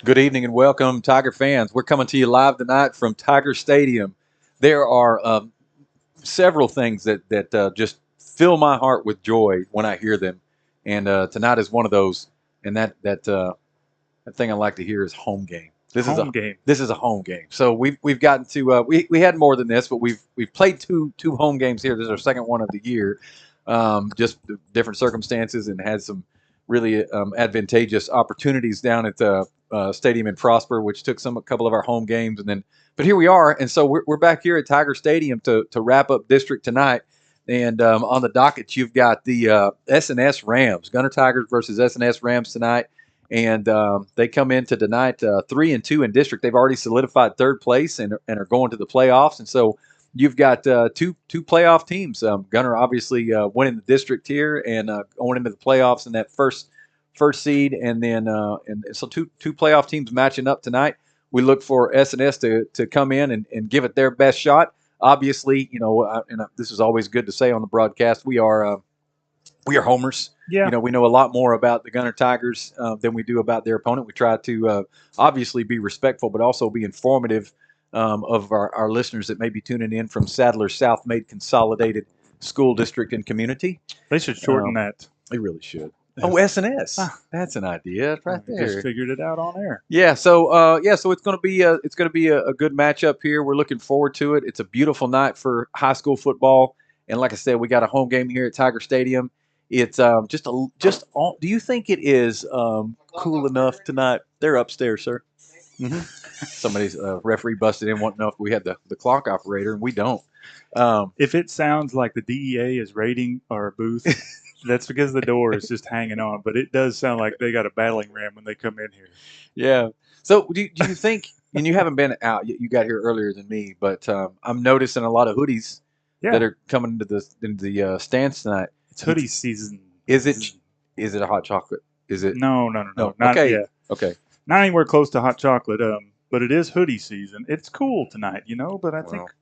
Good evening and welcome, Tiger fans. We're coming to you live tonight from Tiger Stadium. There are several things that just fill my heart with joy when I hear them, and tonight is one of those. And that thing I like to hear is home game. This is a Home game. this is a home game. So we've gotten to we had more than this, but we've played two home games here. This is our second one of the year, just different circumstances, and had some really advantageous opportunities down at the stadium in Prosper, which took a couple of our home games, and then but here we are, and so we're back here at Tiger Stadium to wrap up district tonight. And on the docket, you've got the S&S Rams, Gunter Tigers versus S&S Rams tonight. And they come into tonight 3-2 in district. They've already solidified third place and are going to the playoffs. And so you've got two playoff teams. Gunner obviously winning the district here and going into the playoffs in that first seed, and then and so two playoff teams matching up tonight. We look for S&S to come in and give it their best shot. Obviously, this is always good to say on the broadcast. We are homers. Yeah. We know a lot more about the Gunter Tigers than we do about their opponent. We try to obviously be respectful, but also be informative of our listeners that may be tuning in from Sadler South Made Consolidated School District and Community. They should shorten that. They really should. Oh, S&S. That's an idea right there. Just figured it out on air. Yeah. So so it's going to be a good matchup here. We're looking forward to it. It's a beautiful night for high school football, and like I said, we got a home game here at Tiger Stadium. It's do you think it is cool enough tonight? They're upstairs, sir. Mm-hmm. Somebody's referee busted in wanting to know if we had the clock operator, and we don't. If it sounds like the DEA is raiding our booth, that's because the door is just hanging on. But it does sound like they got a battling ram when they come in here. Yeah. So do you think? And you haven't been out. You got here earlier than me, but I'm noticing a lot of hoodies that are coming into the stands tonight. It's hoodie season. Is it a hot chocolate? Is it? No. Not, okay. Yeah. Okay. Not anywhere close to hot chocolate. But it is hoodie season. It's cool tonight, But I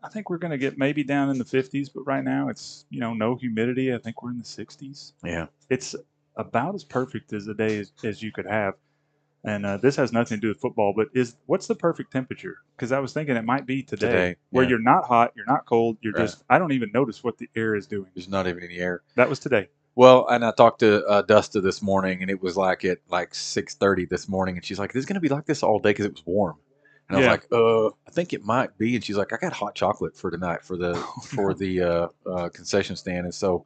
think we're going to get maybe down in the 50s. But right now it's no humidity. I think we're in the 60s. Yeah. It's about as perfect as a day as you could have. And this has nothing to do with football. But what's the perfect temperature? Because I was thinking it might be today where you're not hot, you're not cold, you're just. I don't even notice what the air is doing. There's not even any air. That was today. Well, and I talked to Dusta this morning, and it was like at 6:30 this morning, and she's like, "This is going to be like this all day because it was warm." And I was like, I think it might be. And she's like, I got hot chocolate for tonight for the concession stand. And so,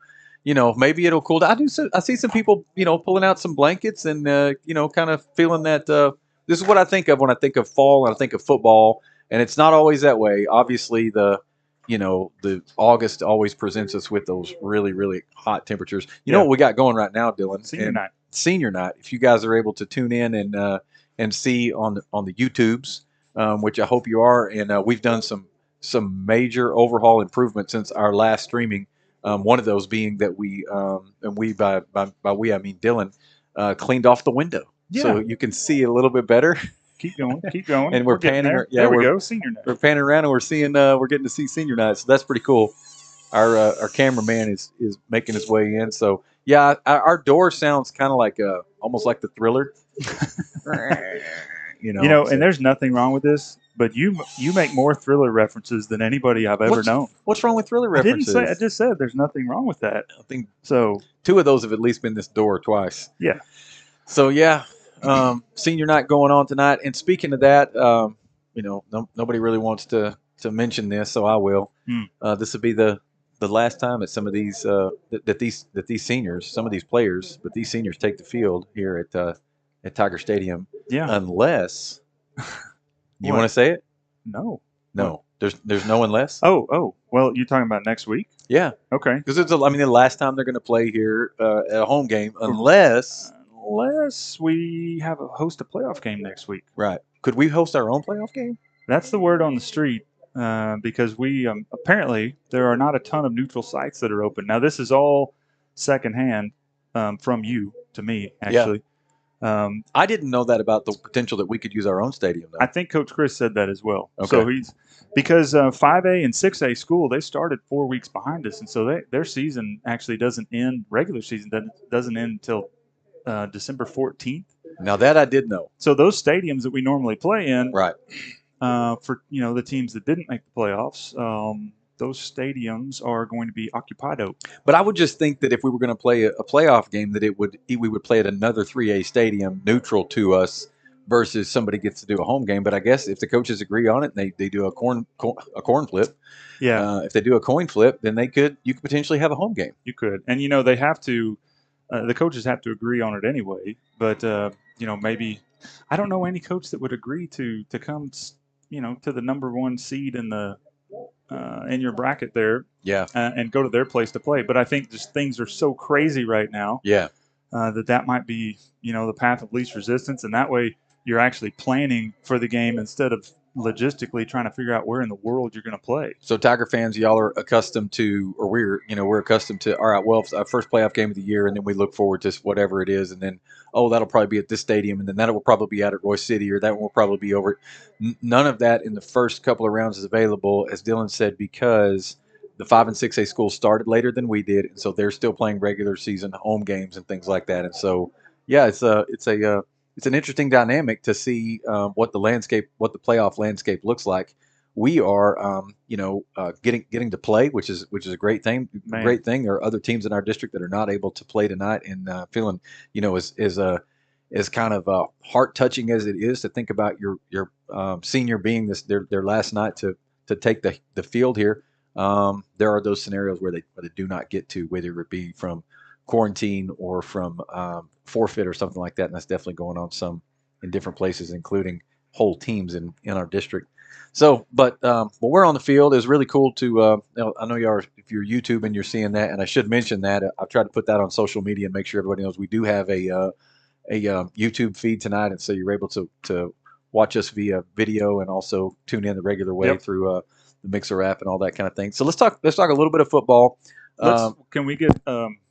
maybe it'll cool down. I see some people, pulling out some blankets and, kind of feeling that this is what I think of when I think of fall and I think of football. And it's not always that way. Obviously, the August always presents us with those really, really hot temperatures. You know what we got going right now, Dylan? Senior night. If you guys are able to tune in and see on the YouTubes, which I hope you are, and we've done some major overhaul improvements since our last streaming. One of those being that we and we by we I mean Dylan cleaned off the window, so you can see a little bit better. Keep going. And we're panning. There we go. Senior night. We're panning around and we're getting to see senior night, so that's pretty cool. Our cameraman is making his way in, so yeah, our door sounds kind of like almost like the Thriller. And there's nothing wrong with this, but you make more Thriller references than anybody I've ever known. What's wrong with Thriller references? I just said there's nothing wrong with that. I think so. Two of those have at least been this door twice. Yeah. So yeah, senior night going on tonight. And speaking of that, nobody really wants to mention this, so I will. This will be the last time that some of these that these seniors, some of these players, but these seniors take the field here at Tiger Stadium. Yeah. Unless you want to say it? No. There's no unless. Oh. Well, you're talking about next week? Yeah. Okay. Because it's the last time they're going to play here at a home game, unless we have a host a playoff game next week. Right. Could we host our own playoff game? That's the word on the street. Because we apparently there are not a ton of neutral sites that are open. Now this is all secondhand from you to me, actually. Yeah. I didn't know that about the potential that we could use our own stadium, though. I think Coach Chris said that as well. Okay. So because 5A and 6A school, they started 4 weeks behind us, and so their season actually doesn't end. Regular season doesn't end until December 14th. Now that I did know. So those stadiums that we normally play in, right? For the teams that didn't make the playoffs, those stadiums are going to be occupied. But I would just think that if we were going to play a playoff game, that we would play at another 3A stadium neutral to us versus somebody gets to do a home game. But I guess if the coaches agree on it and they do a coin flip, if they do a coin flip, then you could potentially have a home game. You could, and they have to. The coaches have to agree on it anyway. But maybe I don't know any coach that would agree to come to the number one seed in your bracket there, and go to their place to play. But I think just things are so crazy right now, that might be the path of least resistance, and that way you're actually planning for the game instead of logistically trying to figure out where in the world you're going to play. So Tiger fans, y'all are accustomed to, or we're accustomed to. All right, well, it's our first playoff game of the year, and then we look forward to whatever it is, and then that'll probably be at this stadium, and then that will probably be out at Royce City, or that one will probably be over. None of that in the first couple of rounds is available, as Dylan said, because the 5 and 6A schools started later than we did, and so they're still playing regular season home games and things like that, and so it's an interesting dynamic to see what the playoff landscape looks like. We are, getting to play, which is a great thing. Man. Great thing. There are other teams in our district that are not able to play tonight, and feeling, as kind of heart touching as it is to think about your senior being their last night to take the field here. There are those scenarios where they do not get to, whether it be from quarantine or from forfeit or something like that, and that's definitely going on some in different places, including whole teams in our district. So, but we're on the field. It was really cool to. I know you are. If you're YouTube and you're seeing that, and I should mention that I've tried to put that on social media and make sure everybody knows we do have a YouTube feed tonight, and so you're able to watch us via video and also tune in the regular way through the Mixer app and all that kind of thing. So let's talk a little bit of football. Can we get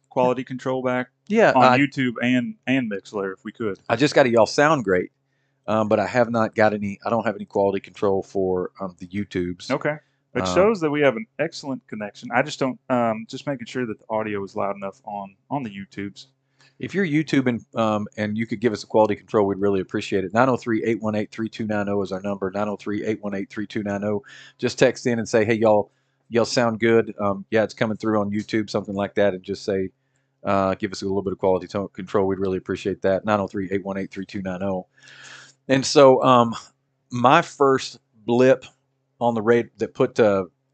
quality control back? Yeah, on YouTube and Mixler if we could. I just got to y'all sound great. But I have not got any. I don't have any quality control for the YouTubes. Okay, it shows that we have an excellent connection. I just don't. Just making sure that the audio is loud enough on the YouTubes. If you're YouTubing and you could give us a quality control, we'd really appreciate it. 903-818-3290 is our number. 903-818-3290. Just text in and say, hey, y'all sound good. It's coming through on YouTube, something like that, and just say, give us a little bit of quality control. We'd really appreciate that. 903-818-3290. And so my first blip on the radar that put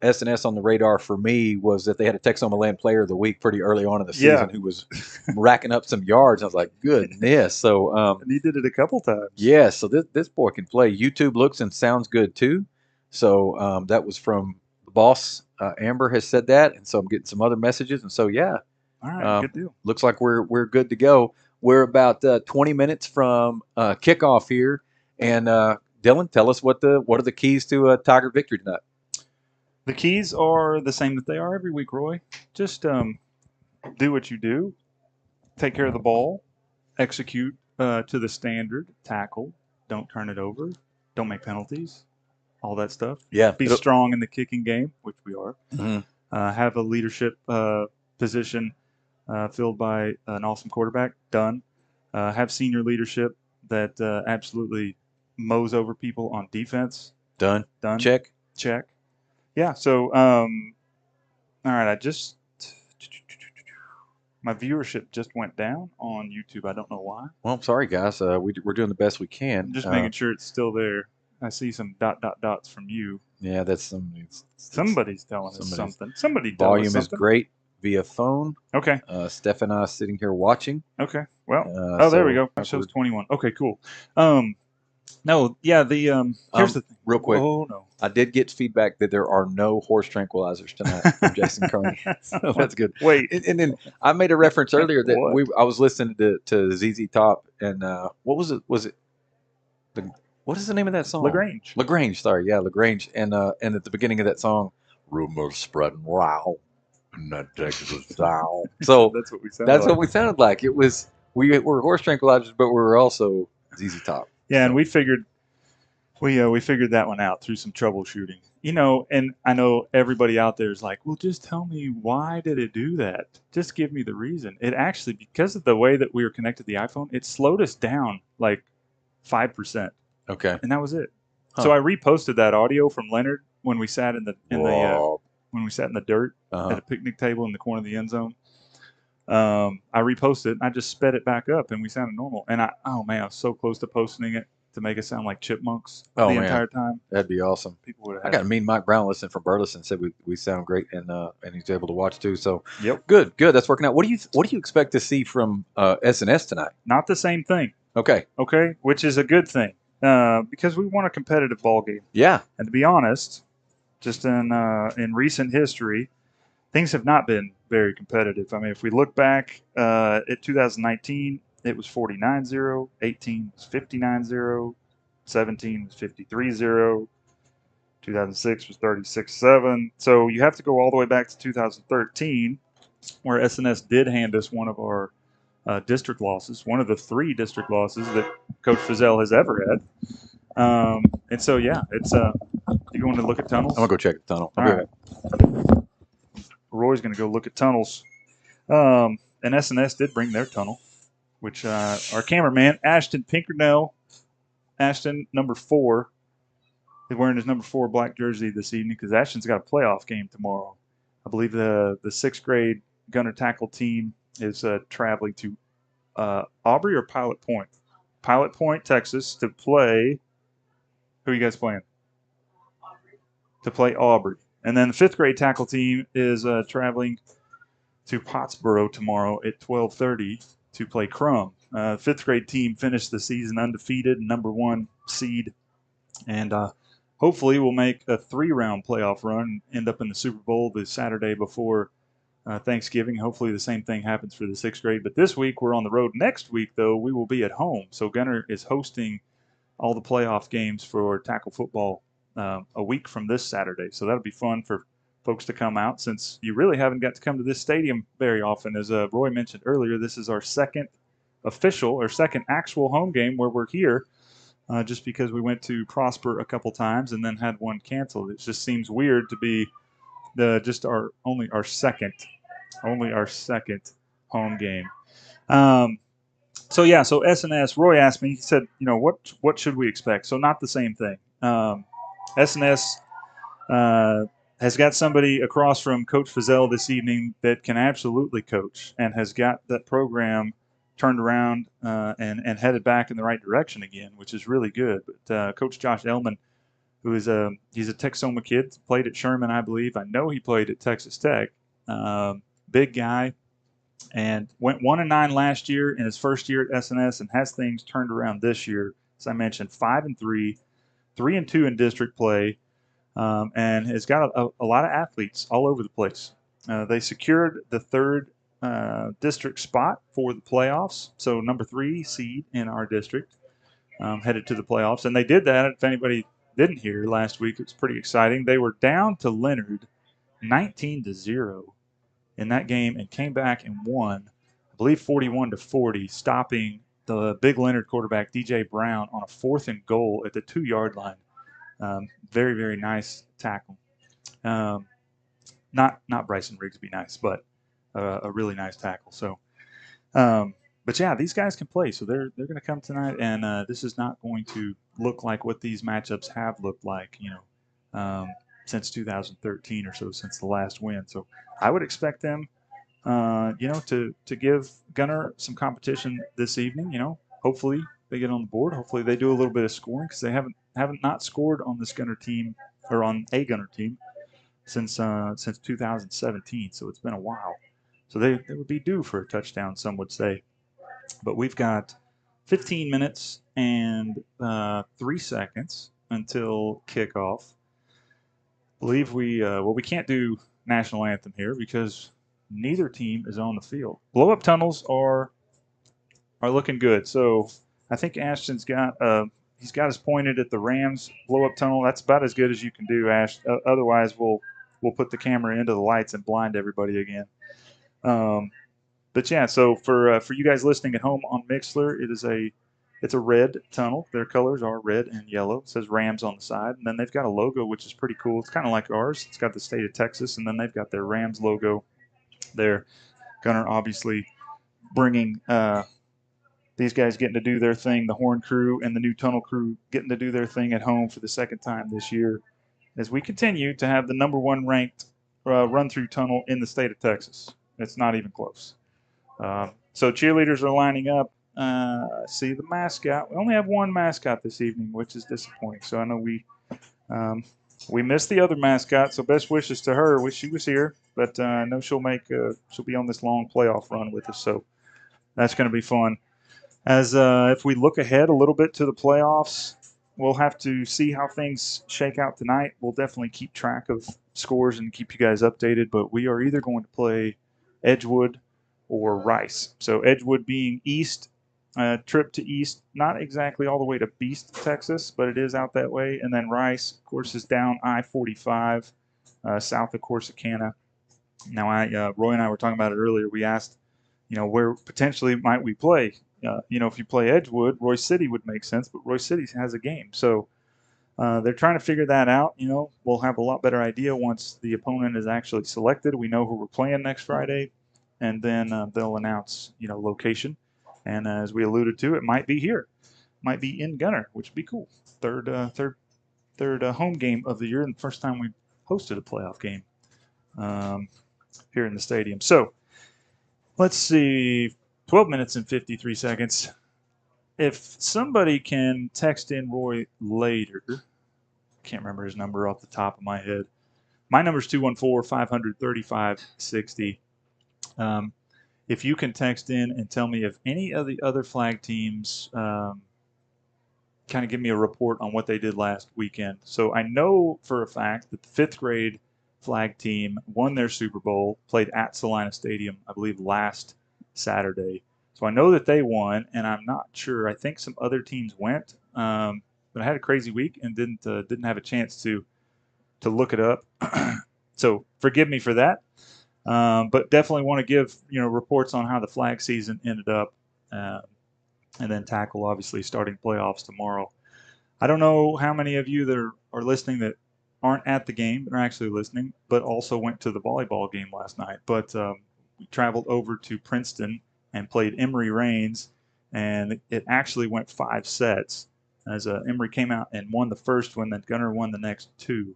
S&S on the radar for me was that they had a Texoma Land Player of the Week pretty early on in the season who was racking up some yards. I was like, goodness. So and he did it a couple times. Yeah, so this boy can play. YouTube looks and sounds good too. So that was from the boss. Amber has said that, and so I'm getting some other messages. And so all right, good deal. Looks like we're good to go. We're about 20 minutes from kickoff here, and Dylan, tell us what are the keys to a Tiger victory tonight? The keys are the same that they are every week, Roy. Just do what you do, take care of the ball, execute to the standard, tackle, don't turn it over, don't make penalties, all that stuff. Yeah, be strong in the kicking game, which we are. Mm-hmm. Have a leadership position filled by an awesome quarterback. Done. Have senior leadership that absolutely mows over people on defense. Done. Check. Yeah. So, all right. My viewership just went down on YouTube. I don't know why. Well, I'm sorry, guys. We're doing the best we can. I'm just making sure it's still there. I see some dots from you. Yeah, that's somebody's telling us something. Somebody volume is great via phone. Okay. Steph and I sitting here watching. Okay. Well. There we go. It shows 21. Okay. Cool. No. Yeah. Here's the thing. Real quick. Oh no. I did get feedback that there are no horse tranquilizers tonight from Jason Carney. So that's good. Wait. And then I made a reference earlier that I was listening to ZZ Top, and what was it? Was it what is the name of that song? LaGrange. Sorry, yeah, LaGrange. And at the beginning of that song, rumors spreading wow, and that takes us down. So that's what we sounded like. What we sounded like. It was we were horse tranquilizers, but we were also ZZ Top. Yeah, and we figured We figured that one out through some troubleshooting. And I know everybody out there is like, well, just tell me, why did it do that? Just give me the reason. It actually, because of the way that we were connected to the iPhone, it slowed us down like 5%, Okay. and that was it. So Huh. I reposted that audio from Leonard when we sat in the Whoa. when we sat in the dirt Uh-huh. at a picnic table in the corner of the end zone. I reposted it and I just sped it back up and we sounded normal. And oh man, I was so close to posting it to make it sound like chipmunks Oh the man, entire time. that'd be awesome. People would have I had got it. a mean Mike Brown listening from Burleson said we sound great and he's able to watch too. So Yep. good. That's working out. What do you expect to see from SNS tonight? Not the same thing. Okay. Okay, which is a good thing because we want a competitive ball game. Yeah. And to be honest, just in recent history, things have not been very competitive. I mean, if we look back at 2019, it was 49-0, 18 was 59-0, 17 was 53-0, 2006 was 36-7. So you have to go all the way back to 2013, where SNS did hand us one of our district losses, one of the 3 district losses that Coach Frizzell has ever had. And so, yeah, it's you going to look at tunnels? I'm gonna go check the tunnel. All right. Roy's going to go look at tunnels. And SNS did bring their tunnel, which our cameraman, Ashton Pinkernell, Ashton, number 4, is wearing his number 4 black jersey this evening because Ashton's got a playoff game tomorrow. I believe the 6th grade Gunter tackle team is traveling to Aubrey or Pilot Point? Pilot Point, Texas, to play. Who are you guys playing? To play Aubrey. And then the 5th grade tackle team is traveling to Pottsboro tomorrow at 12:30 to play Crum. 5th grade team finished the season undefeated, number 1 seed, and hopefully we'll make a 3-round playoff run, end up in the Super Bowl the Saturday before Thanksgiving. Hopefully the same thing happens for the 6th grade. But this week we're on the road. Next week, though, we will be at home. So Gunter is hosting all the playoff games for tackle football a week from this Saturday. So that'll be fun for folks to come out, since you really haven't got to come to this stadium very often. As Roy mentioned earlier, this is our second actual home game where we're here, just because we went to Prosper a couple times and then had one canceled. It just seems weird to be only our second home game. So SNS. Roy asked me. He said, what should we expect? So not the same thing. SNS has got somebody across from Coach Frizzell this evening that can absolutely coach and has got that program turned around and headed back in the right direction again, which is really good. But Coach Josh Ellman, who is he's a Texoma kid, played at Sherman, I believe. I know he played at Texas Tech. Big guy, and went 1-9 last year in his first year at SNS, and has things turned around this year. As I mentioned, 5-3, 3-2 in district play. And has got a lot of athletes all over the place. They secured the 3rd district spot for the playoffs, so number 3 seed in our district, headed to the playoffs. And they did that, if anybody didn't hear last week, it's pretty exciting. They were down to Leonard 19-0 in that game and came back and won, I believe 41-40, stopping the big Leonard quarterback, DJ Brown, on a 4th and goal at the 2-yard line. Very, very nice tackle. Not Bryson Rigsby nice, but a really nice tackle. So, but yeah, these guys can play, so they're going to come tonight, and this is not going to look like what these matchups have looked like, since 2013 or so, since the last win. So I would expect them, to give Gunter some competition this evening. Hopefully they get on the board. Hopefully they do a little bit of scoring, because they haven't not scored on this Gunter team, or on a Gunter team, since 2017. So it's been a while. So they would be due for a touchdown, some would say. But we've got 15 minutes and 3 seconds until kickoff. I believe we can't do national anthem here because neither team is on the field. Blow up tunnels are looking good. So I think Ashton's got he's got us pointed at the Rams blow up tunnel. That's about as good as you can do, Ash. Otherwise, we'll put the camera into the lights and blind everybody again. But yeah, so for you guys listening at home on Mixlr, it It's a red tunnel. Their colors are red and yellow. It says Rams on the side. And then they've got a logo, which is pretty cool. It's kind of like ours. It's got the state of Texas, and then they've got their Rams logo there. Gunter obviously bringing these guys getting to do their thing, the Horn crew and the new tunnel crew getting to do their thing at home for the second time this year as we continue to have the number one ranked run-through tunnel in the state of Texas. It's not even close. So cheerleaders are lining up. See the mascot. We only have one mascot this evening, which is disappointing. So I know we missed the other mascot. So best wishes to her. Wish she was here, but I know she'll be on this long playoff run with us. So that's going to be fun. As if we look ahead a little bit to the playoffs, we'll have to see how things shake out tonight. We'll definitely keep track of scores and keep you guys updated. But we are either going to play Edgewood or Rice. So Edgewood being east, trip to east, not exactly all the way to Beast, Texas, but it is out that way. And then Rice, of course, is down I-45, south of Corsicana. Now, Roy and I were talking about it earlier. We asked, where potentially might we play? If you play Edgewood, Royce City would make sense, but Royce City has a game. So they're trying to figure that out. We'll have a lot better idea once the opponent is actually selected. We know who we're playing next Friday, and then they'll announce, location. And as we alluded to, it might be here, might be in Gunter, which would be cool. Third home game of the year, and the first time we hosted a playoff game here in the stadium. So let's see, 12 minutes and 53 seconds. If somebody can text in Roy later, can't remember his number off the top of my head. My number is 214-500-3560. If you can text in and tell me if any of the other flag teams kind of give me a report on what they did last weekend. So I know for a fact that the fifth grade flag team won their Super Bowl, played at Salina Stadium, I believe, last Saturday. So I know that they won, and I'm not sure. I think some other teams went, but I had a crazy week and didn't have a chance to look it up. So forgive me for that. But definitely want to give reports on how the flag season ended up, and then tackle obviously starting playoffs tomorrow. I don't know how many of you that are listening that aren't at the game but are actually listening, but also went to the volleyball game last night. But we traveled over to Princeton and played Emory Reigns, and it actually went 5 sets. As Emory came out and won the first one, then Gunter won the next 2,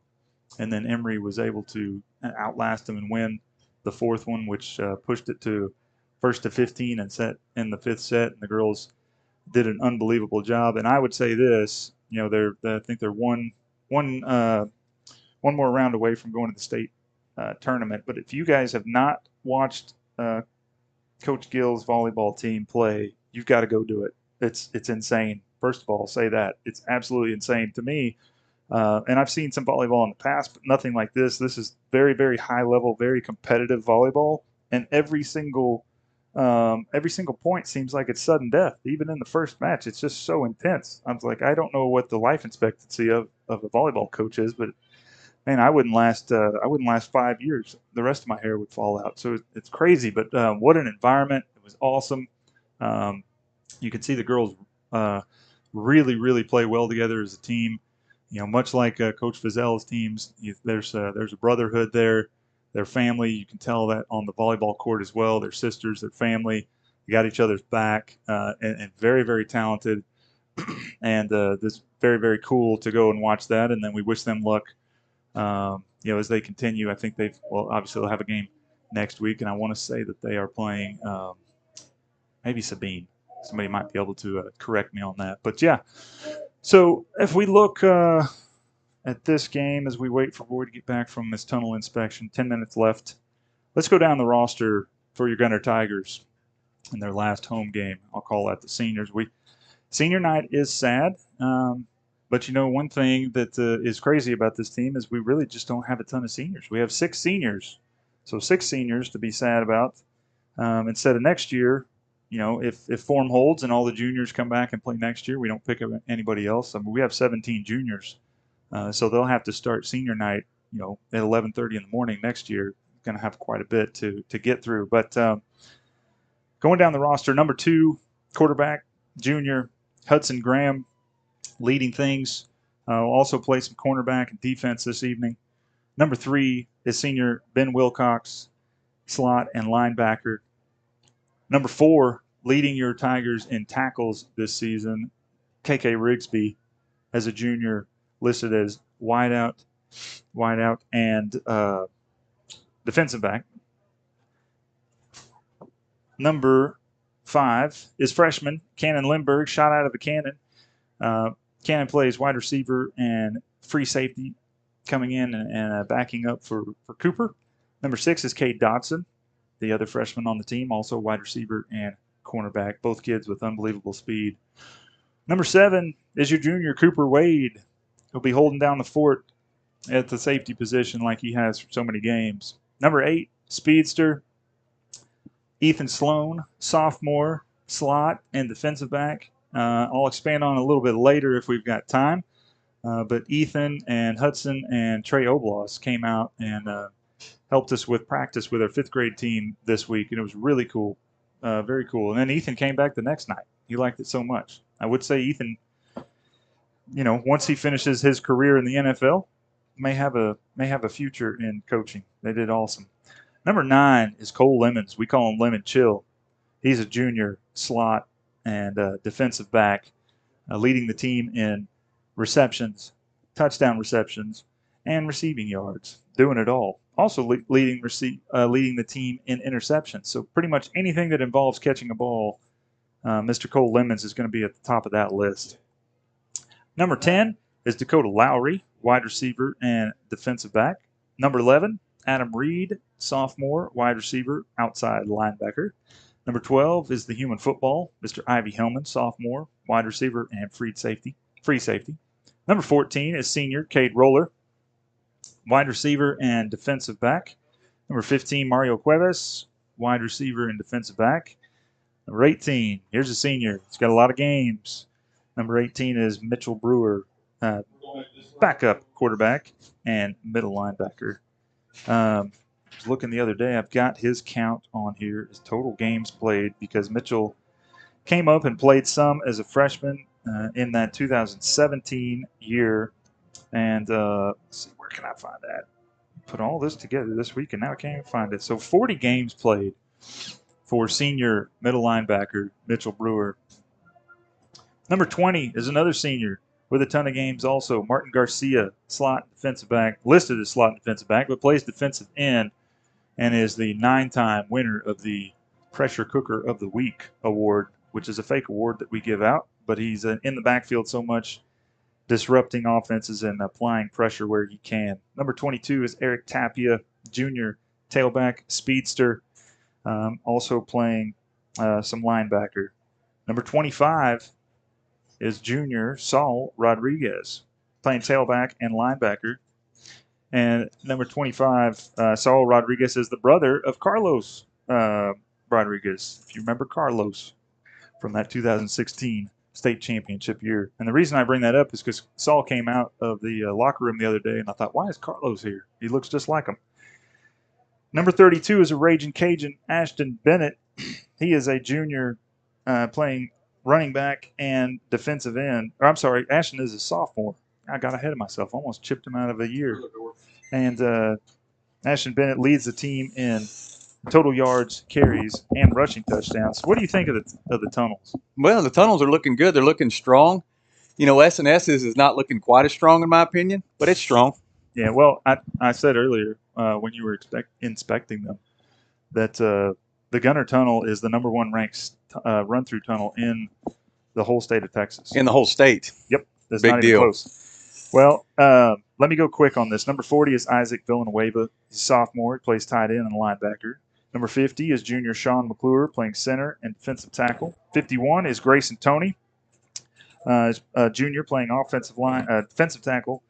and then Emory was able to outlast them and win the 4th one, which pushed it to first to 15 and set in the 5th set. And the girls did an unbelievable job. And I would say this, I think they're one more round away from going to the state tournament. But if you guys have not watched Coach Gill's volleyball team play, you've got to go do it. It's insane. First of all, I'll say that it's absolutely insane to me. And I've seen some volleyball in the past, but nothing like this. This is very, very high level, very competitive volleyball, and every single point seems like it's sudden death. Even in the first match, it's just so intense. I was like, I don't know what the life expectancy of a volleyball coach is, but man, I wouldn't last 5 years. The rest of my hair would fall out. So it's crazy, but what an environment! It was awesome. You can see the girls really, really play well together as a team. Much like Coach Fizell's teams, there's a brotherhood there. Their family, you can tell that on the volleyball court as well. Their sisters, their family, they got each other's back, and very, very talented. And this very, very cool to go and watch that. And then we wish them luck, as they continue. I think obviously they'll have a game next week, and I want to say that they are playing maybe Sabine. Somebody might be able to correct me on that. But yeah, so if we look at this game as we wait for Roy to get back from his tunnel inspection, 10 minutes left. Let's go down the roster for your Gunter Tigers in their last home game. I'll call that the seniors. Senior night is sad, but one thing that is crazy about this team is we really just don't have a ton of seniors. We have 6 seniors, so 6 seniors to be sad about. Instead of next year, if form holds and all the juniors come back and play next year, we don't pick up anybody else. I mean, we have 17 juniors, so they'll have to start senior night, at 11:30 in the morning next year. Going to have quite a bit to get through. But going down the roster, number 2 quarterback, junior, Hudson Graham leading things. Will also play some cornerback and defense this evening. Number 3 is senior Ben Wilcox, slot and linebacker. Number 4, leading your Tigers in tackles this season, KK Rigsby, as a junior, listed as wideout, and defensive back. Number 5 is freshman Cannon Lindbergh, shot out of a cannon. Cannon plays wide receiver and free safety, coming in and backing up for Cooper. Number 6 is Cade Dodson, the other freshman on the team, also wide receiver and cornerback, both kids with unbelievable speed. Number 7 is your junior Cooper Wade. He'll be holding down the fort at the safety position like he has for so many games. Number 8, speedster Ethan Sloan, sophomore, slot and defensive back. I'll expand on it a little bit later if we've got time. But Ethan and Hudson and Trey Oblas came out and helped us with practice with our 5th grade team this week, and it was really cool, very cool. And then Ethan came back the next night. He liked it so much. I would say Ethan, once he finishes his career in the NFL, may have a future in coaching. They did awesome. Number 9 is Cole Lemons. We call him Lemon Chill. He's a junior slot and defensive back, leading the team in receptions, touchdown receptions, and receiving yards, doing it all. Also leading the team in interceptions. So pretty much anything that involves catching a ball, Mr. Cole Lemons is going to be at the top of that list. Number 10 is Dakota Lowry, wide receiver and defensive back. Number 11, Adam Reed, sophomore, wide receiver, outside linebacker. Number 12 is the human football, Mr. Ivy Hellman, sophomore, wide receiver and free safety. Number 14 is senior Cade Roller, wide receiver and defensive back. Number 15, Mario Cuevas, wide receiver and defensive back. Number 18, here's a senior. He's got a lot of games. Number 18 is Mitchell Brewer, backup quarterback and middle linebacker. I was looking the other day. I've got his count on here, his total games played, because Mitchell came up and played some as a freshman in that 2017 year. And let's see, where can I find that? Put all this together this week, and now I can't even find it. So 40 games played for senior middle linebacker Mitchell Brewer. Number 20 is another senior with a ton of games also, Martin Garcia, slot defensive back, listed as slot defensive back, but plays defensive end and is the 9-time winner of the Pressure Cooker of the Week award, which is a fake award that we give out, but he's in the backfield so much, disrupting offenses and applying pressure where he can. Number 22 is Eric Tapia, junior tailback, speedster, also playing some linebacker. Number 25 is junior Saul Rodriguez, playing tailback and linebacker. And number 25, Saul Rodriguez, is the brother of Carlos Rodriguez, if you remember Carlos from that 2016 state championship year. And the reason I bring that up is because Saul came out of the locker room the other day, and I thought, why is Carlos here? He looks just like him. Number 32 is a Raging Cajun, Ashton Bennett. He is a junior playing running back and defensive end. Or I'm sorry, Ashton is a sophomore. I got ahead of myself. Almost chipped him out of a year. And Ashton Bennett leads the team in total yards, carries, and rushing touchdowns. What do you think of the tunnels? Well, the tunnels are looking good. They're looking strong. S&S's is not looking quite as strong in my opinion, but it's strong. Yeah, well, I said earlier when you were inspecting them that the Gunter Tunnel is the number 1 ranked run-through tunnel in the whole state of Texas. In the whole state? Yep. That's Big not even deal. Close. Well, let me go quick on this. Number 40 is Isaac Villanueva. He's a sophomore. He plays tight end and linebacker. Number 50 is junior Sean McClure, playing center and defensive tackle. 51 is Grayson Tony, junior, playing defensive tackle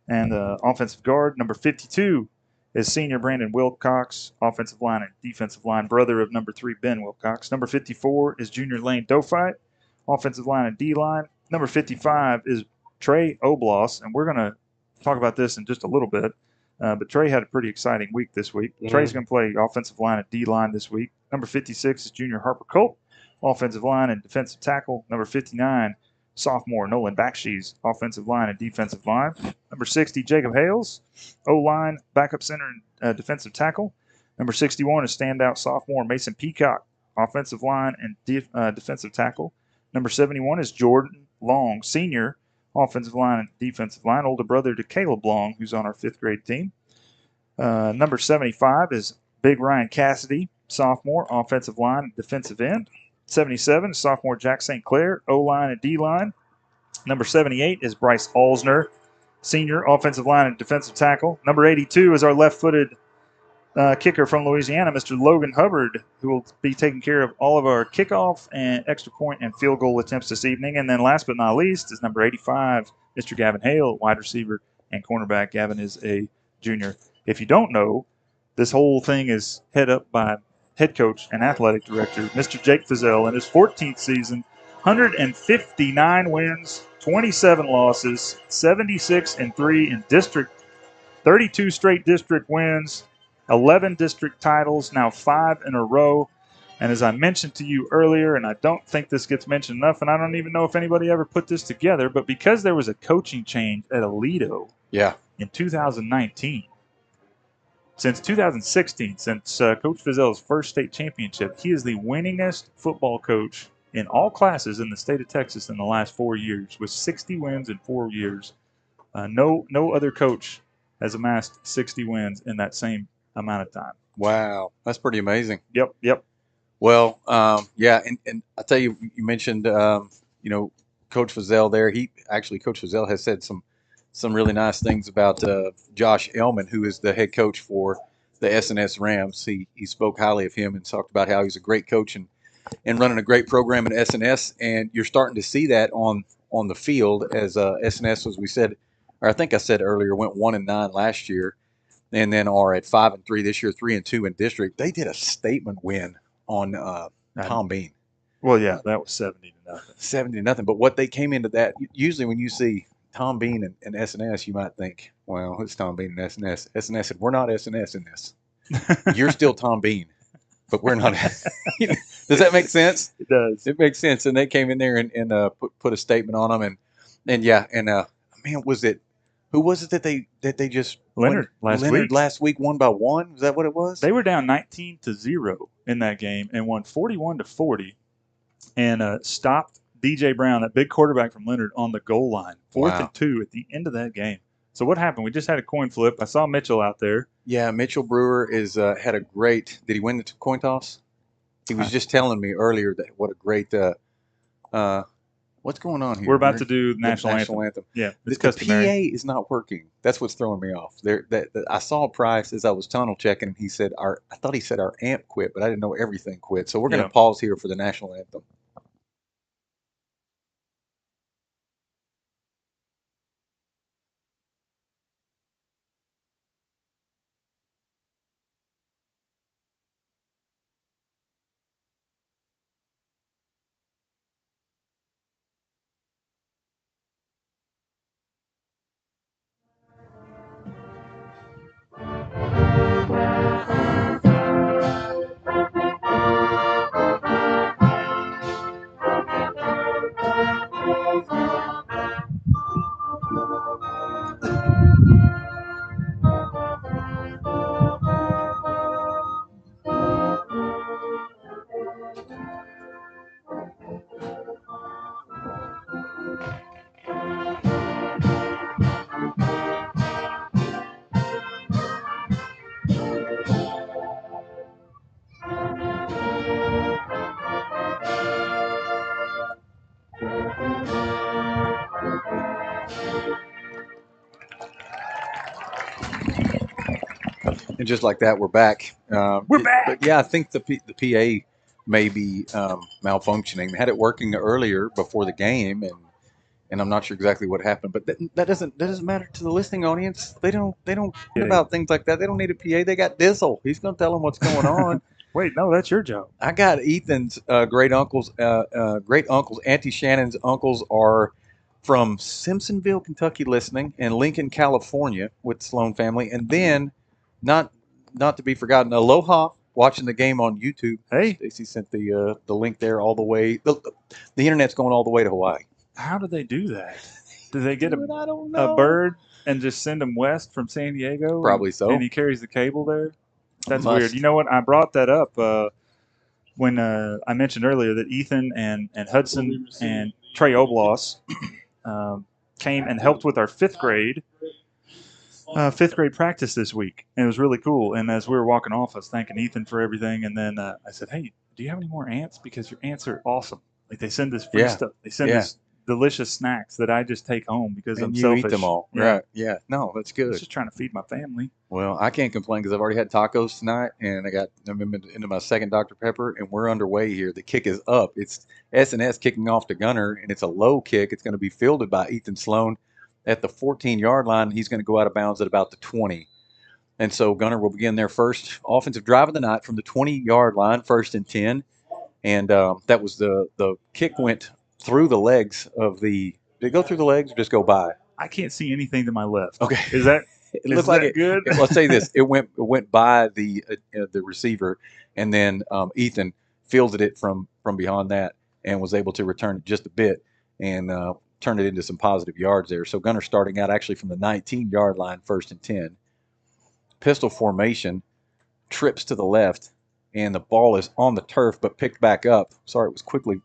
and offensive guard. Number 52 is senior Brandon Wilcox, offensive line and defensive line, brother of number 3 Ben Wilcox. Number 54 is junior Lane Dofite, offensive line and D-line. Number 55 is Trey Oblas, and we're going to talk about this in just a little bit. But Trey had a pretty exciting week this week. Mm-hmm. Trey's going to play offensive line and D-line this week. Number 56 is junior Harper Colt, offensive line and defensive tackle. Number 59 sophomore Nolan Bakshies, offensive line and defensive line. Number 60, Jacob Hales, O-line, backup center and defensive tackle. Number 61 is standout sophomore Mason Peacock, offensive line and defensive tackle. Number 71 is Jordan Long, senior, offensive line and defensive line, older brother to Caleb Long, who's on our 5th grade team. Number 75 is Big Ryan Cassidy, sophomore, offensive line and defensive end. 77 is sophomore Jack St. Clair, O-line and D-line. Number 78 is Bryce Alsner, senior, offensive line and defensive tackle. Number 82 is our left-footed kicker from Louisiana, Mr. Logan Hubbard, who will be taking care of all of our kickoff and extra point and field goal attempts this evening. And then last but not least is number 85, Mr. Gavin Hale, wide receiver and cornerback. Gavin is a junior. If you don't know, this whole thing is head up by head coach and athletic director, Mr. Jake Fizel, in his 14th season, 159 wins, 27 losses, 76-3 in district, 32 straight district wins, 11 district titles, now 5 in a row. And as I mentioned to you earlier, and I don't think this gets mentioned enough, and I don't even know if anybody ever put this together, but because there was a coaching change at Aledo in 2019, since 2016, since Coach Fizel's first state championship, he is the winningest football coach in all classes in the state of Texas in the last 4 years, with 60 wins in 4 years. No other coach has amassed 60 wins in that same amount of time. Wow, that's pretty amazing. Yep. Well, and I tell you, you mentioned, Coach Fizel there. Coach Fizel has said some really nice things about Josh Elman, who is the head coach for the SNS Rams. He spoke highly of him and talked about how he's a great coach and running a great program in SNS. And you're starting to see that on the field as SNS, as we said, or I think I said earlier, went 1-9 last year, and then are at 5-3 this year, 3-2 in district. They did a statement win on Tom Bean. Well, yeah, that was 70-0. 70-0. But what they came into that, usually when you see Tom Bean and SNS, you might think, well, it's Tom Bean and SNS. SNS said, we're not SNS in this. You're still Tom Bean, but we're not. Does that make sense? It does. It makes sense. And they came in there and put a statement on them. Man, who was it that they just Leonard last week won by 1? Was that what it was? They were down 19-0 in that game and won 41-40, and stopped DJ Brown, that big quarterback from Leonard, on the goal line, 4th and 2 at the end of that game. So what happened? We just had a coin flip. I saw Mitchell out there. Yeah, Mitchell Brewer had a great. Did he win the coin toss? He was just telling me earlier that what a great. What's going on here? We're about to do the national anthem. Yeah, the PA is not working. That's what's throwing me off. I saw Price as I was tunnel checking, and he said I thought he said our amp quit, but I didn't know everything quit. So we're going to pause here for the national anthem. And just like that, we're back. We're back. But yeah, I think the PA may be malfunctioning. They had it working earlier before the game, and I'm not sure exactly what happened. But that doesn't matter to the listening audience. They don't care about things like that. They don't need a PA. They got Dizzle. He's going to tell them what's going on. Wait, no, that's your job. I got Ethan's great uncles. Auntie Shannon's uncles are from Simpsonville, Kentucky, listening, and Lincoln, California, with the Sloan family, and then. Not to be forgotten, Aloha, watching the game on YouTube. Hey, Stacy sent the link there all the way. The internet's going all the way to Hawaii. How do they do that? Do they get I don't a know. bird and just send him west from San Diego? Probably so. And he carries the cable there? That's Must. weird. You know what? I brought that up when I mentioned earlier that Ethan and Hudson and Trey Oblos came and helped with our fifth grade practice this week, and it was really cool. And as we were walking off, I was thanking Ethan for everything, and then I said, "Hey, do you have any more ants? Because your ants are awesome. Like they send us free stuff. They send us delicious snacks that I just take home because I'm selfish. Eat them all, yeah. right? Yeah, no, that's good. I was just trying to feed my family. Well, I can't complain because I've already had tacos tonight, and I'm into my second Dr. Pepper, and we're underway here. The kick is up. It's S&S kicking off to Gunter, and it's a low kick. It's going to be fielded by Ethan Sloan at the 14-yard line. He's going to go out of bounds at about the 20. And so Gunter will begin their first offensive drive of the night from the 20-yard line, 1st and 10. And that was the kick went through the legs of the – did it go through the legs or just go by? I can't see anything to my left. Okay. Is that – It looked like it. Good. Let's say this: it went by the receiver, and then Ethan fielded it from beyond that and was able to return it just a bit and turn it into some positive yards there. So Gunner starting out actually from the 19-yard line, 1st and 10. Pistol formation, trips to the left, and the ball is on the turf but picked back up. Sorry, it was quickly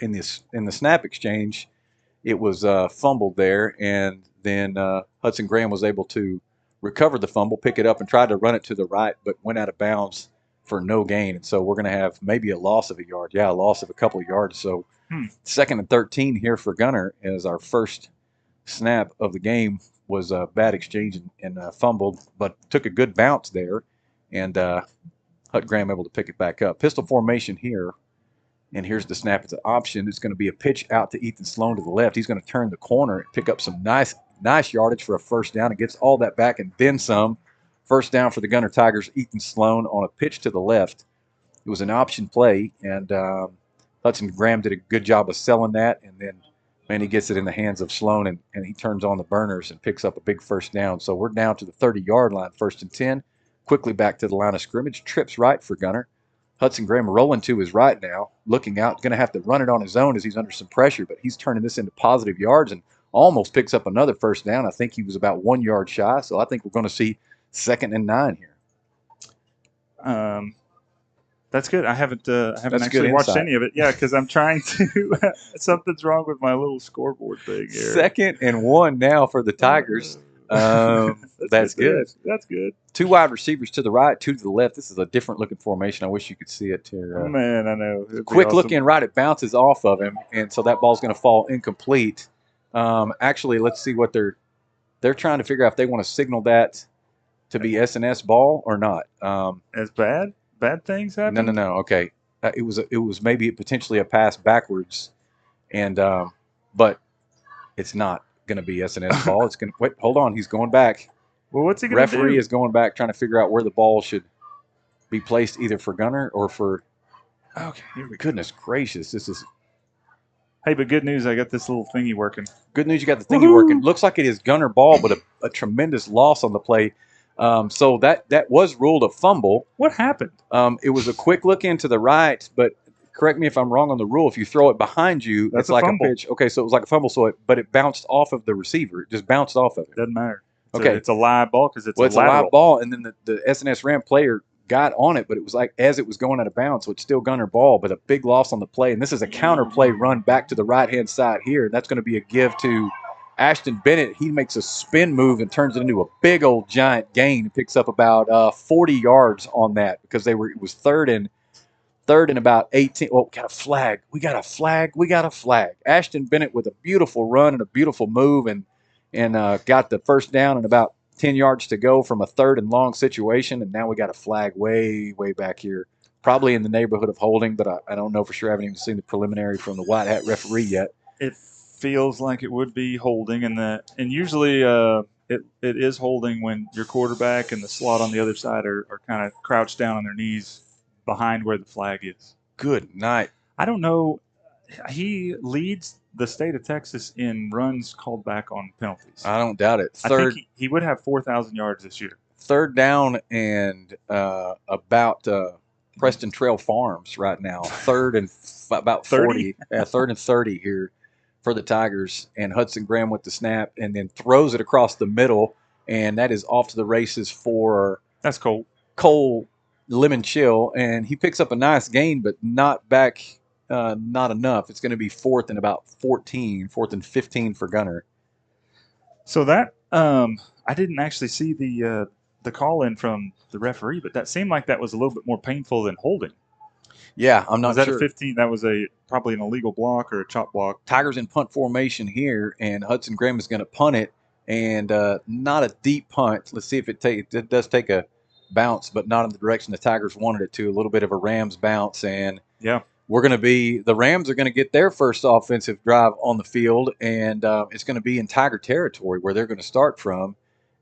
in the snap exchange. It was fumbled there, and then Hudson Graham was able to recover the fumble, pick it up, and tried to run it to the right, but went out of bounds for no gain. And so we're going to have maybe a loss of a yard. Yeah, a loss of a couple of yards. So 2nd and 13 here for Gunner as our first snap of the game was a bad exchange and fumbled, but took a good bounce there, and Hud Graham able to pick it back up. Pistol formation here. And here's the snap. It's an option. It's going to be a pitch out to Ethan Sloan to the left. He's going to turn the corner and pick up some nice yardage for a first down. And gets all that back and then some. First down for the Gunter Tigers. Ethan Sloan on a pitch to the left. It was an option play, and Hudson Graham did a good job of selling that. And then, man, he gets it in the hands of Sloan, and he turns on the burners and picks up a big first down. So we're down to the 30-yard line, 1st and 10. Quickly back to the line of scrimmage. Trips right for Gunter. Hudson Graham rolling to his right now, looking out, going to have to run it on his own as he's under some pressure, but he's turning this into positive yards and almost picks up another first down. I think he was about 1 yard shy, so I think we're going to see 2nd and 9 here. That's good. I haven't actually watched any of it. Yeah, because I'm trying to. Something's wrong with my little scoreboard thing here. 2nd and 1 now for the Tigers. That's good. That's good. 2 wide receivers to the right, 2 to the left. This is a different looking formation. I wish you could see it here. Man, I know. Quick awesome. Look in right, it bounces off of him, and so that ball's going to fall incomplete. Actually, let's see what they're trying to figure out if they want to signal that to be S&S ball or not. As bad things happen? No. Okay, it was maybe potentially a pass backwards, and but it's not going to be S&S ball. It's going to wait. Hold on, he's going back. Well, what's he going to do? Referee is going back, trying to figure out where the ball should be placed, either for Gunner or for. Okay, goodness gracious, this is. Hey, but good news, I got this little thingy working. Good news, you got the thingy working. Looks like it is Gunner ball, but a tremendous loss on the play. So that was ruled a fumble. What happened? It was a quick look into the right, but correct me if I'm wrong on the rule. If you throw it behind you, it's like fumble. A pitch. Okay, so it was like a fumble, but it bounced off of the receiver. It just bounced off of it. Doesn't matter. It's a live ball because it's a live ball, and then the S&S Ram player got on it, but it was like as it was going out of bounds, so it's still Gunner ball, but a big loss on the play. And this is a counter play run back to the right-hand side here, and that's going to be a give to Ashton Bennett. He makes a spin move and turns it into a big old giant gain. He picks up about 40 yards on that because it was third and about 18. Oh, we got a flag. Ashton Bennett with a beautiful run and a beautiful move and got the first down and about 10 yards to go from a 3rd and long situation, and now we got a flag way back here, probably in the neighborhood of holding, but I don't know for sure. I haven't even seen the preliminary from the white hat referee yet. It feels like it would be holding, and usually it is holding when your quarterback and the slot on the other side are kind of crouched down on their knees behind where the flag is. Good night. I don't know. He leads the state of Texas in runs called back on penalties. I don't doubt it. I think he would have 4,000 yards this year. 3rd down and about Preston Trail Farms right now. 3rd and about 40. 3rd and 30 here for the Tigers, and Hudson Graham with the snap, and then throws it across the middle, and that is off to the races for that's Cole Lemon Chill, and he picks up a nice gain, but not enough. It's going to be fourth and about 14, fourth and 15 for Gunter. So that I didn't actually see the call in from the referee, but that seemed like that was a little bit more painful than holding. Yeah, I'm not sure. Was that sure. a 15? That was probably an illegal block or a chop block. Tigers in punt formation here, and Hudson Graham is going to punt it, and not a deep punt. Let's see if it does take a bounce, but not in the direction the Tigers wanted it to. A little bit of a Rams bounce, and yeah, the Rams are going to get their first offensive drive on the field, and it's going to be in Tiger territory where they're going to start from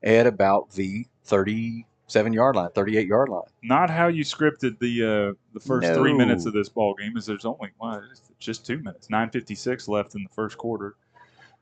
at about the 37-yard line, 38-yard line. Not how you scripted the first 3 minutes of this ball game, as there's only just 2 minutes, 9:56 left in the first quarter.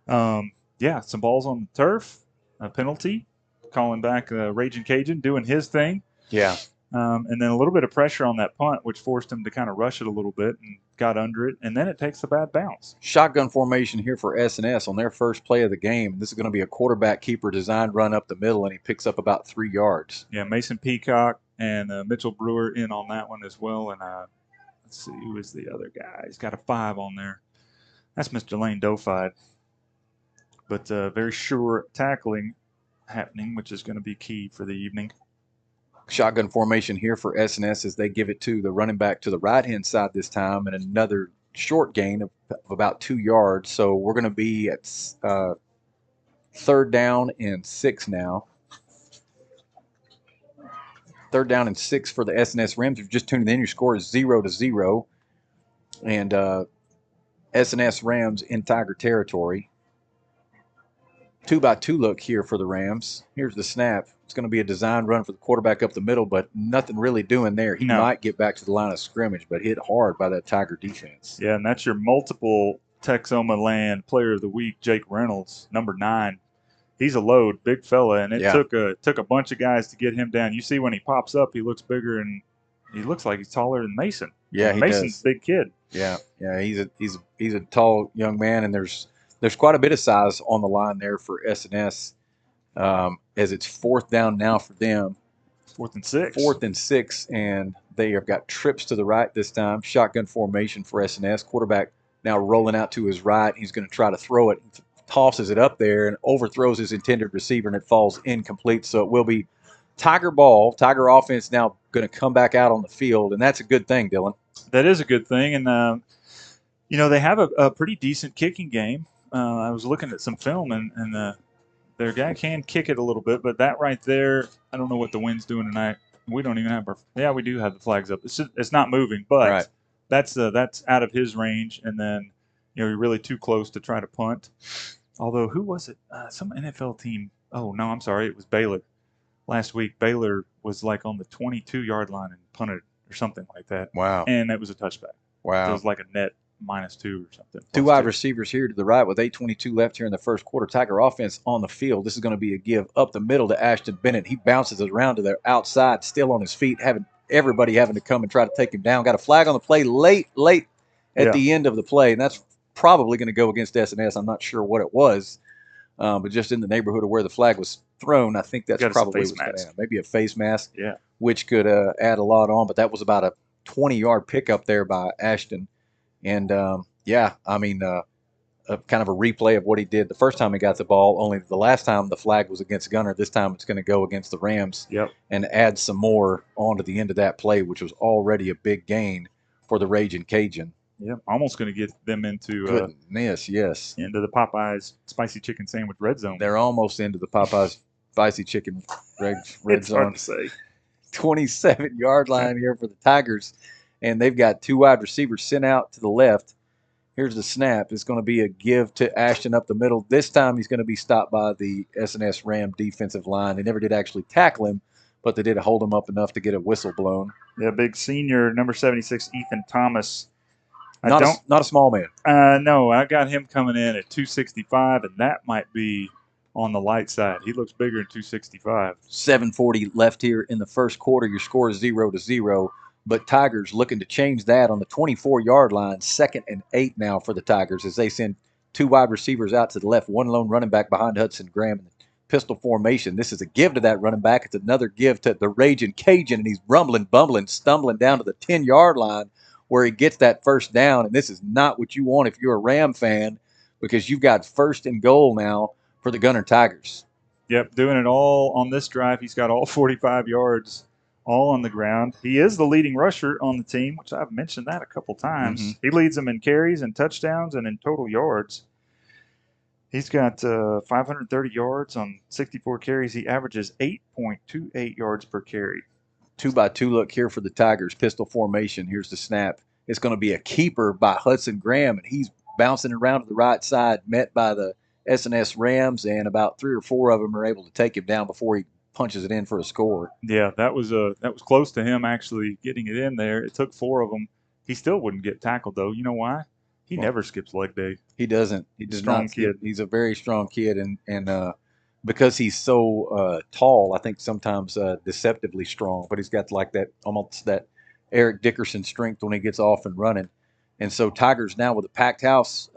Yeah, some balls on the turf, a penalty, calling back Raging Cajun doing his thing. Yeah. And then a little bit of pressure on that punt, which forced him to kind of rush it a little bit and got under it. And then it takes a bad bounce. Shotgun formation here for S&S on their first play of the game. This is going to be a quarterback keeper designed run up the middle, and he picks up about 3 yards. Yeah, Mason Peacock and Mitchell Brewer in on that one as well. And let's see, who is the other guy? He's got a 5 on there. That's Mr. Lane Dofide. But very sure tackling happening, which is going to be key for the evening. Shotgun formation here for S&S as they give it to the running back to the right-hand side this time, and another short gain of about 2 yards. So we're going to be at 3rd down and 6 now. 3rd down and 6 for the S&S Rams. If you're just tuning in, your score is 0-0. And S&S Rams in Tiger territory. 2-by-2 look here for the Rams. Here's the snap. It's going to be a design run for the quarterback up the middle, but nothing really doing there. He might get back to the line of scrimmage, but hit hard by that Tiger defense. Yeah, and that's your multiple Texoma Land Player of the Week, Jake Reynolds, number 9. He's a load, big fella, and it took a bunch of guys to get him down. You see when he pops up, he looks bigger, and he looks like he's taller than Mason. Yeah, Mason's a big kid. Yeah, he's a tall young man, and there's quite a bit of size on the line there for S&S as it's 4th down now for them. 4th and 6. 4th and 6, and they have got trips to the right this time. Shotgun formation for S&S. Quarterback now rolling out to his right. He's going to try to throw it. Tosses it up there and overthrows his intended receiver, and it falls incomplete. So it will be Tiger ball. Tiger offense now going to come back out on the field, and that's a good thing, Dylan. That is a good thing, and they have a pretty decent kicking game. I was looking at some film, and their guy can kick it a little bit, but that right there, I don't know what the wind's doing tonight. We don't even have we do have the flags up. It's not moving, but that's out of his range, and then you're really too close to try to punt. Although, who was it? Some NFL team. Oh, no, I'm sorry. It was Baylor. Last week, Baylor was like on the 22-yard line and punted or something like that. Wow. And that was a touchback. Wow. It was like a net -2 or something. 2 wide receivers here to the right with 8:22 left here in the first quarter. Tiger offense on the field. This is going to be a give up the middle to Ashton Bennett. He bounces it around to the outside, still on his feet, everybody having to come and try to take him down. Got a flag on the play late at the end of the play, and that's probably going to go against S&S. I'm not sure what it was, but just in the neighborhood of where the flag was thrown, I think that's probably what's going to happen. Maybe a face mask, which could add a lot on, but that was about a 20-yard pickup there by Ashton. And, kind of a replay of what he did the first time he got the ball, only the last time the flag was against Gunter. This time it's going to go against the Rams and add some more onto the end of that play, which was already a big gain for the Raging Cajun. Yeah, almost going to get them into into the Popeyes spicy chicken sandwich red zone. They're almost into the Popeyes spicy chicken red it's zone. Hard to say. 27-yard line here for the Tigers, and they've got 2 wide receivers sent out to the left. Here's the snap. It's going to be a give to Ashton up the middle. This time he's going to be stopped by the S&S Ram defensive line. They never did actually tackle him, but they did hold him up enough to get a whistle blown. Yeah, big senior, number 76, Ethan Thomas. Not a small man. No, I got him coming in at 265, and that might be on the light side. He looks bigger than 265. 7:40 left here in the first quarter. Your score is 0-0. But Tigers looking to change that on the 24-yard line. 2nd and 8 now for the Tigers as they send two wide receivers out to the left, one lone running back behind Hudson Graham in pistol formation. This is a give to that running back. It's another give to the Raging Cajun, and he's rumbling, bumbling, stumbling down to the 10-yard line where he gets that first down. And this is not what you want if you're a Ram fan, because you've got first and goal now for the Gunter Tigers. Yep, doing it all on this drive. He's got all 45 yards all on the ground. He is the leading rusher on the team, which I've mentioned that a couple times. Mm-hmm. He leads them in carries and touchdowns and in total yards. He's got 530 yards on 64 carries. He averages 8.28 yards per carry. 2-by-2 look here for the Tigers. Pistol formation. Here's the snap. It's going to be a keeper by Hudson Graham, and he's bouncing around to the right side, met by the S&S Rams, and about 3 or 4 of them are able to take him down before he punches it in for a score. Yeah, that was close to him actually getting it in there. It took 4 of them. He still wouldn't get tackled, though. You know why? He never skips leg day. He doesn't. He does strong not. Kid. He's a very strong kid, and because he's so tall, I think sometimes deceptively strong. But he's got like that almost that Eric Dickerson strength when he gets off and running. And so Tigers now with a packed house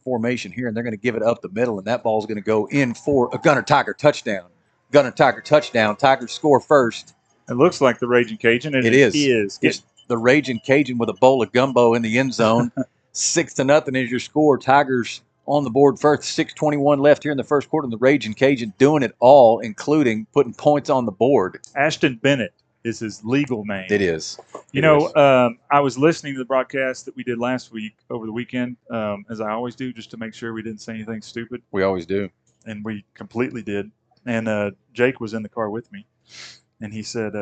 formation here, and they're going to give it up the middle, and that ball is going to go in for a Gunter Tiger touchdown. Gunter Tiger touchdown. Tigers score first. It looks like the Raging Cajun. It is. It's the Raging Cajun with a bowl of gumbo in the end zone. 6-0 is your score. Tigers on the board first. 6:21 left here in the first quarter. And the Raging Cajun doing it all, including putting points on the board. Ashton Bennett is his legal name. It is. I was listening to the broadcast that we did last week over the weekend, as I always do, just to make sure we didn't say anything stupid. We always do. And we completely did. And Jake was in the car with me, and he said,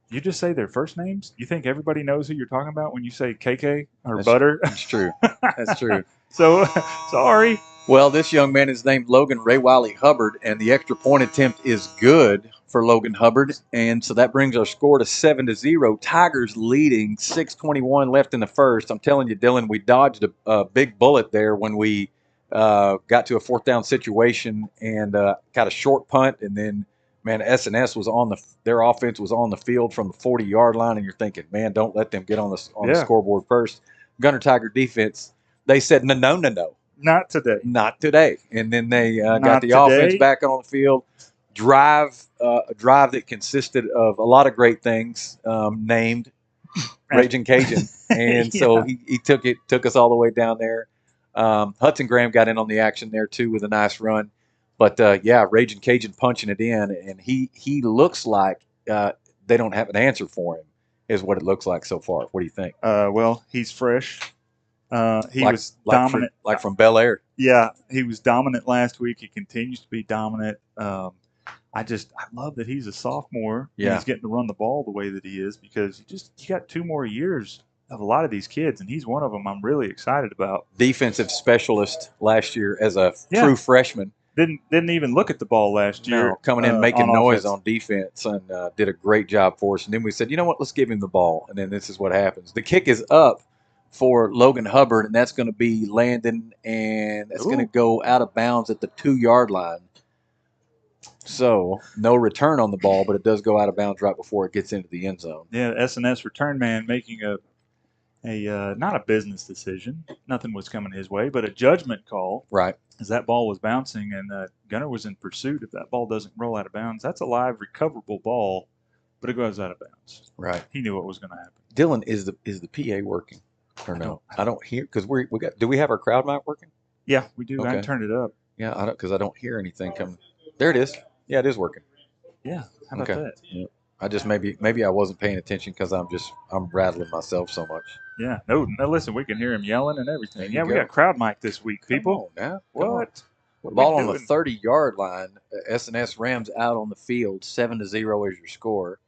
you just say their first names? You think everybody knows who you're talking about when you say KK or Butter? That's true. That's true. So, sorry. Well, this young man is named Logan Ray Wiley Hubbard, and the extra point attempt is good for Logan Hubbard. And so that brings our score to 7-0. Tigers leading, 6:21 left in the first. I'm telling you, Dylan, we dodged a big bullet there when we got to a fourth down situation and got a short punt, and then man, S&S was their offense was on the field from the 40-yard line, and you're thinking, man, don't let them get on the scoreboard first. Gunter Tiger defense, they said, no. Not today. Not today. And then they got the offense back on the field. A drive that consisted of a lot of great things, named Raging Cajun. And so he took us all the way down there. Hudson Graham got in on the action there, too, with a nice run. But, Raging Cajun punching it in, and he looks like they don't have an answer for him, is what it looks like so far. What do you think? Well, he's fresh. He was dominant. From Bel Air. Yeah, he was dominant last week. He continues to be dominant. I love that he's a sophomore. Yeah. He's getting to run the ball the way that he is, because you got 2 more years of a lot of these kids, and he's one of them I'm really excited about. Defensive specialist last year as a true freshman. Didn't even look at the ball last year. No, coming in making noise on defense, and did a great job for us. And then we said, you know what, let's give him the ball. And then this is what happens. The kick is up for Logan Hubbard, and that's going to be landing, and that's going to go out of bounds at the 2-yard line. So no return on the ball, but it does go out of bounds right before it gets into the end zone. Yeah, S&S return man making a not a business decision. Nothing was coming his way, but a judgment call. Right. As that ball was bouncing, and Gunter was in pursuit. If that ball doesn't roll out of bounds, that's a live recoverable ball, but it goes out of bounds. Right. He knew what was going to happen. Dylan, is the PA working or no? I don't hear, because we got. Do we have our crowd mic working? Yeah, we do. Okay. I turned it up. Yeah, because I don't hear anything coming. There it is. Yeah, it is working. Yeah. How about that? Yeah. I just maybe I wasn't paying attention because I'm rattling myself so much. Yeah. No, listen, we can hear him yelling and everything. Yeah, we got crowd mic this week, people. Come on now. What? Ball on the 30-yard line. S&S Rams out on the field. 7-0 is your score.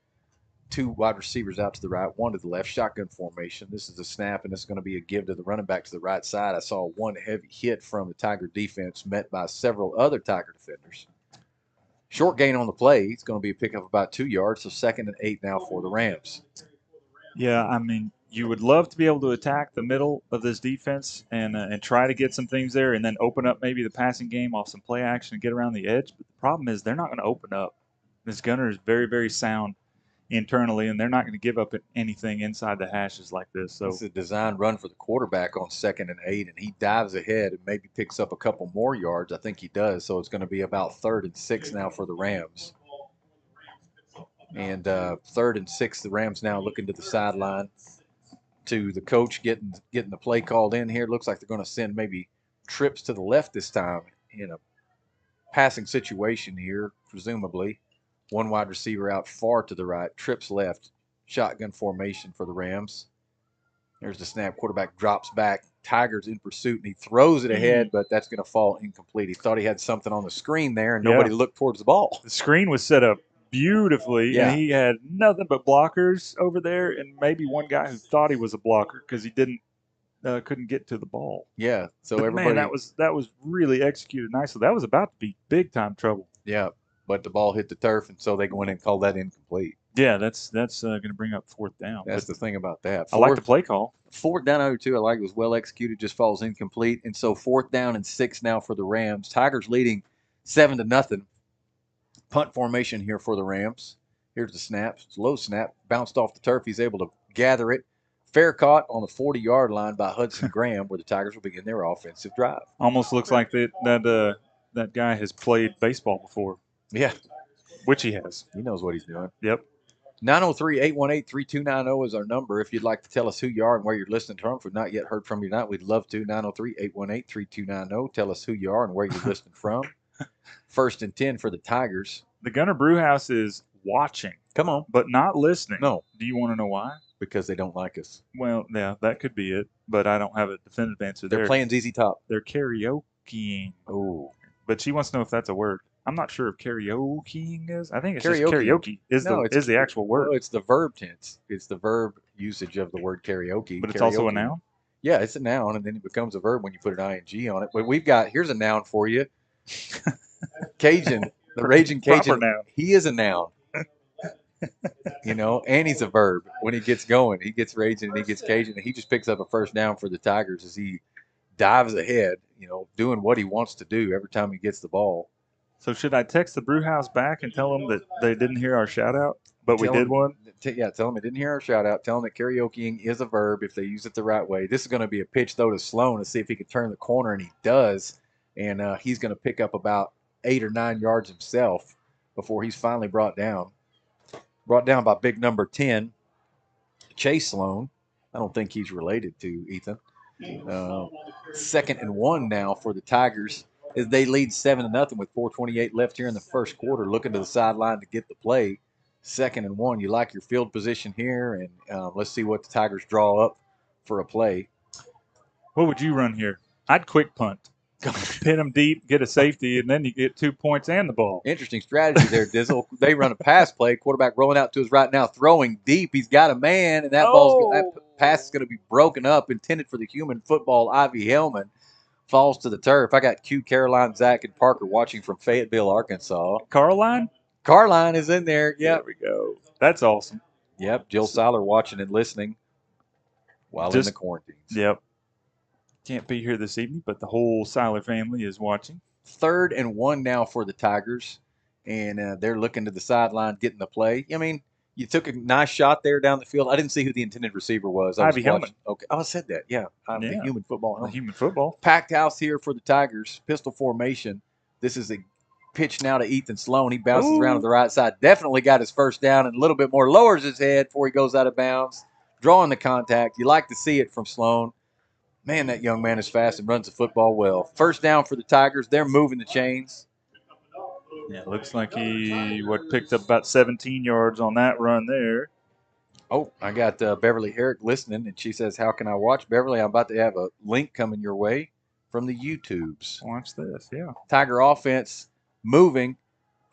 2 wide receivers out to the right, 1 to the left. Shotgun formation. This is a snap, and it's going to be a give to the running back to the right side. I saw one heavy hit from the Tiger defense met by several other Tiger defenders. Short gain on the play. It's going to be a pickup of about 2 yards, so 2nd and 8 now for the Rams. Yeah, I mean, you would love to be able to attack the middle of this defense and try to get some things there, and then open up maybe the passing game off some play action and get around the edge. But the problem is they're not going to open up. This Gunter is very, very sound internally, and they're not going to give up anything inside the hashes like this. So this is a design run for the quarterback on 2nd and 8, and he dives ahead and maybe picks up a couple more yards. I think he does. So it's going to be about 3rd and 6 now for the Rams. And 3rd and 6, the Rams now looking to the sideline, to the coach getting the play called in here. It looks like they're going to send maybe trips to the left this time in a passing situation here, presumably. One wide receiver out far to the right, trips left, shotgun formation for the Rams. There's the snap. Quarterback drops back. Tigers in pursuit, and he throws it ahead, but that's going to fall incomplete. He thought he had something on the screen there, and nobody looked towards the ball. The screen was set up beautifully, and he had nothing but blockers over there, and maybe one guy who thought he was a blocker because he couldn't get to the ball. Yeah, so but everybody. Man, that was really executed nicely. That was about to be big time trouble. Yeah, but the ball hit the turf, and so they go in and call that incomplete. Yeah, that's going to bring up 4th down. That's the thing about that. I like the play call. 4th down over 2. I like it was well executed, just falls incomplete. And so 4th down and 6 now for the Rams. Tigers leading 7-0. Punt formation here for the Rams. Here's the snap. It's a low snap. Bounced off the turf. He's able to gather it. Fair caught on the 40-yard line by Hudson Graham, where the Tigers will begin their offensive drive. Almost looks like that guy has played baseball before. Yeah. Which he has. He knows what he's doing. Yep. 903-818-3290 is our number. If you'd like to tell us who you are and where you're listening from, if we've not yet heard from you tonight, we'd love to. 903-818-3290. Tell us who you are and where you're listening from. 1st and 10 for the Tigers. The Gunter Brewhouse is watching. Come on. But not listening. No. Do you want to know why? Because they don't like us. Well, yeah, that could be it. But I don't have a definitive answer there. They're playing ZZ Top. They're karaokeing. Oh. But she wants to know if that's a word. I'm not sure if karaokeing is. I think it's karaoke. Just karaoke is the actual word. Well, it's the verb tense. It's the verb usage of the word karaoke. But it's karaoke. Also a noun? Yeah, it's a noun, and then it becomes a verb when you put an ing on it. But here's a noun for you. Cajun, the Raging Cajun. Proper noun. He is a noun. And he's a verb. When he gets going, he gets raging and he gets Cajun, and he just picks up a 1st down for the Tigers as he dives ahead, doing what he wants to do every time he gets the ball. So should I text the Brewhouse back and tell them that they didn't hear our shout out, but we did one? Tell them they didn't hear our shout out. Tell them that karaokeing is a verb if they use it the right way. This is going to be a pitch, though, to Sloan to see if he can turn the corner, and he does. And he's going to pick up about 8 or 9 yards himself before he's finally brought down. Brought down by big number 10, Chase Sloan. I don't think he's related to Ethan. 2nd and 1 now for the Tigers as they lead 7-0 with 4:28 left here in the 1st quarter, looking to the sideline to get the play. 2nd and 1. You like your field position here, and let's see what the Tigers draw up for a play. What would you run here? I'd quick punt. Pin them deep, get a safety, and then you get 2 points and the ball. Interesting strategy there, Dizzle. They run a pass play. Quarterback rolling out to his right now, throwing deep. He's got a man, and that pass is going to be broken up, intended for the human football. Ivy Hellman falls to the turf. I got Q, Caroline, Zach, and Parker watching from Fayetteville, Arkansas. Caroline is in there. Yep. There we go. That's awesome. Yep. Jill Seiler watching and listening while in the quarantines. Yep. Can't be here this evening, but the whole Seiler family is watching. 3rd and 1 now for the Tigers, and they're looking to the sideline, getting the play. I mean, you took a nice shot there down the field. I didn't see who the intended receiver was. Ivy Hellman. Okay. I said that. Yeah. The human football. The human football. Packed house here for the Tigers. Pistol formation. This is a pitch now to Ethan Sloan. He bounces around to the right side. Definitely got his 1st down and a little bit more. Lowers his head before he goes out of bounds. Drawing the contact. You like to see it from Sloan. Man, that young man is fast and runs the football well. 1st down for the Tigers. They're moving the chains. Yeah, looks like he picked up about 17 yards on that run there. Oh, I got Beverly Herrick listening, and she says, how can I watch? Beverly, I'm about to have a link coming your way from the YouTubes. Watch this, yeah. Tiger offense moving.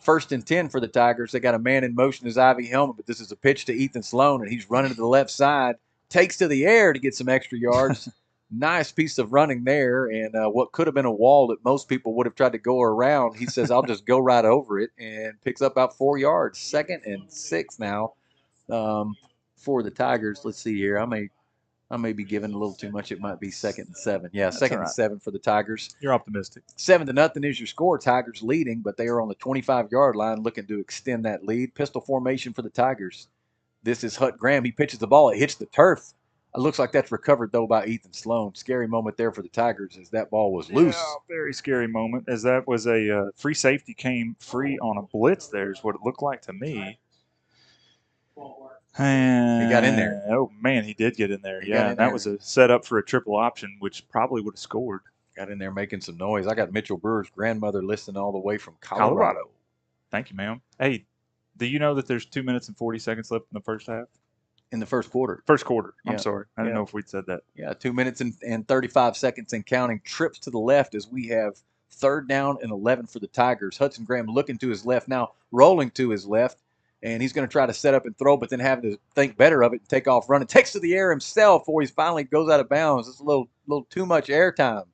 1st and 10 for the Tigers. They got a man in motion as Ivy Hellman, but this is a pitch to Ethan Sloan, and he's running to the left side. Takes to the air to get some extra yards. Nice piece of running there, and what could have been a wall that most people would have tried to go around. He says, I'll just go right over it, and picks up about 4 yards. 2nd and 6 now for the Tigers. Let's see here. I may be giving a little too much. It might be 2nd and 7. Yeah, that's 2nd and 7 for the Tigers. You're optimistic. 7-0 is your score. Tigers leading, but they are on the 25-yard line looking to extend that lead. Pistol formation for the Tigers. This is Hut Graham. He pitches the ball. It hits the turf. It looks like that's recovered, though, by Ethan Sloan. Scary moment there for the Tigers as that ball was loose. Yeah, very scary moment as that was a free safety came free on a blitz there is what it looked like to me. And he got in there. Oh, man, he did get in there. That was a setup for a triple option, which probably would have scored. Got in there making some noise. I got Mitchell Brewer's grandmother listening all the way from Colorado. Thank you, ma'am. Hey, do you know that there's 2 minutes and 40 seconds left in the first half? In the first quarter. First quarter. I'm sorry. I didn't know if we'd said that. Yeah, 2 minutes and 35 seconds and counting. Trips to the left as we have 3rd down and 11 for the Tigers. Hudson Graham looking to his left now, rolling to his left, and he's going to try to set up and throw, but then having to think better of it and take off running. Takes to the air himself before he finally goes out of bounds. It's a little too much air time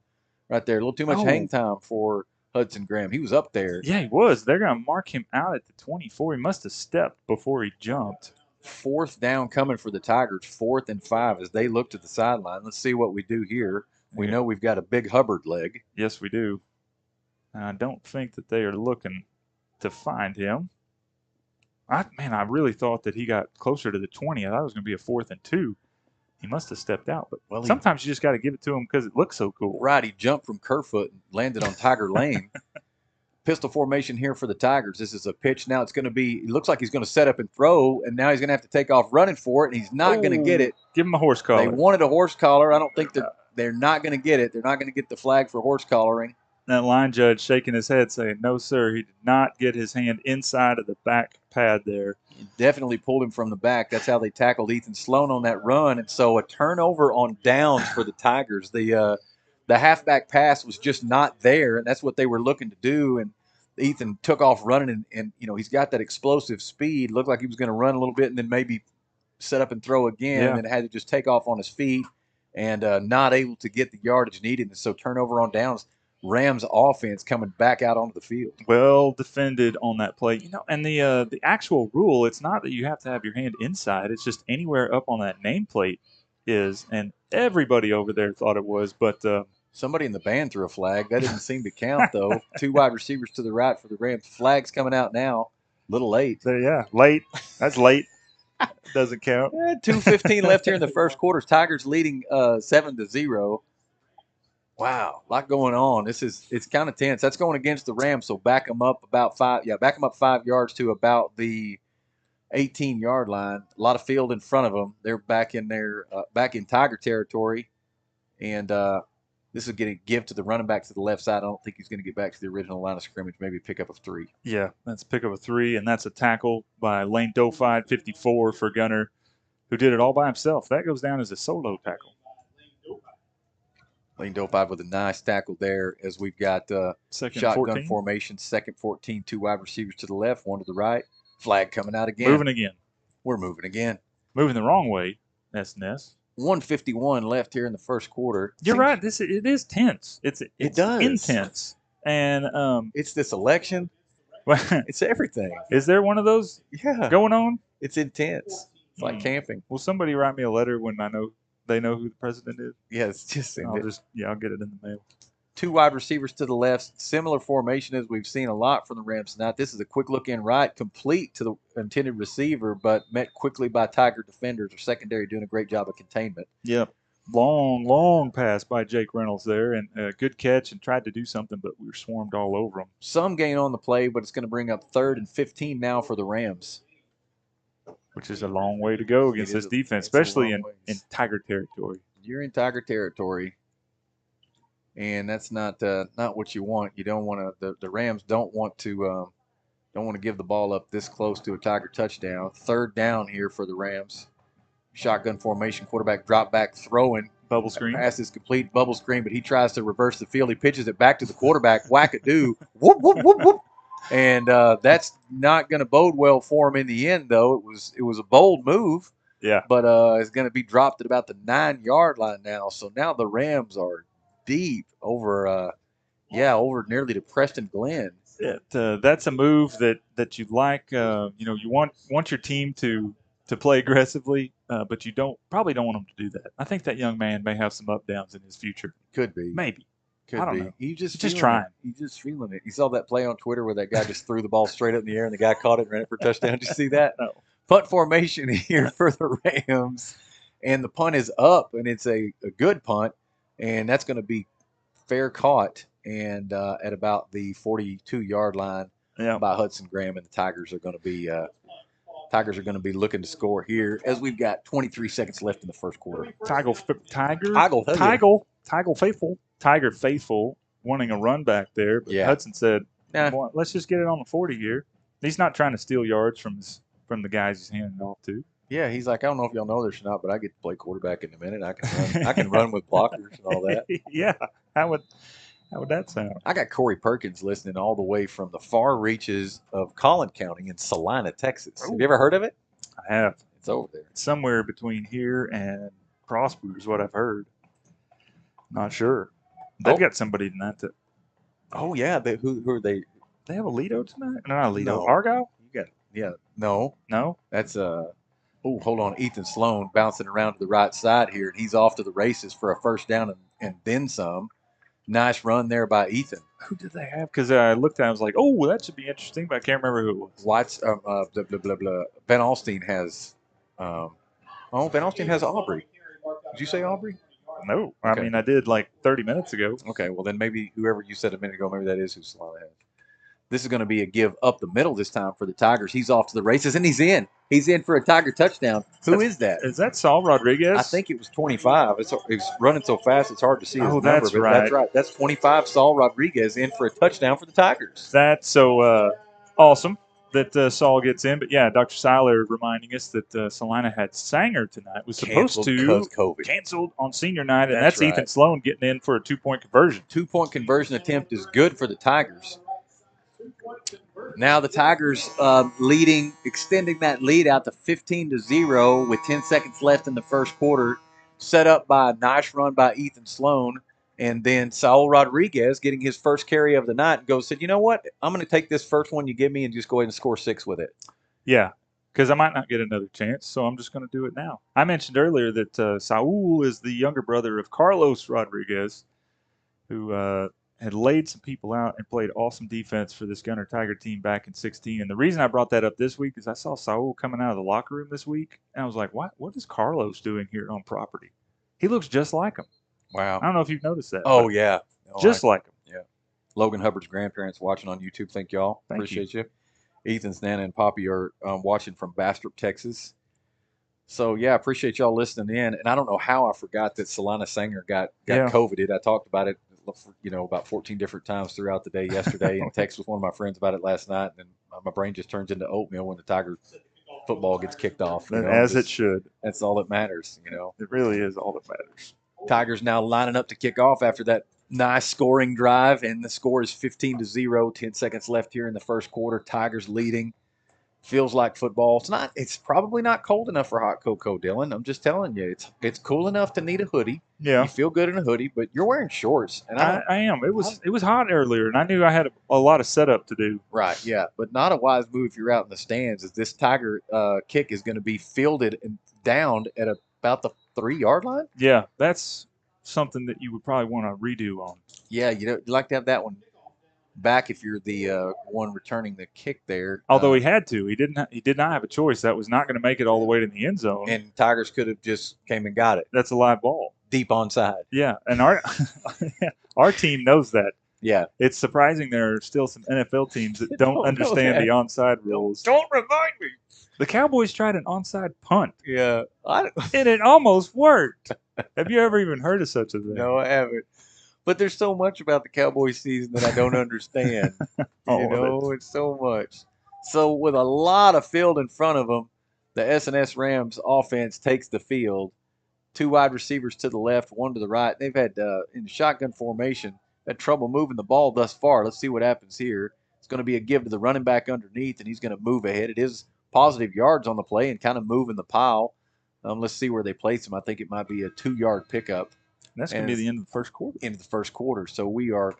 right there, a little too much hang time for Hudson Graham. He was up there. Yeah, he was. They're going to mark him out at the 24. He must have stepped before he jumped. 4th down coming for the Tigers, 4th and 5 as they look to the sideline. Let's see what we do here. We know we've got a big Hubbard leg. Yes, we do. I don't think that they are looking to find him. I really thought that he got closer to the 20. I thought it was going to be a 4th and 2. He must have stepped out. But sometimes you just got to give it to him because it looks so cool. Right, he jumped from Kerfoot and landed on Tiger Lane. Pistol formation here for the Tigers. This is a pitch. Now it's going to be, it looks like he's going to set up and throw, and now he's going to have to take off running for it, and he's not going to get it. Give him a horse collar. They wanted a horse collar. I don't think that they're not going to get it. They're not going to get the flag for horse collaring. That line judge shaking his head saying, no, sir, he did not get his hand inside of the back pad there. He definitely pulled him from the back. That's how they tackled Ethan Sloan on that run. And so a turnover on downs for the Tigers. The halfback pass was just not there, and that's what they were looking to do. And Ethan took off running, and he's got that explosive speed. Looked like he was going to run a little bit and then maybe set up and throw again, and had to just take off on his feet and not able to get the yardage needed. And so turnover on downs. Rams offense coming back out onto the field. Well defended on that play. And the actual rule, it's not that you have to have your hand inside. It's just anywhere up on that nameplate is, and everybody over there thought it was, but somebody in the band threw a flag. That didn't seem to count, though. 2 wide receivers to the right for the Rams. Flag's coming out now. A little late. Late. That's late. Doesn't count. 2:15 left here in the first quarter. Tigers leading 7-0. Wow, a lot going on. It's kind of tense. That's going against the Rams, so back them up about 5 yards to about the 18-yard line. A lot of field in front of them. They're back in Tiger territory, and this is going to give to the running back to the left side. I don't think he's going to get back to the original line of scrimmage. Maybe a pickup of 3. Yeah, that's a pickup of 3, and that's a tackle by Lane Dofide, 54 for Gunter, who did it all by himself. That goes down as a solo tackle. Lane Dofide with a nice tackle there as we've got shotgun 14. formation, 2nd 14, 2 wide receivers to the left, 1 to the right. Flag coming out again. Moving again. We're moving again. Moving the wrong way, S&S. 1:51 left here in the first quarter. You're right. It is tense. It's intense. And it's this election. It's everything. Is there one of those going on? It's intense. It's like camping. Will somebody write me a letter when they know who the president is? Yeah, it's just I'll get it in the mail. 2 wide receivers to the left, similar formation as we've seen a lot from the Rams tonight. This is a quick look in right, complete to the intended receiver, but met quickly by Tiger defenders or secondary doing a great job of containment. Yep. Long pass by Jake Reynolds there, and a good catch, and tried to do something, but we were swarmed all over him. Some gain on the play, but it's going to bring up 3rd and 15 now for the Rams. Which is a long way to go against this defense, especially in Tiger territory. You're in Tiger territory, and that's not what you want. You don't want to. The Rams don't want to give the ball up this close to a Tiger touchdown. 3rd down here for the Rams. Shotgun formation, quarterback drop back, throwing. Bubble screen. Pass is complete, bubble screen, but he tries to reverse the field. He pitches it back to the quarterback, whack-a-doo, whoop, whoop, whoop, whoop. And that's not going to bode well for him in the end, though. It was a bold move. Yeah. But it's going to be dropped at about the 9-yard line now. So now the Rams are deep over nearly to Preston Glenn. That's a move that you like. You want your team to play aggressively, but you probably don't want them to do that. I think that young man may have some up downs in his future. Could be. Maybe. Could I don't be. know. He's just trying. He's just feeling it. You saw that play on Twitter where that guy just threw the ball straight up in the air and the guy caught it and ran it for a touchdown. Did you see that? No. punt formation here for the Rams, and the punt is up, and it's a good punt, and that's going to be fair caught, and at about the 42-yard line by Hudson Graham, and the Tigers are going to be looking to score here as we've got 23 seconds left in the first quarter. Tiger faithful wanting a run back there, but Hudson said, let's just get it on the 40 here. He's not trying to steal yards from the guys he's handing off to. Yeah, he's like, I don't know if y'all know this or not, but I get to play quarterback in a minute. I can run with blockers and all that. Yeah, how would that sound? I got Corey Perkins listening all the way from the far reaches of Collin County in Salina, Texas. Have you ever heard of it? I have. It's over there. It's somewhere between here and Prosper is what I've heard. Not sure. They've got somebody tonight that. Oh yeah, who are they? They have a Lido tonight? No, not Lido. No. Argyle? You got no. That's hold on, Ethan Sloan bouncing around to the right side here, and he's off to the races for a first down and then some. Nice run there by Ethan. Who did they have? Because I looked at it, I was like, oh, that should be interesting, but I can't remember who it was. Ben Alstein has Ben Alstein has Aubrey. Did you say Aubrey? No. Okay. I mean, I did like 30 minutes ago. Okay, well, then maybe whoever you said a minute ago, maybe that is who Solana has. This is going to be a give up the middle this time for the Tigers. He's off to the races, and he's in. He's in for a Tiger touchdown. Who is that? Is that Saul Rodriguez? I think it was 25. It's running so fast it's hard to see his number. That's right. That's right. That's 25, Saul Rodriguez in for a touchdown for the Tigers. That's so awesome that Saul gets in. But, yeah, Dr. Seiler reminding us that Salina had Sanger tonight. Was supposed to canceled on senior night, and that's right. Ethan Sloan getting in for a 2-point conversion. 2-point conversion attempt is good for the Tigers. Now the Tigers extending that lead out to 15-0 with 10 seconds left in the first quarter, set up by a nice run by Ethan Sloan, and then Saul Rodriguez getting his first carry of the night and said, you know what, I'm going to take this first one you give me and just go ahead and score 6 with it. Yeah, because I might not get another chance, so I'm just going to do it now. I mentioned earlier that Saul is the younger brother of Carlos Rodriguez, who had laid some people out and played awesome defense for this Gunter Tiger team back in 2016. And the reason I brought that up this week is I saw Saul coming out of the locker room this week, and I was like, what is Carlos doing here on property? He looks just like him. Wow. I don't know if you've noticed that. Oh, yeah. Just like him. Yeah. Logan Hubbard's grandparents watching on YouTube. Thank y'all. Appreciate you. Ethan's Nana and Poppy are watching from Bastrop, Texas. So, yeah, appreciate y'all listening in. And I don't know how I forgot that Salina Sanger got COVIDed. I talked about it, about 14 different times throughout the day yesterday and texted with one of my friends about it last night. And my brain just turns into oatmeal when the Tiger football gets kicked off. As it should. That's all that matters, It really is all that matters. Tigers now lining up to kick off after that nice scoring drive, and the score is 15-0. 10 seconds left here in the first quarter. Tigers leading. Feels like football. It's probably not cold enough for hot cocoa, Dylan. I'm just telling you, it's cool enough to need a hoodie. Yeah, you feel good in a hoodie, but you're wearing shorts. And I am. It was hot earlier, and I knew I had a lot of setup to do. Right. Yeah, but not a wise move if you're out in the stands. As this Tiger kick is going to be fielded and downed at about the 3-yard line. Yeah, that's something that you would probably want to redo on. Yeah, you'd like to have that one back if you're the one returning the kick there. Although he had to. He did not have a choice. That was not going to make it all the way to the end zone. And Tigers could have just came and got it. That's a live ball. Deep onside. Yeah, and our team knows that. Yeah. It's surprising there are still some NFL teams that don't understand the onside rules. Don't remind me. The Cowboys tried an onside punt. Yeah. And it almost worked. Have you ever even heard of such a thing? No, I haven't. But there's so much about the Cowboys season that I don't understand. It's so much. So with a lot of field in front of them, the S&S Rams offense takes the field. 2 wide receivers to the left, 1 to the right. They've had, in shotgun formation, had trouble moving the ball thus far. Let's see what happens here. It's going to be a give to the running back underneath, and he's going to move ahead. It is positive yards on the play and kind of moving the pile. Let's see where they place him. I think it might be a 2-yard pickup. That's going to be the end of the first quarter. End of the first quarter. So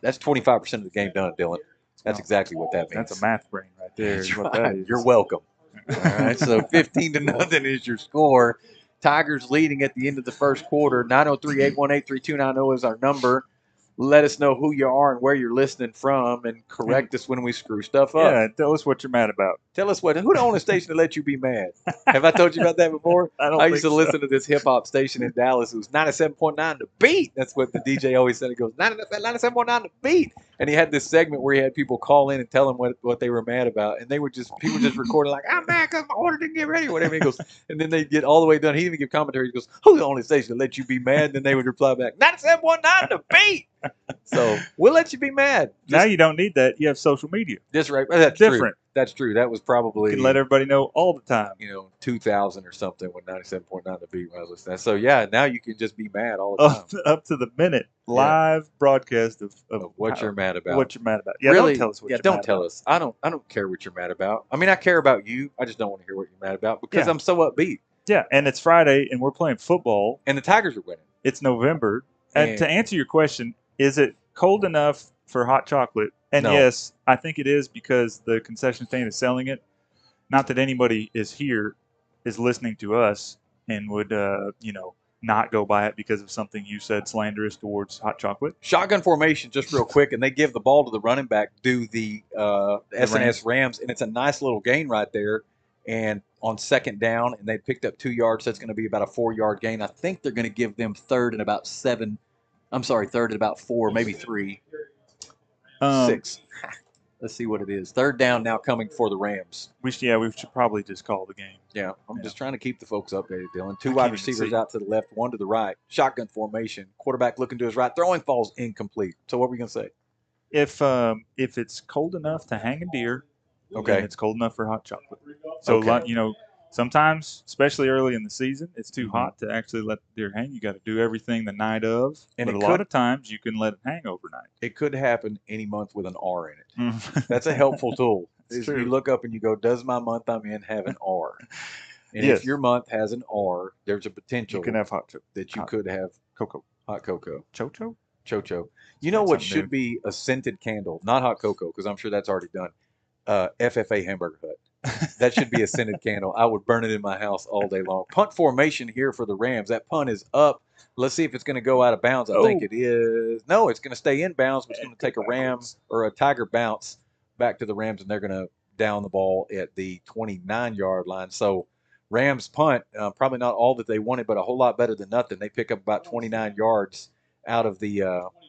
that's 25% of the game done, Dylan. That's exactly what that means. That's a math brain right there. That's right. That is. You're welcome. All right. So 15-0 is your score. Tigers leading at the end of the first quarter. 903-818-3290 is our number. Let us know who you are and where you're listening from, and correct us when we screw stuff up. Yeah, tell us what you're mad about. Tell us who the only station that let you be mad? Have I told you about that before? I used to listen to this hip hop station in Dallas. It was 97.9 The Beat. That's what the DJ always said. He goes, 97.9 The Beat. And he had this segment where he had people call in and tell him what they were mad about. And people just recorded like, I'm mad because my order didn't get ready or whatever. And he goes, and then they get all the way done. He didn't even give commentary. He goes, who's the only station that let you be mad? And then they would reply back, 97.9 The Beat. So we'll let you be mad. Now you don't need that. You have social media. Just right. That's different. True. That's true. That was probably. You can let everybody know all the time. 2000 or something when 97.9 The Beat when I was listening. So yeah, now you can just be mad all the time. Up to the minute, live broadcast of what you're mad about. What you're mad about. Yeah, really, don't tell us what you're don't mad tell about. us. I don't care what you're mad about. I mean, I care about you. I just don't want to hear what you're mad about because I'm so upbeat. Yeah, and it's Friday and we're playing football. And the Tigers are winning. It's November. And to answer your question, is it cold enough for hot chocolate? And no. Yes, I think it is because the concession stand is selling it. Not that anybody is listening to us and would, not go buy it because of something you said slanderous towards hot chocolate. Shotgun formation, just real quick, and they give the ball to the running back, do the SNS Rams, and it's a nice little gain right there. And on second down, and they picked up 2 yards, so it's going to be about a 4-yard gain. I think they're going to give them third and about 4, maybe 3. 6. Let's see what it is. Third down now coming for the Rams. We should probably just call the game. Yeah, I'm just trying to keep the folks updated, Dylan. 2 wide receivers out to the left, 1 to the right. Shotgun formation. Quarterback looking to his right. Throwing falls incomplete. So what are we going to say? If it's cold enough to hang a deer, then it's cold enough for hot chocolate. So, sometimes, especially early in the season, it's too hot to actually let the deer hang. You got to do everything the night of. But a lot of times, you can let it hang overnight. It could happen any month with an R in it. That's a helpful tool. You look up and you go, does my month I'm in have an R? And if your month has an R, there's a potential you can have hot that you could have cocoa. Hot cocoa. Chocho. You know what should be a scented candle? Not hot cocoa, because I'm sure that's already done. FFA Hamburger Hut. That should be a scented candle. I would burn it in my house all day long. Punt formation here for the Rams. That punt is up. Let's see if it's going to go out of bounds. I think it is. No, it's going to stay in bounds, but it's going to take a Ram or a Tiger bounce back to the Rams, and they're going to down the ball at the 29-yard line. So Rams punt, probably not all that they wanted, but a whole lot better than nothing. They pick up about 29 yards out of the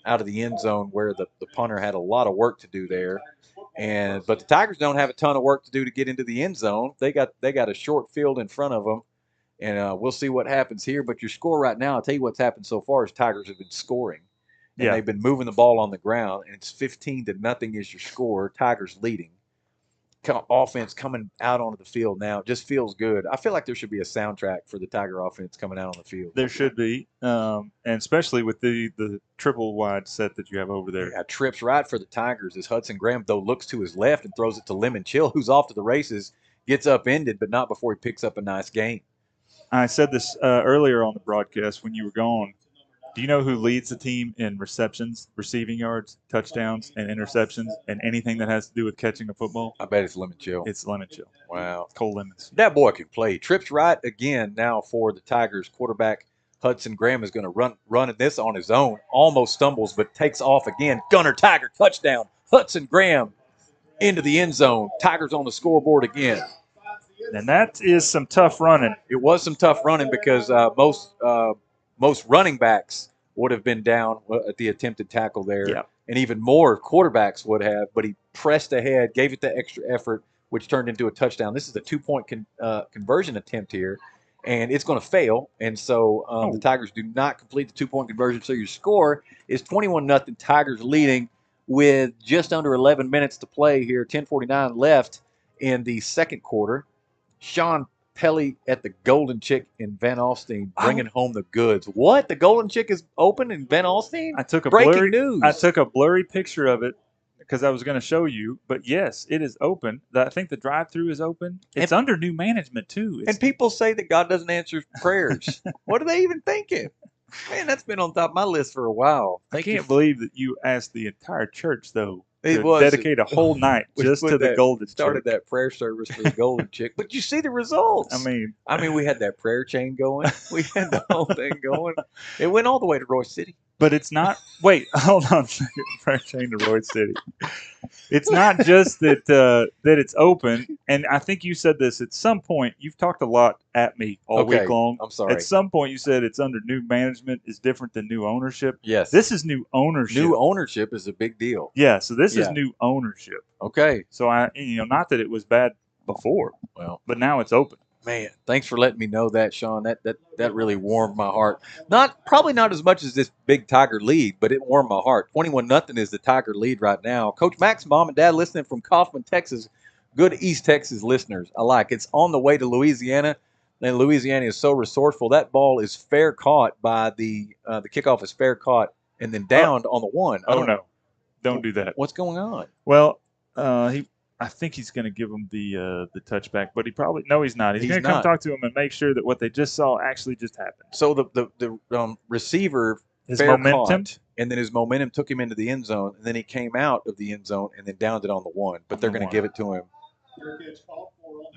end zone where the punter had a lot of work to do there. But the Tigers don't have a ton of work to do to get into the end zone. They got a short field in front of them, and we'll see what happens here. But your score right now, I'll tell you what's happened so far is Tigers have been scoring, and they've been moving the ball on the ground, and it's 15-0 is your score. Tigers leading. Offense coming out onto the field now just feels good. I feel like there should be a soundtrack for the Tiger offense coming out on the field. There should be, and especially with the triple wide set that you have over there. Yeah, trips right for the Tigers as Hudson Graham, though, looks to his left and throws it to Lemon Chill, who's off to the races, gets upended, but not before he picks up a nice gain. I said this earlier on the broadcast when you were gone. Do you know who leads the team in receptions, receiving yards, touchdowns, and interceptions, and anything that has to do with catching a football? I bet it's Lemon Chill. It's Lemon Chill. Wow. It's Cole Lemons. That boy can play. Trips right again now for the Tigers. Quarterback Hudson Graham is going to run this on his own. Almost stumbles, but takes off again. Gunter Tiger touchdown. Hudson Graham into the end zone. Tigers on the scoreboard again. And that is some tough running. It was some tough running because most running backs would have been down at the attempted tackle there. Yeah. And even more quarterbacks would have, but he pressed ahead, gave it the extra effort, which turned into a touchdown. This is a 2-point conversion attempt here, and it's going to fail. And so the Tigers do not complete the 2-point conversion, so your score is 21-0. Tigers leading with just under 11 minutes to play here, 10:49 left in the second quarter. Sean Pelly at the Golden Chick in Van Alstyne bringing home the goods. What? The Golden Chick is open in Van Alstyne? I took a breaking news. I took a blurry picture of it because I was going to show you. But yes, it is open. I think the drive-through is open. It's under new management too. And people say that God doesn't answer prayers. What are they even thinking? Man, that's been on top of my list for a while. I can't believe that you asked the entire church though. It was dedicate a whole night just to the Golden Chick. Started that prayer service for the Golden Chick, but you see the results. I mean, we had that prayer chain going. We had the whole thing going. It went all the way to Royce City. But it's not. Wait, hold on a second. Frank Chain to Royd City. It's not just that it's open, and I think you said this at some point. You've talked a lot at me all week long. I'm sorry. At some point, you said it's under new management is different than new ownership. Yes. This is new ownership. New ownership is a big deal. Yeah, so this is new ownership. Okay. So not that it was bad before, but now it's open. Man, thanks for letting me know that, Sean. That really warmed my heart. Probably not as much as this big Tiger lead, but it warmed my heart. 21-0 is the Tiger lead right now. Coach Max, mom and dad listening from Kaufman, Texas. Good East Texas listeners. I like it's on the way to Louisiana, and Louisiana is so resourceful. That ball is fair caught by the kickoff is fair caught and then downed on the one. No, don't do that. What's going on? Well, I think he's going to give him the touchback, but he's not. He's going to come talk to him and make sure that what they just saw actually just happened. So the receiver his momentum, and then his momentum took him into the end zone, and then he came out of the end zone and then downed it on the one. But they're going to give it to him.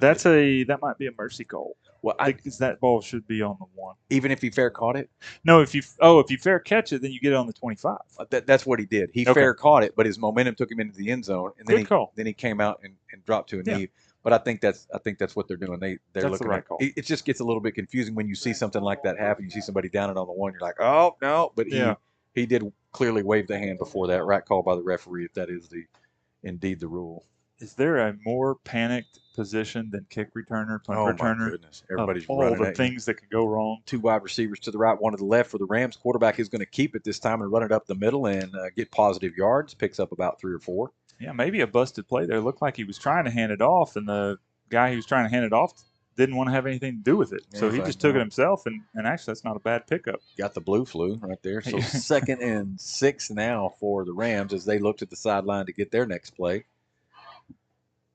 That might be a mercy call. Well, because that ball should be on the one, even if he fair caught it. No, if you fair catch it, then you get it on the 25. That's what he did. He fair caught it, but his momentum took him into the end zone, and then he came out and dropped to a knee. But I think that's what they're doing. They're looking the right call. It just gets a little bit confusing when you see something like that happen. You see somebody down it on the one, you're like, oh no, but he did clearly wave the hand before that. Right call by the referee if that is indeed the rule. Is there a more panicked position than kick returner, punt returner? My goodness. Everybody's running all the things that can go wrong. Two wide receivers to the right, one to the left for the Rams. Quarterback is going to keep it this time and run it up the middle and get positive yards. Picks up about 3 or 4. Yeah, maybe a busted play there. It looked like he was trying to hand it off, and the guy he was trying to hand it off didn't want to have anything to do with it. So he just took it himself, and actually that's not a bad pickup. Got the blue flu right there. So 2nd and 6 now for the Rams as they looked at the sideline to get their next play.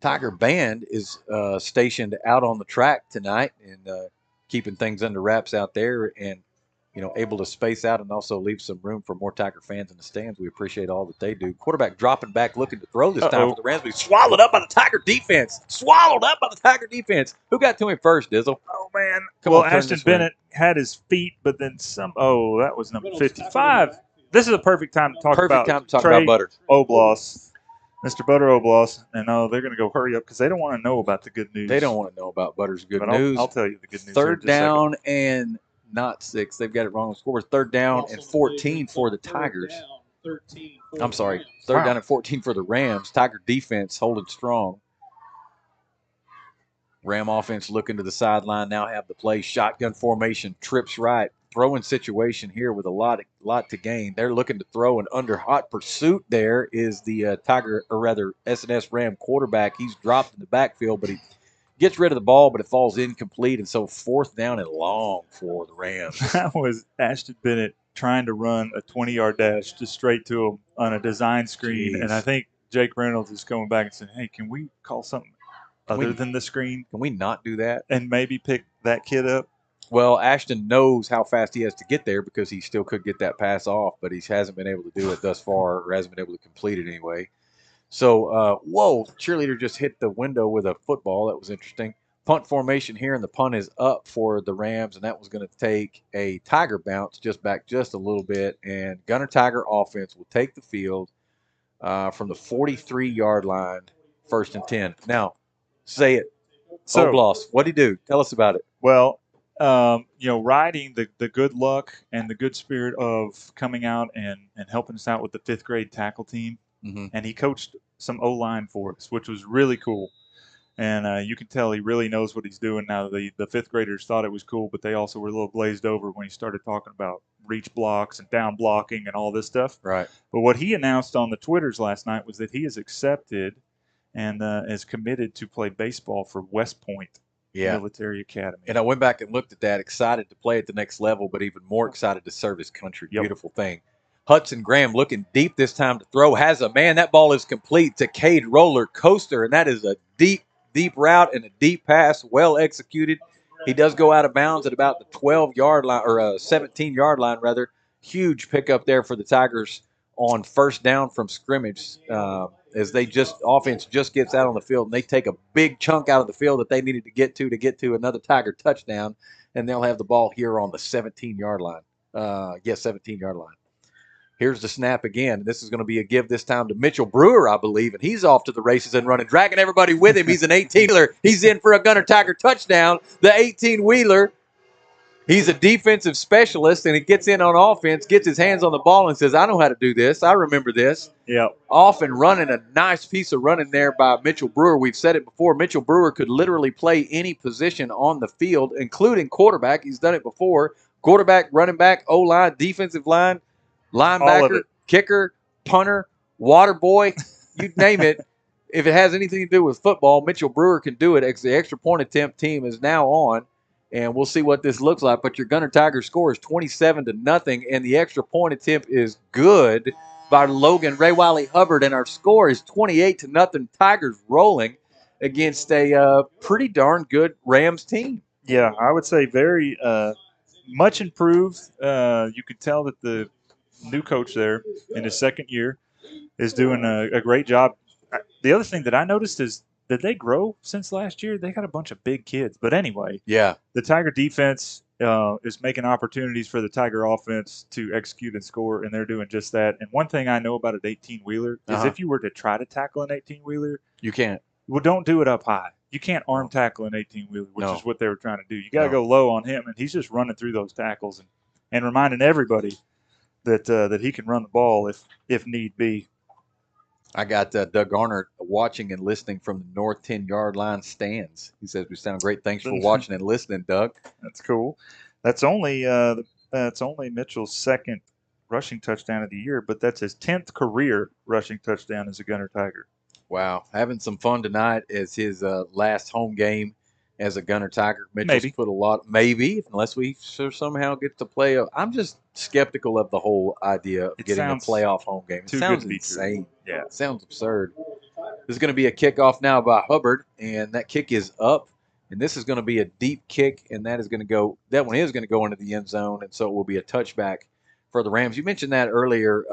Tiger Band is stationed out on the track tonight and keeping things under wraps out there and, able to space out and also leave some room for more Tiger fans in the stands. We appreciate all that they do. Quarterback dropping back, looking to throw this time for the Rams, but he's swallowed up by the Tiger defense. Who got to him first, Dizzle? Oh, man. Ashton Bennett had his feet, but then some. Oh, that was number 55. This is a perfect time to talk about Butter. Oblas. Mr. Butter Oblas, and they're going to go hurry up because they don't want to know about the good news. They don't want to know about Butter's good news. I'll tell you the good news. 3rd down and not 6. They've got it wrong. The score was 3rd down and 14 for the Tigers. I'm sorry, 3rd down and 14 for the Rams. Tiger defense holding strong. Ram offense looking to the sideline. Now have the play. Shotgun formation. Trips right. Throwing situation here with a lot to gain. They're looking to throw, and under hot pursuit there is the Tiger, or rather S&S Ram quarterback. He's dropped in the backfield, but he gets rid of the ball, but it falls incomplete, and so 4th down and long for the Rams. That was Ashton Bennett trying to run a 20-yard dash just straight to him on a design screen, and I think Jake Reynolds is coming back and saying, hey, can we call something other than the screen? Can we not do that? And maybe pick that kid up? Well, Ashton knows how fast he has to get there because he still could get that pass off, but he hasn't been able to do it thus far, or hasn't been able to complete it anyway. So, cheerleader just hit the window with a football. That was interesting. Punt formation here, and the punt is up for the Rams, and that was going to take a Tiger bounce just back just a little bit, and Gunter Tiger offense will take the field from the 43-yard line, 1st and 10. Now, say it. So, Oblas, what'd he do? Tell us about it. Well, riding the good luck and the good spirit of coming out and helping us out with the 5th grade tackle team. Mm-hmm. And he coached some O-line for us, which was really cool. And you can tell he really knows what he's doing now. The 5th graders thought it was cool, but they also were a little glazed over when he started talking about reach blocks and down blocking and all this stuff. Right. But what he announced on the Twitters last night was that he is accepted and is committed to play baseball for West Point. Military Academy. And I went back and looked at that, excited to play at the next level, but even more excited to serve his country. Yep. Beautiful thing. Hudson Graham looking deep this time to throw. Has a man. That ball is complete to Cade Roller Coaster, and that is a deep route and a deep pass, well executed. He does go out of bounds at about the 12-yard line, or 17-yard line, rather. Huge pickup there for the Tigers on 1st down from scrimmage. As offense just gets out on the field, and they take a big chunk out of the field that they needed to get to another Tiger touchdown, and they'll have the ball here on the 17-yard line. 17-yard line. Here's the snap again. This is going to be a give this time to Mitchell Brewer, I believe, and he's off to the races and running, dragging everybody with him. He's an 18-wheeler. He's in for a Gunter Tiger touchdown. The 18-wheeler. He's a defensive specialist, and he gets in on offense, gets his hands on the ball, and says, I know how to do this. I remember this. Yeah. Off and running, a nice piece of running there by Mitchell Brewer. We've said it before. Mitchell Brewer could literally play any position on the field, including quarterback. He's done it before. Quarterback, running back, O-line, defensive line, linebacker, kicker, punter, water boy, you name it. If it has anything to do with football, Mitchell Brewer can do it. The extra point attempt team is now on, and we'll see what this looks like. But your Gunter Tigers score is 27-0, and the extra point attempt is good by Logan Ray Wiley Hubbard, and our score is 28-0. Tigers rolling against a pretty darn good Rams team. Yeah, I would say very much improved. You could tell that the new coach there in his second year is doing a great job. The other thing that I noticed is, did they grow since last year? They got a bunch of big kids. But anyway, yeah, the Tiger defense is making opportunities for the Tiger offense to execute and score, and they're doing just that. And one thing I know about an 18-wheeler is if you were to try to tackle an 18-wheeler, you can't. Well, don't do it up high. You can't arm tackle an 18-wheeler, which is what they were trying to do. You got to go low on him, and he's just running through those tackles and reminding everybody that he can run the ball if need be. I got Doug Garner watching and listening from the north 10-yard line stands. He says we sound great. Thanks for watching and listening, Doug. That's cool. That's only Mitchell's second rushing touchdown of the year, but that's his 10th career rushing touchdown as a Gunter Tiger. Wow, having some fun tonight as his last home game as a Gunter Tiger. Mitchell's put a lot, maybe, unless we somehow get to play. I'm just skeptical of the whole idea of getting a playoff home game. It sounds insane. Yeah, it sounds absurd. This is going to be a kickoff now by Hubbard, and that kick is up. And this is going to be a deep kick, and that is going to go. That one is going to go into the end zone, and so it will be a touchback for the Rams. You mentioned that earlier,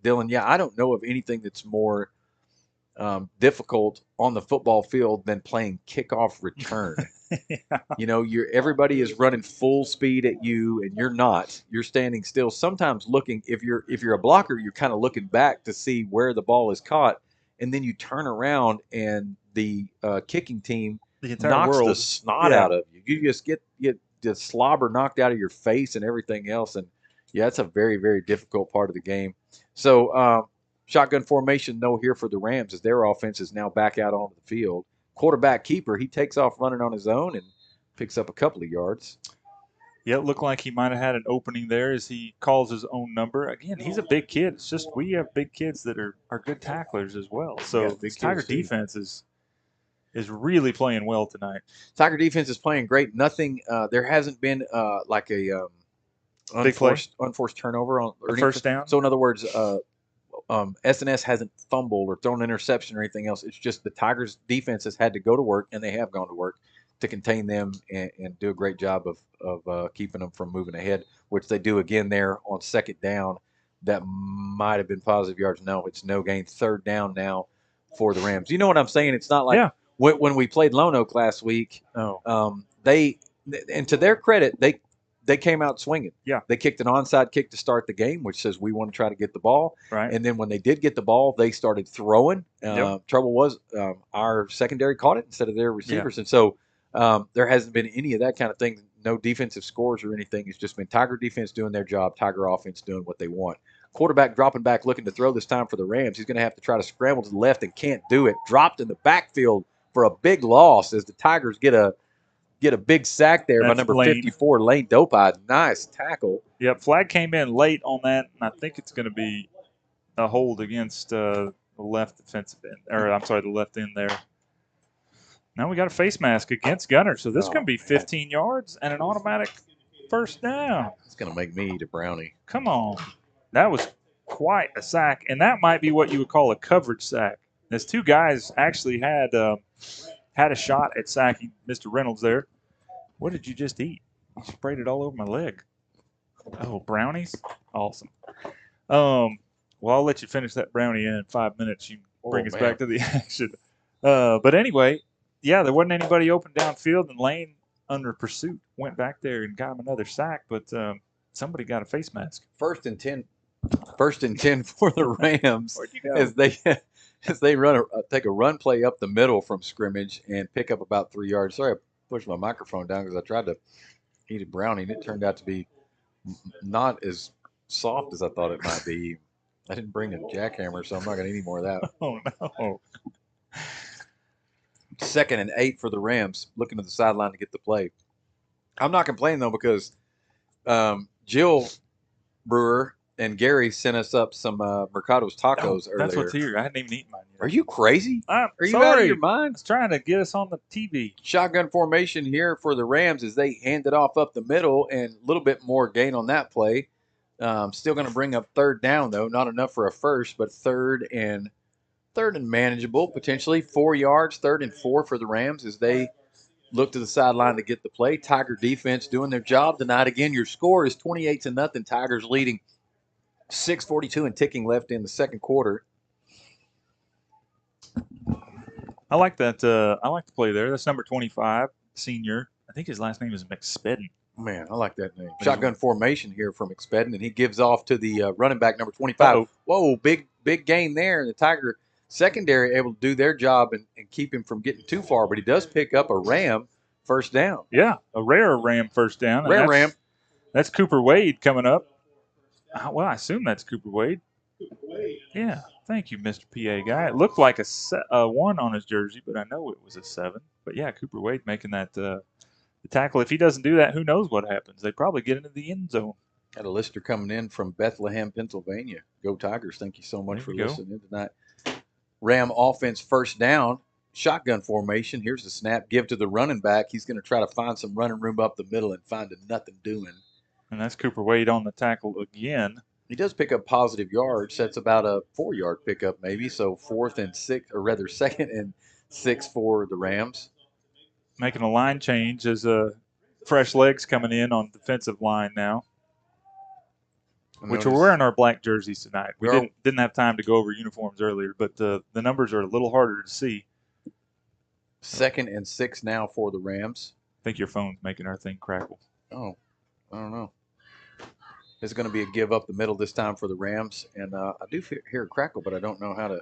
Dylan. Yeah, I don't know of anything that's more difficult on the football field than playing kickoff return. Yeah. You know, everybody is running full speed at you, and you're not. You're standing still. Sometimes looking, if you're a blocker, you're kind of looking back to see where the ball is caught, and then you turn around and the kicking team knocks the snot out of you. You just get the slobber knocked out of your face and everything else, and yeah, it's a very, very difficult part of the game. So. Shotgun formation, no, here for the Rams as their offense is now back out onto the field. Quarterback keeper, he takes off running on his own and picks up a couple of yards. Yeah, it looked like he might have had an opening there as he calls his own number. Again, he's a big kid. It's just we have big kids that are good tacklers as well. So this Tiger defense is really playing well tonight. Tiger defense is playing great. Nothing. There hasn't been like a unforced turnover on a first down. So in other words, SNS hasn't fumbled or thrown an interception or anything else. It's just the Tigers' defense has had to go to work, and they have gone to work to contain them and do a great job of keeping them from moving ahead, which they do again there on second down. That might have been positive yards. No, it's no gain. Third down now for the Rams. You know what I'm saying? It's not like when we played Lone Oak last week, they and to their credit, they came out swinging. Yeah. They kicked an onside kick to start the game, which says we want to try to get the ball. Right. And then when they did get the ball, they started throwing. Trouble was our secondary caught it instead of their receivers. Yeah. And so there hasn't been any of that kind of thing. No defensive scores or anything. It's just been Tiger defense doing their job, Tiger offense doing what they want. Quarterback dropping back looking to throw this time for the Rams. He's going to have to try to scramble to the left and can't do it. Dropped in the backfield for a big loss as the Tigers get a big sack there by number 54, Lane Dopeye. Nice tackle. Yep, flag came in late on that, and I think it's going to be a hold against the left defensive end, the left end there. Now we got a face mask against Gunter, so this is going to be 15 yards and an automatic first down. It's going to make me eat a brownie. Come on. That was quite a sack, and that might be what you would call a coverage sack. Those two guys actually had a shot at sacking Mr. Reynolds there. What did you just eat? You sprayed it all over my leg. Oh, brownies? Awesome. Well, I'll let you finish that brownie in 5 minutes. You bring us back to the action. But anyway, yeah, there wasn't anybody open downfield, and Lane, under pursuit, went back there and got him another sack, but somebody got a face mask. 1st and 10 First and 10 for the Rams Where'd you go? as they take a run play up the middle from scrimmage and pick up about 3 yards. Sorry, I pushed my microphone down because I tried to eat a brownie and it turned out to be not as soft as I thought it might be. I didn't bring a jackhammer, so I'm not going to eat any more of that. Oh, no. 2nd and 8 for the Rams, looking to the sideline to get the play. I'm not complaining, though, because Jill Brewer and Gary sent us up some Mercado's tacos earlier. That's what's here. I hadn't even eaten mine yet. Are you crazy? Are you out of your I mind? was trying to get us on the TV. Shotgun formation here for the Rams as they hand it off up the middle and a little bit more gain on that play. Still going to bring up 3rd down, though. Not enough for a first, but third and manageable, potentially 4 yards, 3rd and 4 for the Rams as they look to the sideline to get the play. Tiger defense doing their job tonight. Again, your score is 28-0. Tigers leading, 6:42 and ticking left in the second quarter. I like that. I like the play there. That's number 25, senior. I think his last name is McSpedden. Man, I like that name. Shotgun formation here from McSpedden, and he gives off to the running back, number 25. Uh-oh. Whoa, big gain there. The Tiger secondary able to do their job and keep him from getting too far, but he does pick up a Ram first down. Yeah, a rare Ram first down. Rare Ram. That's Cooper Wade coming up. Well, I assume that's Cooper Wade. Yeah, thank you, Mr. PA guy. It looked like a 1 on his jersey, but I know it was a 7. But yeah, Cooper Wade making that the tackle. If he doesn't do that, who knows what happens? They probably get into the end zone. Got a listener coming in from Bethlehem, Pennsylvania. Go Tigers. Thank you so much for listening tonight. Ram offense first down. Shotgun formation. Here's the snap. Give to the running back. He's going to try to find some running room up the middle and find a nothing doing. And that's Cooper Wade on the tackle again. He does pick up positive yards. That's about a 4-yard pickup maybe. So 4th and 6, or rather 2nd and 6 for the Rams. Making a line change as fresh legs coming in on defensive line now. Which we're wearing our black jerseys tonight. We didn't have time to go over uniforms earlier, but the numbers are a little harder to see. 2nd and 6 now for the Rams. I think your phone's making our thing crackle. Oh, I don't know. It's going to be a give up the middle this time for the Rams, and I do hear a crackle, but I don't know how to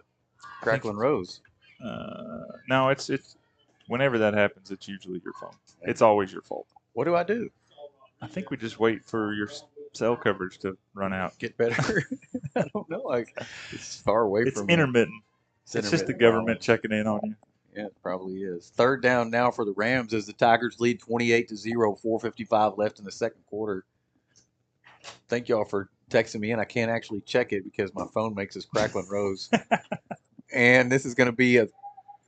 crackle and rose. No, it's whenever that happens, it's usually your phone. It's always your fault. What do I do? I think we just wait for your cell coverage to run out. Get better? I don't know. It's far away from me. It's intermittent. It's just the government checking in on you. Yeah, it probably is. 3rd down now for the Rams as the Tigers lead 28-0, 4:55 left in the second quarter. Thank y'all for texting me in. I can't actually check it because my phone makes this crackling rose. And this is going to be an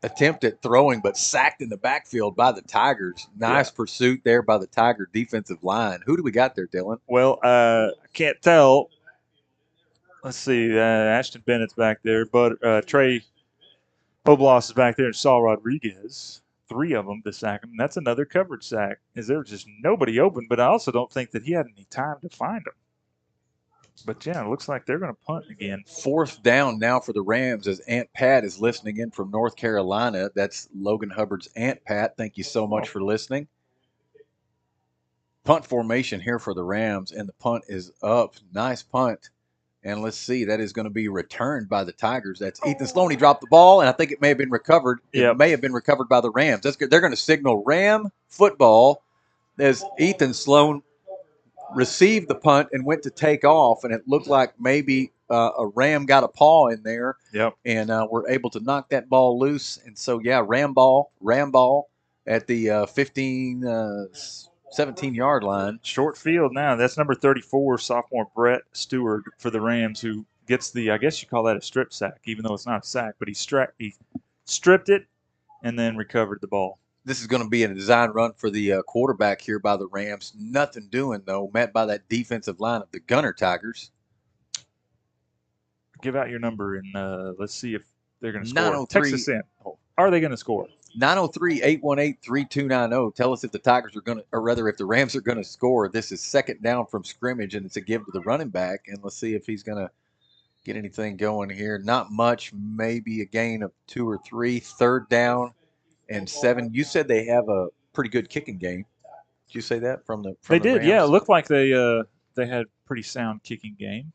attempt at throwing, but sacked in the backfield by the Tigers. Nice pursuit there by the Tiger defensive line. Who do we got there, Dylan? Well, I can't tell. Let's see. Ashton Bennett's back there, but Trey Oblas is back there and Saul Rodriguez. 3 of them to sack him. That's another coverage sack. Is there just nobody open? But I also don't think that he had any time to find them. But yeah, it looks like they're going to punt again. 4th down now for the Rams as Aunt Pat is listening in from North Carolina. That's Logan Hubbard's Aunt Pat. Thank you so much for listening. Punt formation here for the Rams, and the punt is up. Nice punt. And let's see, that is going to be returned by the Tigers. That's Ethan Sloan. He dropped the ball, and I think it may have been recovered. It may have been recovered by the Rams. That's good. They're going to signal Ram football as Ethan Sloan received the punt and went to take off, and it looked like maybe a Ram got a paw in there. And we're able to knock that ball loose. And so, yeah, Ram ball at the 17-yard line. Short field now. That's number 34, sophomore Brett Stewart for the Rams, who gets the, I guess you call that a strip sack, even though it's not a sack, but he stripped it and then recovered the ball. This is going to be a design run for the quarterback here by the Rams. Nothing doing, though, met by that defensive line of the Gunter Tigers. Give out your number, and let's see if they're going to score. Text us in. Are they going to score? 903-818-3290. Tell us if the Tigers are going to, or rather if the Rams are going to score. This is 2nd down from scrimmage, and it's a give to the running back. And let's see if he's going to get anything going here. Not much, maybe a gain of 2 or 3. 3rd down and 7. You said they have a pretty good kicking game. Did you say that from the They did, Rams? yeah. It looked like they had pretty sound kicking game.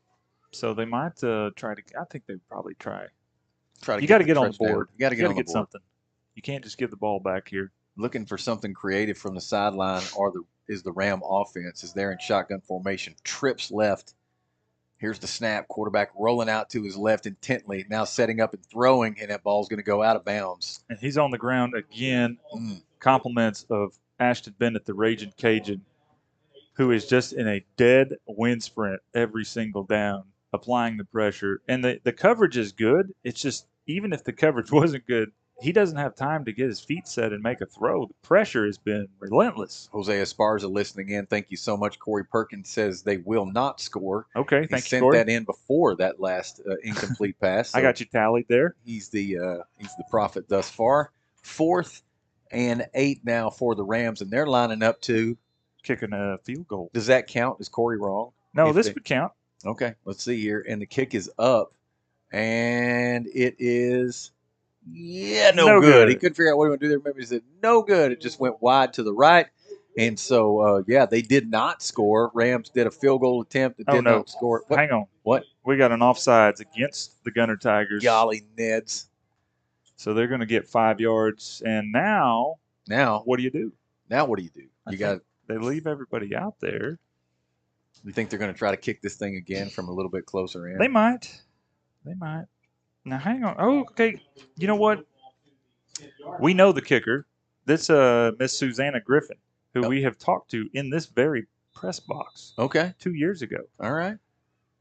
So they might try to. I think they would probably try. Try to You got to the get on the touchdown. board. You got to You got to on the get board. something. You can't just give the ball back here. Looking for something creative from the sideline, or is the Ram offense is there in shotgun formation. Trips left. Here's the snap. Quarterback rolling out to his left intently. Now setting up and throwing, and that ball's going to go out of bounds. And he's on the ground again. Compliments of Ashton Bennett, the Raging Cajun, who is just in a dead wind sprint every single down, applying the pressure. And the coverage is good. It's just, even if the coverage wasn't good, he doesn't have time to get his feet set and make a throw. The pressure has been relentless. Jose Esparza listening in. Thank you so much. Corey Perkins says they will not score. Okay, he thank you, sent Corey. that in before that last incomplete pass. So I got you tallied there. He's the prophet thus far. 4th and 8 now for the Rams, and they're lining up to kicking a field goal. Does that count? Is Corey wrong? No, this would count. Okay, let's see here. And the kick is up, and it is no good. He couldn't figure out what he would do there. Maybe he said no good. It just went wide to the right. And so, they did not score. Rams did a field goal attempt that did not score. What? Hang on. What? We got an offsides against the Gunter Tigers. Golly, Neds. So they're going to get 5 yards. And now, what do you do? Now what do you do? They leave everybody out there. You think they're going to try to kick this thing again from a little bit closer in? They might. Now, hang on. Oh, okay. You know what? We know the kicker. This Miss Susanna Griffin, who we have talked to in this very press box. Okay. 2 years ago. All right.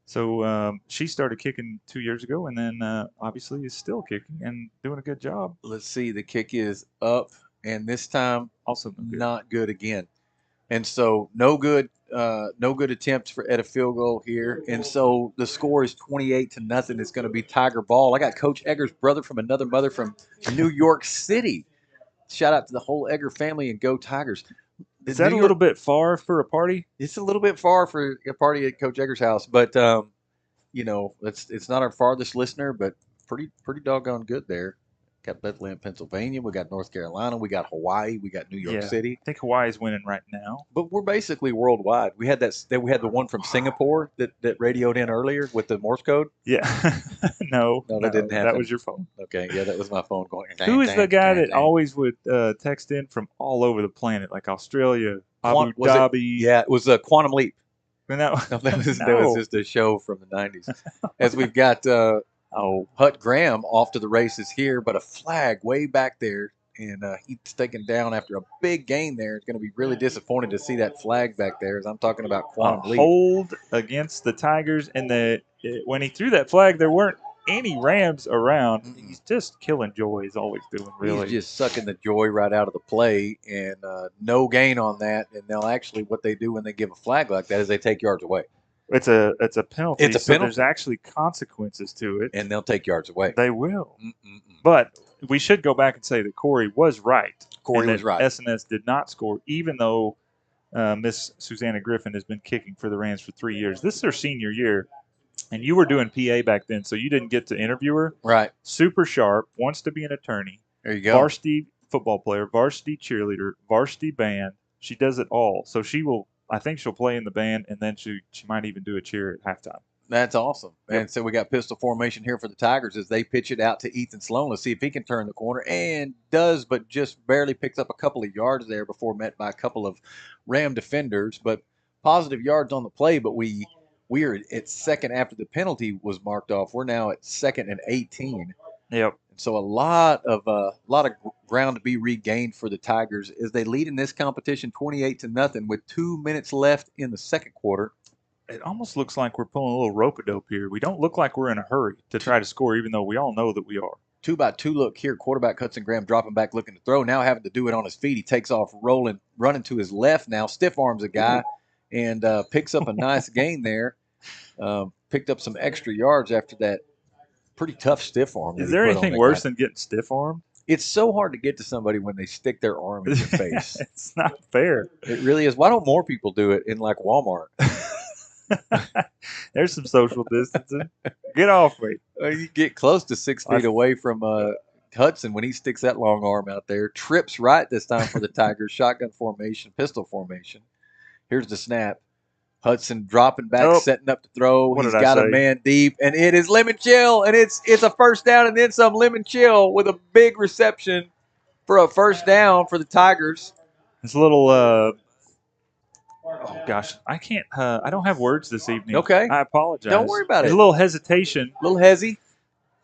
So she started kicking 2 years ago, and then obviously is still kicking and doing a good job. Let's see. The kick is up, and this time also not good again. And so no good attempts at a field goal here. And so the score is 28-0. It's going to be Tiger ball. I got Coach Egger's brother from another mother from New York City. Shout out to the whole Egger family and go Tigers. Is that a little bit far for a party? It's a little bit far for a party at Coach Egger's house, but it's not our farthest listener, but pretty doggone good there. Got Bethlehem, Pennsylvania. We got North Carolina. We got Hawaii. We got New York City. I think Hawaii's winning right now. But we're basically worldwide. We had we had the one from Singapore that radioed in earlier with the Morse code. Yeah. No, that didn't happen. That was your phone. Okay, yeah, that was my phone going. Who is the guy that always would text in from all over the planet, like Australia, Abu Dhabi? It was a Quantum Leap. And that was just a show from the 90s. As we've got Hut Graham off to the races here, but a flag way back there, and he's taken down after a big gain there. It's going to be really disappointed to see that flag back there, as I'm talking about Quantum Leap. Hold against the Tigers, and when he threw that flag, there weren't any Rams around. Mm-mm. He's just killing joy. He's always doing, really. He's just sucking the joy right out of the play, and no gain on that. And they'll actually, what they do when they give a flag like that is they take yards away. It's a penalty. It's a penalty. There's actually consequences to it. And they'll take yards away. They will. Mm-mm-mm. But we should go back and say that Corey was right. Corey was right. SNS did not score, even though Miss Susanna Griffin has been kicking for the Rams for 3 years. This is her senior year. And you were doing PA back then, so you didn't get to interview her. Right. Super sharp, wants to be an attorney. There you go. Varsity football player, varsity cheerleader, varsity band. She does it all. So I think she'll play in the band, and then she might even do a cheer at halftime. That's awesome. Yep. And so we got pistol formation here for the Tigers as they pitch it out to Ethan Sloan. Let's see if he can turn the corner, and does, but just barely picks up a couple of yards there before met by a couple of Ram defenders. But positive yards on the play, but we are at second after the penalty was marked off. We're now at 2nd and 18. Yep. So a lot of ground to be regained for the Tigers as they lead in this competition 28-0 with 2 minutes left in the second quarter. It almost looks like we're pulling a little rope-a-dope here. We don't look like we're in a hurry to try to score, even though we all know that we are. 2-by-2 look here. Quarterback Hudson Graham dropping back, looking to throw. Now having to do it on his feet. He takes off, running to his left now. Stiff arms a guy and picks up a nice gain there. Picked up some extra yards after that pretty tough stiff arm. Is there anything worse than getting stiff armed? It's so hard to get to somebody when they stick their arm in your face. It's not fair. It really is. Why don't more people do it in like Walmart? There's some social distancing. Get off me. You get close to 6 feet away from Hudson when he sticks that long arm out there. Trips right this time for the Tigers. Shotgun formation, pistol formation. Here's the snap. Hudson dropping back, setting up to throw. What He's did I got a say? man deep, and it is Lemon Chill, and it's a first down and then some. Lemon Chill with a big reception for a first down for the Tigers. It's a little. Oh gosh, I can't. I don't have words this evening. Okay. I apologize. Don't worry about There's it. a little hesitation. A little hezzy.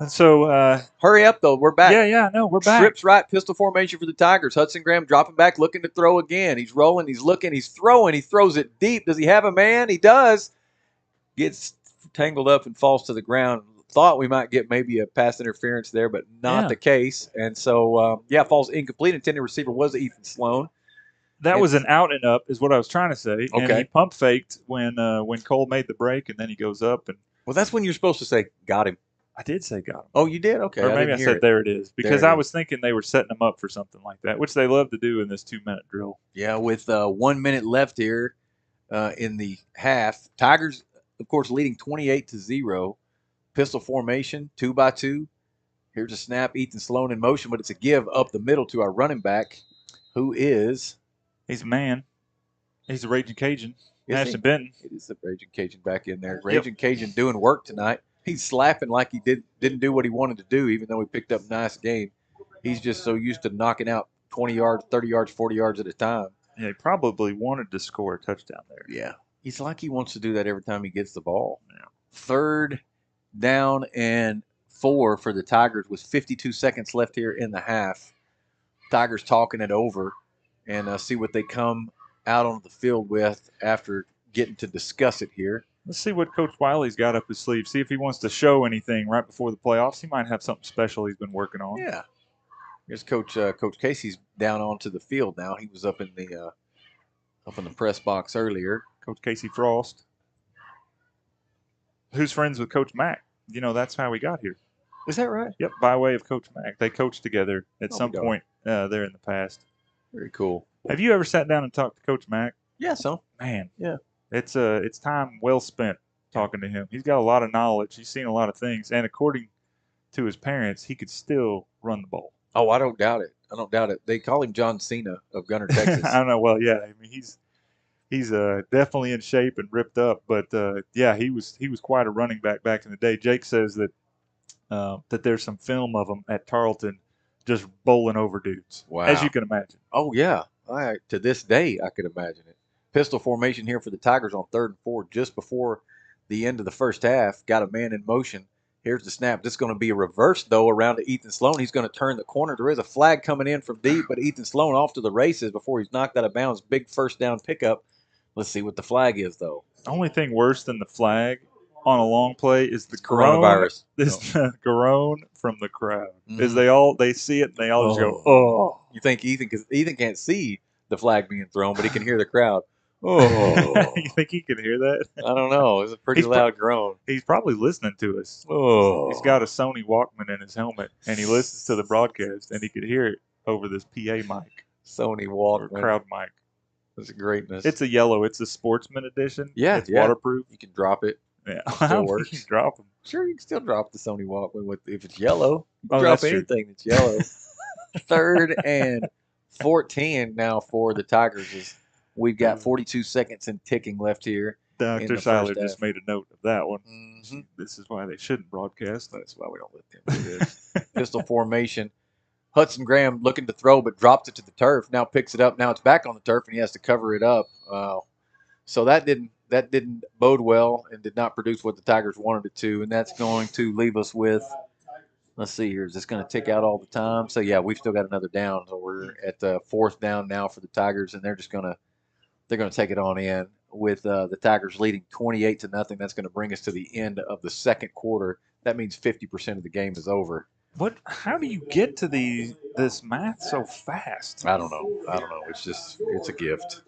And so. Hurry up, though. We're back. Yeah, no, we're back. Trips right, pistol formation for the Tigers. Hudson Graham dropping back, looking to throw again. He's rolling, he's looking, he's throwing. He throws it deep. Does he have a man? He does. Gets tangled up and falls to the ground. Thought we might get maybe a pass interference there, but not the case. And so, falls incomplete. Intended receiver was Ethan Sloan. That was an out and up, is what I was trying to say. Okay. And he pump faked when Cole made the break, and then he goes up. And well, that's when you're supposed to say, got him. I did say got him. Oh, you did? Okay. Or maybe I said there it is. Because I was thinking they were setting him up for something like that, which they love to do in this 2-minute drill. Yeah, with 1 minute left here in the half. Tigers, of course, leading 28-0. Pistol formation, 2-by-2. Here's a snap. Ethan Sloan in motion, but it's a give up the middle to our running back, who is... He's a man. He's a Raging Cajun. Ashton Benton. It is the Raging Cajun back in there. Raging Cajun doing work tonight. He's slapping like he didn't do what he wanted to do, even though he picked up a nice game. He's just so used to knocking out 20 yards, 30 yards, 40 yards at a time. Yeah, he probably wanted to score a touchdown there. Yeah. He's like he wants to do that every time he gets the ball. Yeah. 3rd down and 4 for the Tigers with 52 seconds left here in the half. Tigers talking it over and see what they come out on the field with after getting to discuss it here. Let's see what Coach Wiley's got up his sleeve. See if he wants to show anything right before the playoffs. He might have something special he's been working on. Yeah. Here's Coach Casey's down onto the field now. He was up in the press box earlier. Coach Casey Frost, who's friends with Coach Mack. You know, that's how we got here. Is that right? Yep, by way of Coach Mack. They coached together at some point there in the past. Very cool. Have you ever sat down and talked to Coach Mack? Yeah, so. Man. Yeah. It's time well spent talking to him. He's got a lot of knowledge. He's seen a lot of things. And according to his parents, he could still run the ball. Oh, I don't doubt it. They call him John Cena of Gunter, Texas. I don't know. Well, yeah. I mean, he's definitely in shape and ripped up. But, he was quite a running back in the day. Jake says that there's some film of him at Tarleton just bowling over dudes. Wow. As you can imagine. Oh, yeah. To this day, I could imagine it. Pistol formation here for the Tigers on 3rd and 4 just before the end of the first half. Got a man in motion. Here's the snap. This is going to be a reverse, though, around to Ethan Sloan. He's going to turn the corner. There is a flag coming in from deep, but Ethan Sloan off to the races before he's knocked out of bounds. Big first down pickup. Let's see what the flag is, though. Only thing worse than the flag on a long play is the coronavirus. The groan from the crowd. Mm-hmm. Is they see it and they all just go, oh. You think Ethan, because Ethan can't see the flag being thrown, but he can hear the crowd. Oh. You think he can hear that? I don't know. It's a pretty loud groan. He's probably listening to us. Oh. He's got a Sony Walkman in his helmet, and he listens to the broadcast, and he could hear it over this PA mic. Sony Walkman. Or crowd mic. That's greatness. It's a yellow. It's a Sportsman edition. Yeah. It's waterproof. You can drop it. Yeah. Still works. You can drop them. Sure, you can still drop the Sony Walkman if it's yellow. Oh, drop anything that's yellow. 3rd and 14 now for the Tigers. We've got 42 seconds and ticking left here. Dr. Seiler just made a note of that one. Mm-hmm. This is why they shouldn't broadcast. That's why we don't let them do this. Pistol formation. Hudson Graham looking to throw, but drops it to the turf. Now picks it up. Now it's back on the turf, and he has to cover it up. So that didn't bode well and did not produce what the Tigers wanted it to, and that's going to leave us with, let's see here, is this going to tick out all the time? So, yeah, we've still got another down. So we're at the 4th down now for the Tigers, and they're going to take it on in with the Tigers leading 28-0. That's going to bring us to the end of the 2nd quarter. That means 50% of the game is over. How do you get to this math so fast? I don't know. It's a gift.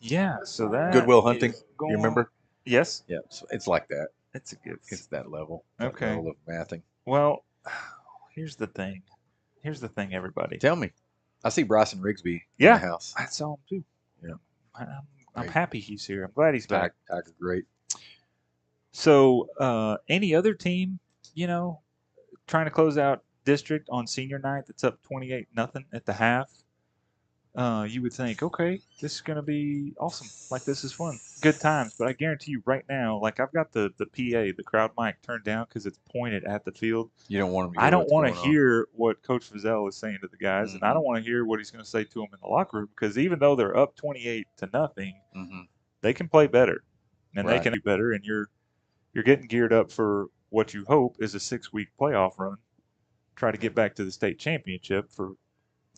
Yeah, so that Goodwill Hunting, you remember? Yes. Yeah, it's like that. It's a gift. It's that level. Okay. That level of mathing. Well, here's the thing, everybody. Tell me. I see Bryson Rigsby in the house. I saw him too. Yeah. I'm happy he's here. I'm glad he's back. Tiger great. So, any other team, trying to close out district on senior night that's up 28-0 at the half, you would think, okay, this is going to be awesome. Like, this is fun. Good times. But I guarantee you right now, like, I've got the PA, the crowd mic, turned down because it's pointed at the field. You don't want them to I hear don't what's want to going on. hear what Coach Fazell is saying to the guys, and I don't want to hear what he's going to say to them in the locker room because even though they're up 28-0, they can play better, and they can do better, and you're getting geared up for what you hope is a 6-week playoff run. Try to get back to the state championship for,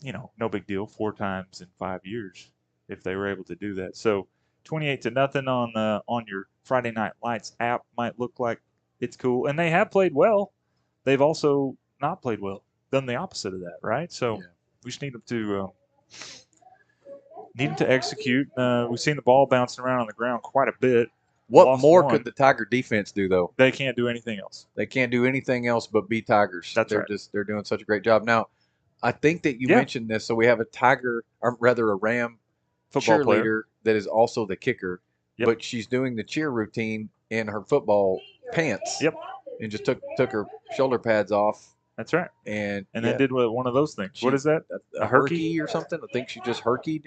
no big deal, 4 times in 5 years if they were able to do that. So 28-0 on your Friday Night Lights app might look like it's cool, and they have played well. They've also not played well, done the opposite of that, right? So we just need them to execute. We've seen the ball bouncing around on the ground quite a bit. What more could the Tiger defense do, though? They can't do anything else. They can't do anything else but beat Tigers. That's right. They're doing such a great job. Now, I think that you mentioned this. So we have a Tiger, or rather a Ram football cheerleader player that is also the kicker, but she's doing the cheer routine in her football pants. Yep. And just took her shoulder pads off. That's right. And then did one of those things. What is that? A herky or something? I think she just herkied.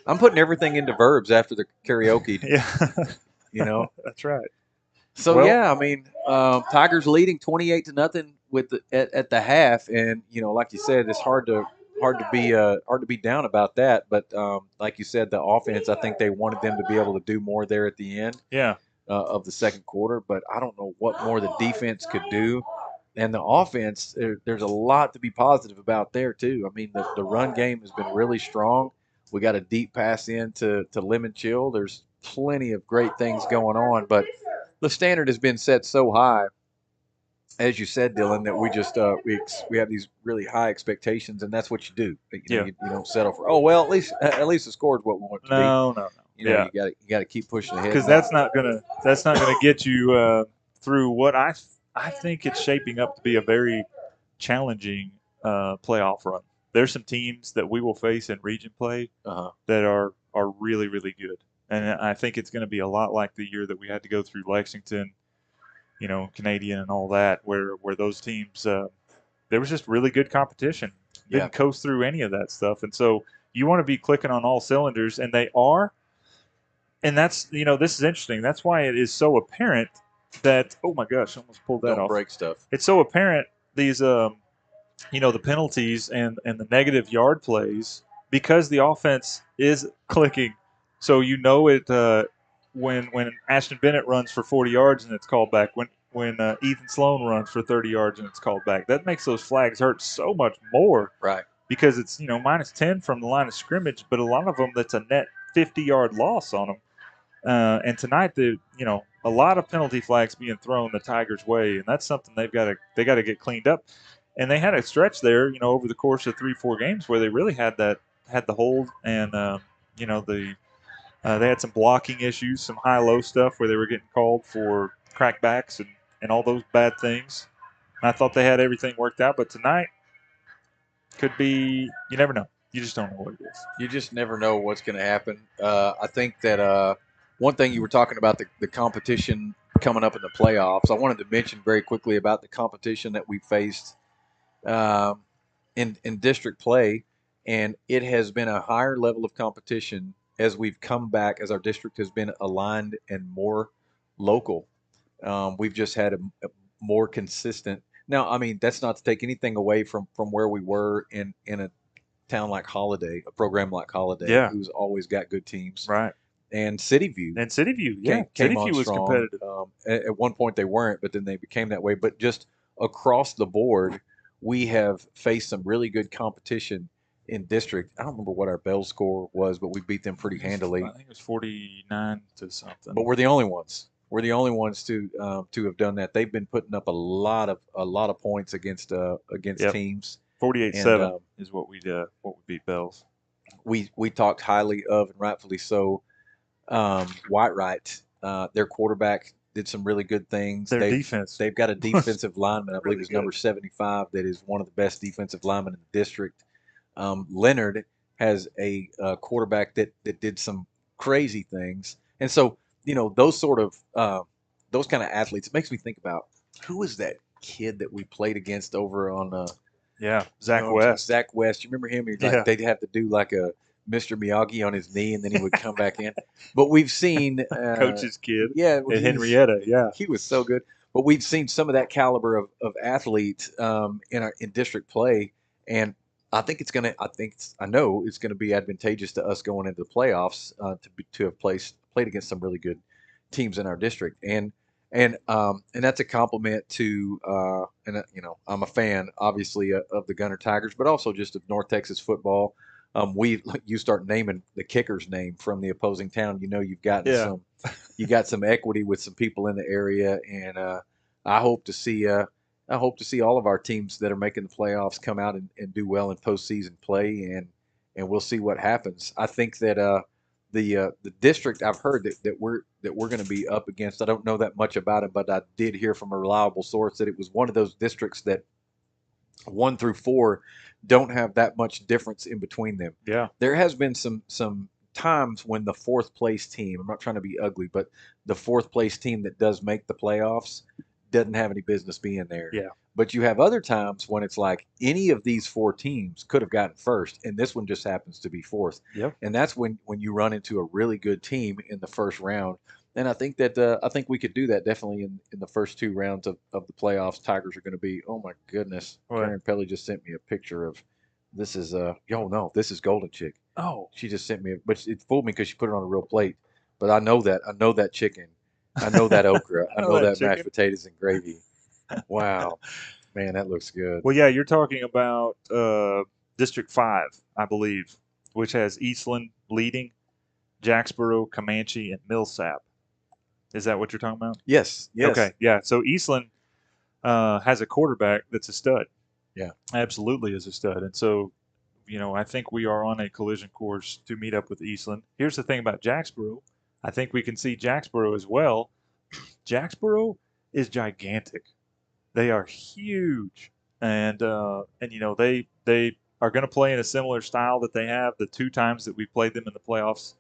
I'm putting everything into verbs after the karaoke. Yeah. That's right. So I mean, Tigers leading 28-0 with at the half, and like you said, it's hard to be down about that. But like you said, the offense, I think they wanted them to be able to do more there at the end. Yeah. Of the second quarter, but I don't know what more the defense could do. And the offense, there's a lot to be positive about there too. I mean, the run game has been really strong. We got a deep pass in to Lemon Chill. There's plenty of great things going on, but the standard has been set so high, as you said, Dylan, that we just we have these really high expectations, and that's what you do. You don't settle for at least the score is what we want to be. No. You got to keep pushing ahead because that's not gonna get you through what I think it's shaping up to be a very challenging playoff run. There's some teams that we will face in region play that are really, really good, and I think it's going to be a lot like the year that we had to go through Lexington, Canadian and all that, where those teams there was just really good competition. Didn't coast through any of that stuff, and so you want to be clicking on all cylinders, and they are. And that's, this is interesting. That's why it is so apparent that, oh my gosh, I almost pulled that off. Don't break stuff. It's so apparent, these, the penalties and the negative yard plays, because the offense is clicking. So it when Ashton Bennett runs for 40 yards and it's called back, when Ethan Sloan runs for 30 yards and it's called back, that makes those flags hurt so much more. Right. Because it's, minus 10 from the line of scrimmage, but a lot of them, that's a net 50-yard loss on them. And tonight, a lot of penalty flags being thrown the Tigers' way, and that's something they got to get cleaned up. And they had a stretch there, over the course of 3-4 games where they really had the hold, and they had some blocking issues, some high-low stuff where they were getting called for crackbacks and all those bad things. And I thought they had everything worked out, but tonight could be, you never know. You just don't know what it is. You just never know what's going to happen. I think that one thing you were talking about, the competition coming up in the playoffs, I wanted to mention very quickly about the competition that we faced in district play, and it has been a higher level of competition as we've come back, as our district has been aligned and more local. We've just had a more consistent. Now, I mean, that's not to take anything away from where we were in a town like Holiday, a program like Holiday, who's always got good teams. Right. And City View. Came City View was strong. Competitive. At one point they weren't, but then they became that way. But just across the board, we have faced some really good competition in district. I don't remember what our Bell score was, but we beat them pretty handily. I think it was 49 to something. But we're the only ones. We're the only ones to have done that. They've been putting up a lot of points against teams. 48-7 is what we beat Bells. We talked highly of, and rightfully so, Whitewright. Their quarterback did some really good things. Defense. They've got a defensive lineman, I believe it's number 75, that is one of the best defensive linemen in the district. Leonard has a quarterback that did some crazy things. And so, those those kind of athletes, it makes me think about, who is that kid that we played against over on Zach West. Zach West. You remember him? They'd have to do like a Mr. Miyagi on his knee, and then he would come back in. But we've seen Coach's kid. Yeah, at Henrietta. Yeah, he was so good. But we've seen some of that caliber of athlete in district play, and I know it's gonna be advantageous to us going into the playoffs to have played against some really good teams in our district, and that's a compliment to I'm a fan obviously of the Gunter Tigers, but also just of North Texas football. You start naming the kicker's name from the opposing town, yeah. you got some equity with some people in the area, and I hope to see I hope to see all of our teams that are making the playoffs come out and do well in postseason play, and we'll see what happens. I think that the district I've heard that we're going to be up against. I don't know that much about it, but I did hear from a reliable source that it was one of those districts that 1 through 4 don't have that much difference in between them. Yeah. There has been some times when the fourth place team, I'm not trying to be ugly, but the fourth place team that does make the playoffs doesn't have any business being there. Yeah. But you have other times when it's like any of these 4 teams could have gotten first, and this one just happens to be fourth. Yep. And that's when you run into a really good team in the first round. And I think we could do that definitely in the first 2 rounds of the playoffs. Tigers are going to be, oh my goodness. What? Karen Pelly just sent me a picture of this is this is Golden Chick. Oh. She just sent me, but it fooled me because she put it on a real plate. But I know that chicken. I know that okra. I know that mashed potatoes and gravy. Wow, man, that looks good. Well, yeah, you're talking about District 5, I believe, which has Eastland leading, Jacksboro, Comanche, and Millsap. Is that what you're talking about? Yes. Okay, yeah. So Eastland has a quarterback that's a stud. Yeah. Absolutely is a stud. And so, I think we are on a collision course to meet up with Eastland. Here's the thing about Jacksboro. I think we can see Jacksboro as well. Jacksboro is gigantic. They are huge, and they are going to play in a similar style that they have the 2 times that we played them in the playoffs,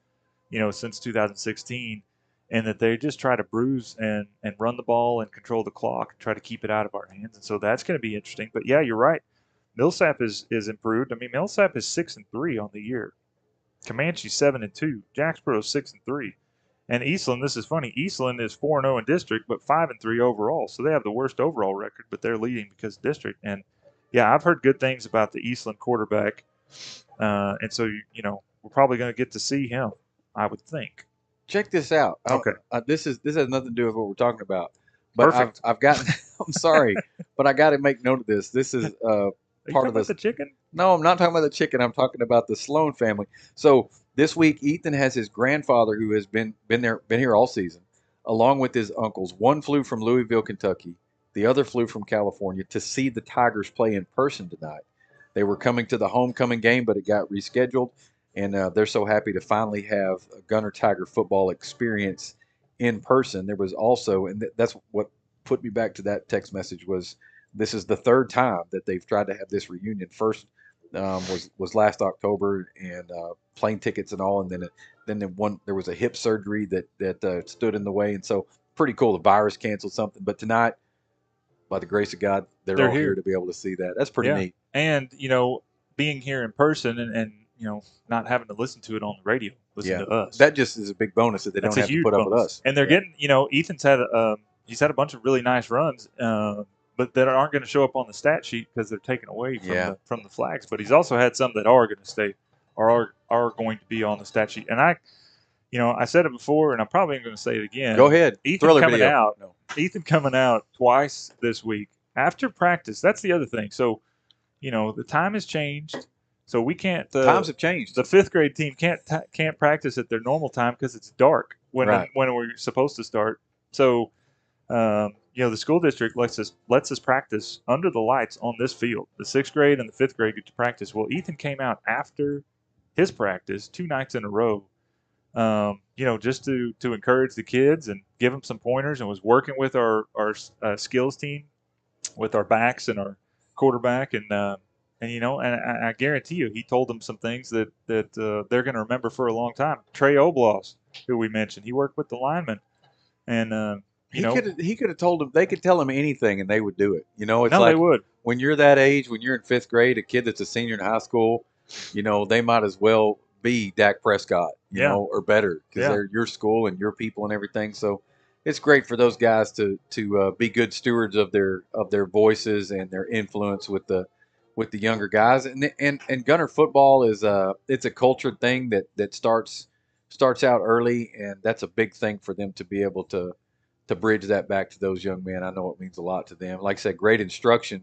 since 2016, and that they just try to bruise and run the ball and control the clock, and try to keep it out of our hands, and so that's going to be interesting. But yeah, you're right. Millsap is improved. I mean, Millsap is 6-3 on the year. Comanche 7-2. Jacksboro 6-3. And Eastland, this is funny. Eastland is 4-0 in district, but 5-3 overall. So they have the worst overall record, but they're leading because of district. And yeah, I've heard good things about the Eastland quarterback, and so we're probably going to get to see him, I would think. Check this out. Okay. This has nothing to do with what we're talking about. But Perfect. I've gotten. I'm sorry, but I got to make note of this. This is part of the chicken. No, I'm not talking about the chicken. I'm talking about the Sloan family. So this week, Ethan has his grandfather, who has been here all season, along with his uncles. One flew from Louisville, Kentucky. The other flew from California to see the Tigers play in person tonight. They were coming to the homecoming game, but it got rescheduled, and they're so happy to finally have a Gunter Tiger football experience in person. There was also, and that's what put me back to that text message, was this is the 3rd time that they've tried to have this reunion. First was last October, and plane tickets and all, and then there was a hip surgery that stood in the way, and so pretty cool. The virus canceled something, but tonight, by the grace of God, they're all here to be able to see that. That's pretty neat. And being here in person and not having to listen to it on the radio, listen to us. That just is a big bonus that they don't have to put up with us. And they're getting, Ethan's had he's had a bunch of really nice runs, but that aren't going to show up on the stat sheet because they're taken away from the flags. But he's also had some that are going to stay or are going to be on the stat sheet. And I said it before, and I'm probably going to say it again. Go ahead. Ethan coming out twice this week after practice. That's the other thing. So, the time has changed. So we can't. Times have changed. The 5th grade team can't practice at their normal time because it's dark when we're supposed to start. So, the school district lets us practice under the lights on this field. The 6th grade and the 5th grade get to practice. Well, Ethan came out after his practice 2 nights in a row, just to encourage the kids and give them some pointers, and was working with our skills team, with our backs and our quarterback, and I guarantee you, he told them some things that they're going to remember for a long time. Trey Oblas, who we mentioned, he worked with the linemen, and he could have told them. They could tell him anything, and they would do it. They would. When you're that age, when you're in 5th grade, a kid that's a senior in high school, they might as well be Dak Prescott, or better, because they're your school and your people and everything. So it's great for those guys to be good stewards of their voices and their influence with the younger guys. And Gunner football is it's a cultured thing that starts out early, and that's a big thing for them to be able to bridge that back to those young men. I know it means a lot to them. Like I said, great instruction,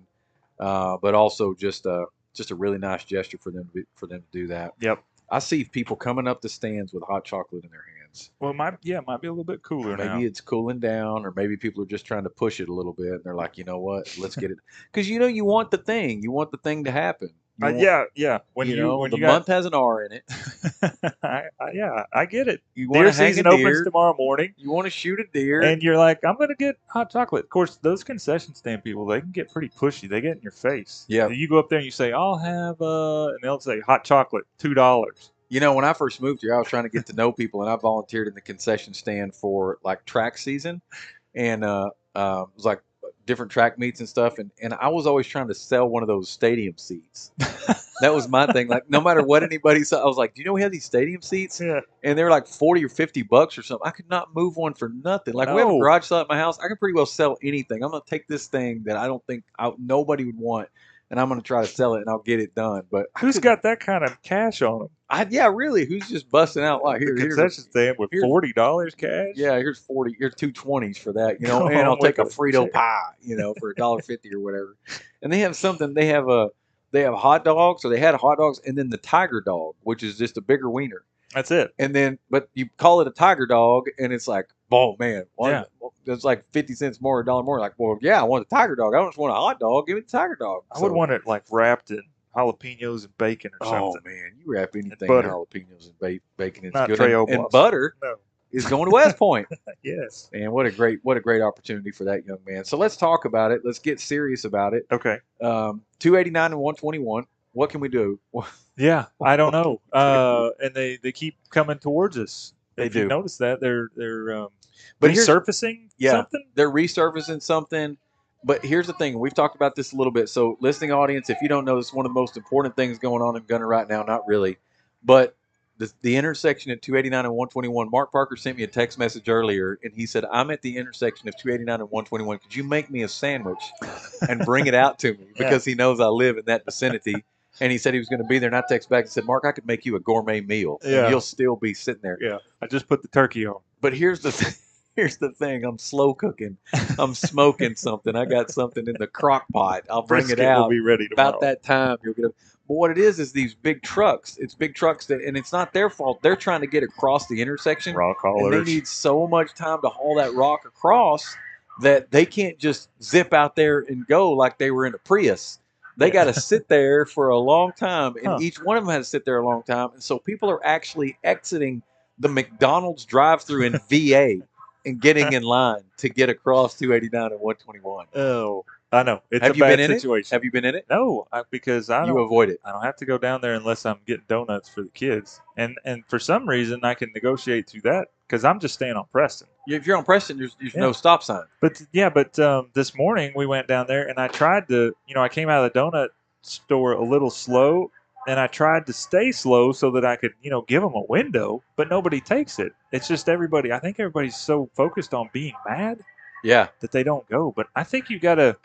but also just a really nice gesture for them to do that. Yep. I see people coming up the stands with hot chocolate in their hands. Well, it might be a little bit cooler now. Maybe it's cooling down, or maybe people are just trying to push it a little bit, and they're like, you know what, let's get it, because you want the thing to happen. Yeah. When the month has an R in it. I get it. You want deer to hang season a deer. opens tomorrow morning. You want to shoot a deer, and you're like, I'm gonna get hot chocolate. Of course, those concession stand people, they can get pretty pushy. They get in your face. Yeah. You go up there and you say, I'll have and they'll say hot chocolate, $2. When I first moved here, I was trying to get to know people, and I volunteered in the concession stand for like track season, and it was like different track meets and stuff, and I was always trying to sell one of those stadium seats. That was my thing. Like, no matter what anybody said, I was like, do you know we have these stadium seats? Yeah. And they were like $40 or $50 or something. I could not move one for nothing. Like, we have a garage sale at my house. I can pretty well sell anything. I'm going to take this thing that I don't think nobody would want, and I'm going to try to sell it, and I'll get it done. But who's got that kind of cash on them? Really. Who's just busting out like here's concession stand with $40 cash? Yeah, here's 40. Here's two 20s for that, and I'll take a Frito pie, for $1.50 or whatever. And they have something. They have hot dogs, or they had hot dogs, and then the tiger dog, which is just a bigger wiener. That's it. And then, but you call it a tiger dog, and it's like, oh man, it's like 50 cents more, $1 more. Like, well, yeah, I want a tiger dog. I don't just want a hot dog. Give me the tiger dog. I would want it like wrapped in jalapenos and bacon or something. Oh man, you wrap anything in jalapenos and bacon, it's not good. And butter is going to West Point. Yes. And what a great opportunity for that young man. So let's talk about it. Let's get serious about it. Okay. 289 and 121. What can we do? Yeah, I don't know. And they keep coming towards us. They do. You notice that they're resurfacing something. They're resurfacing something. But here's the thing. We've talked about this a little bit. So, listening audience, if you don't know, this is one of the most important things going on in Gunter right now. Not really. But the intersection at 289 and 121, Mark Parker sent me a text message earlier, and he said, I'm at the intersection of 289 and 121. Could you make me a sandwich and bring it out to me? Because he knows I live in that vicinity. And he said he was going to be there. And I text back and said, Mark, I could make you a gourmet meal. Yeah. And you'll still be sitting there. Yeah. I just put the turkey on. But here's the thing. Here's the thing. I'm slow cooking. I'm smoking something. I got something in the crock pot. I'll bring it out. Will be ready tomorrow. About that time, you'll get it. But what it is these big trucks. It's big trucks and it's not their fault. They're trying to get across the intersection. Rock haulers. And they need so much time to haul that rock across that they can't just zip out there and go like they were in a Prius. They got to sit there for a long time, and each one of them has to sit there a long time. And so people are actually exiting the McDonald's drive-through in VA and getting in line to get across 289 and 121. Oh, I know. It's a bad situation. Have you been in it? No, because you avoid it. I don't have to go down there unless I'm getting donuts for the kids. And for some reason, I can negotiate through that because I'm just staying on Preston. If you're on Preston, there's no stop sign. But this morning we went down there and I tried to, I came out of the donut store a little slow. And I tried to stay slow so that I could, give them a window, but nobody takes it. It's just everybody. I think everybody's so focused on being mad, that they don't go. But I think you got to,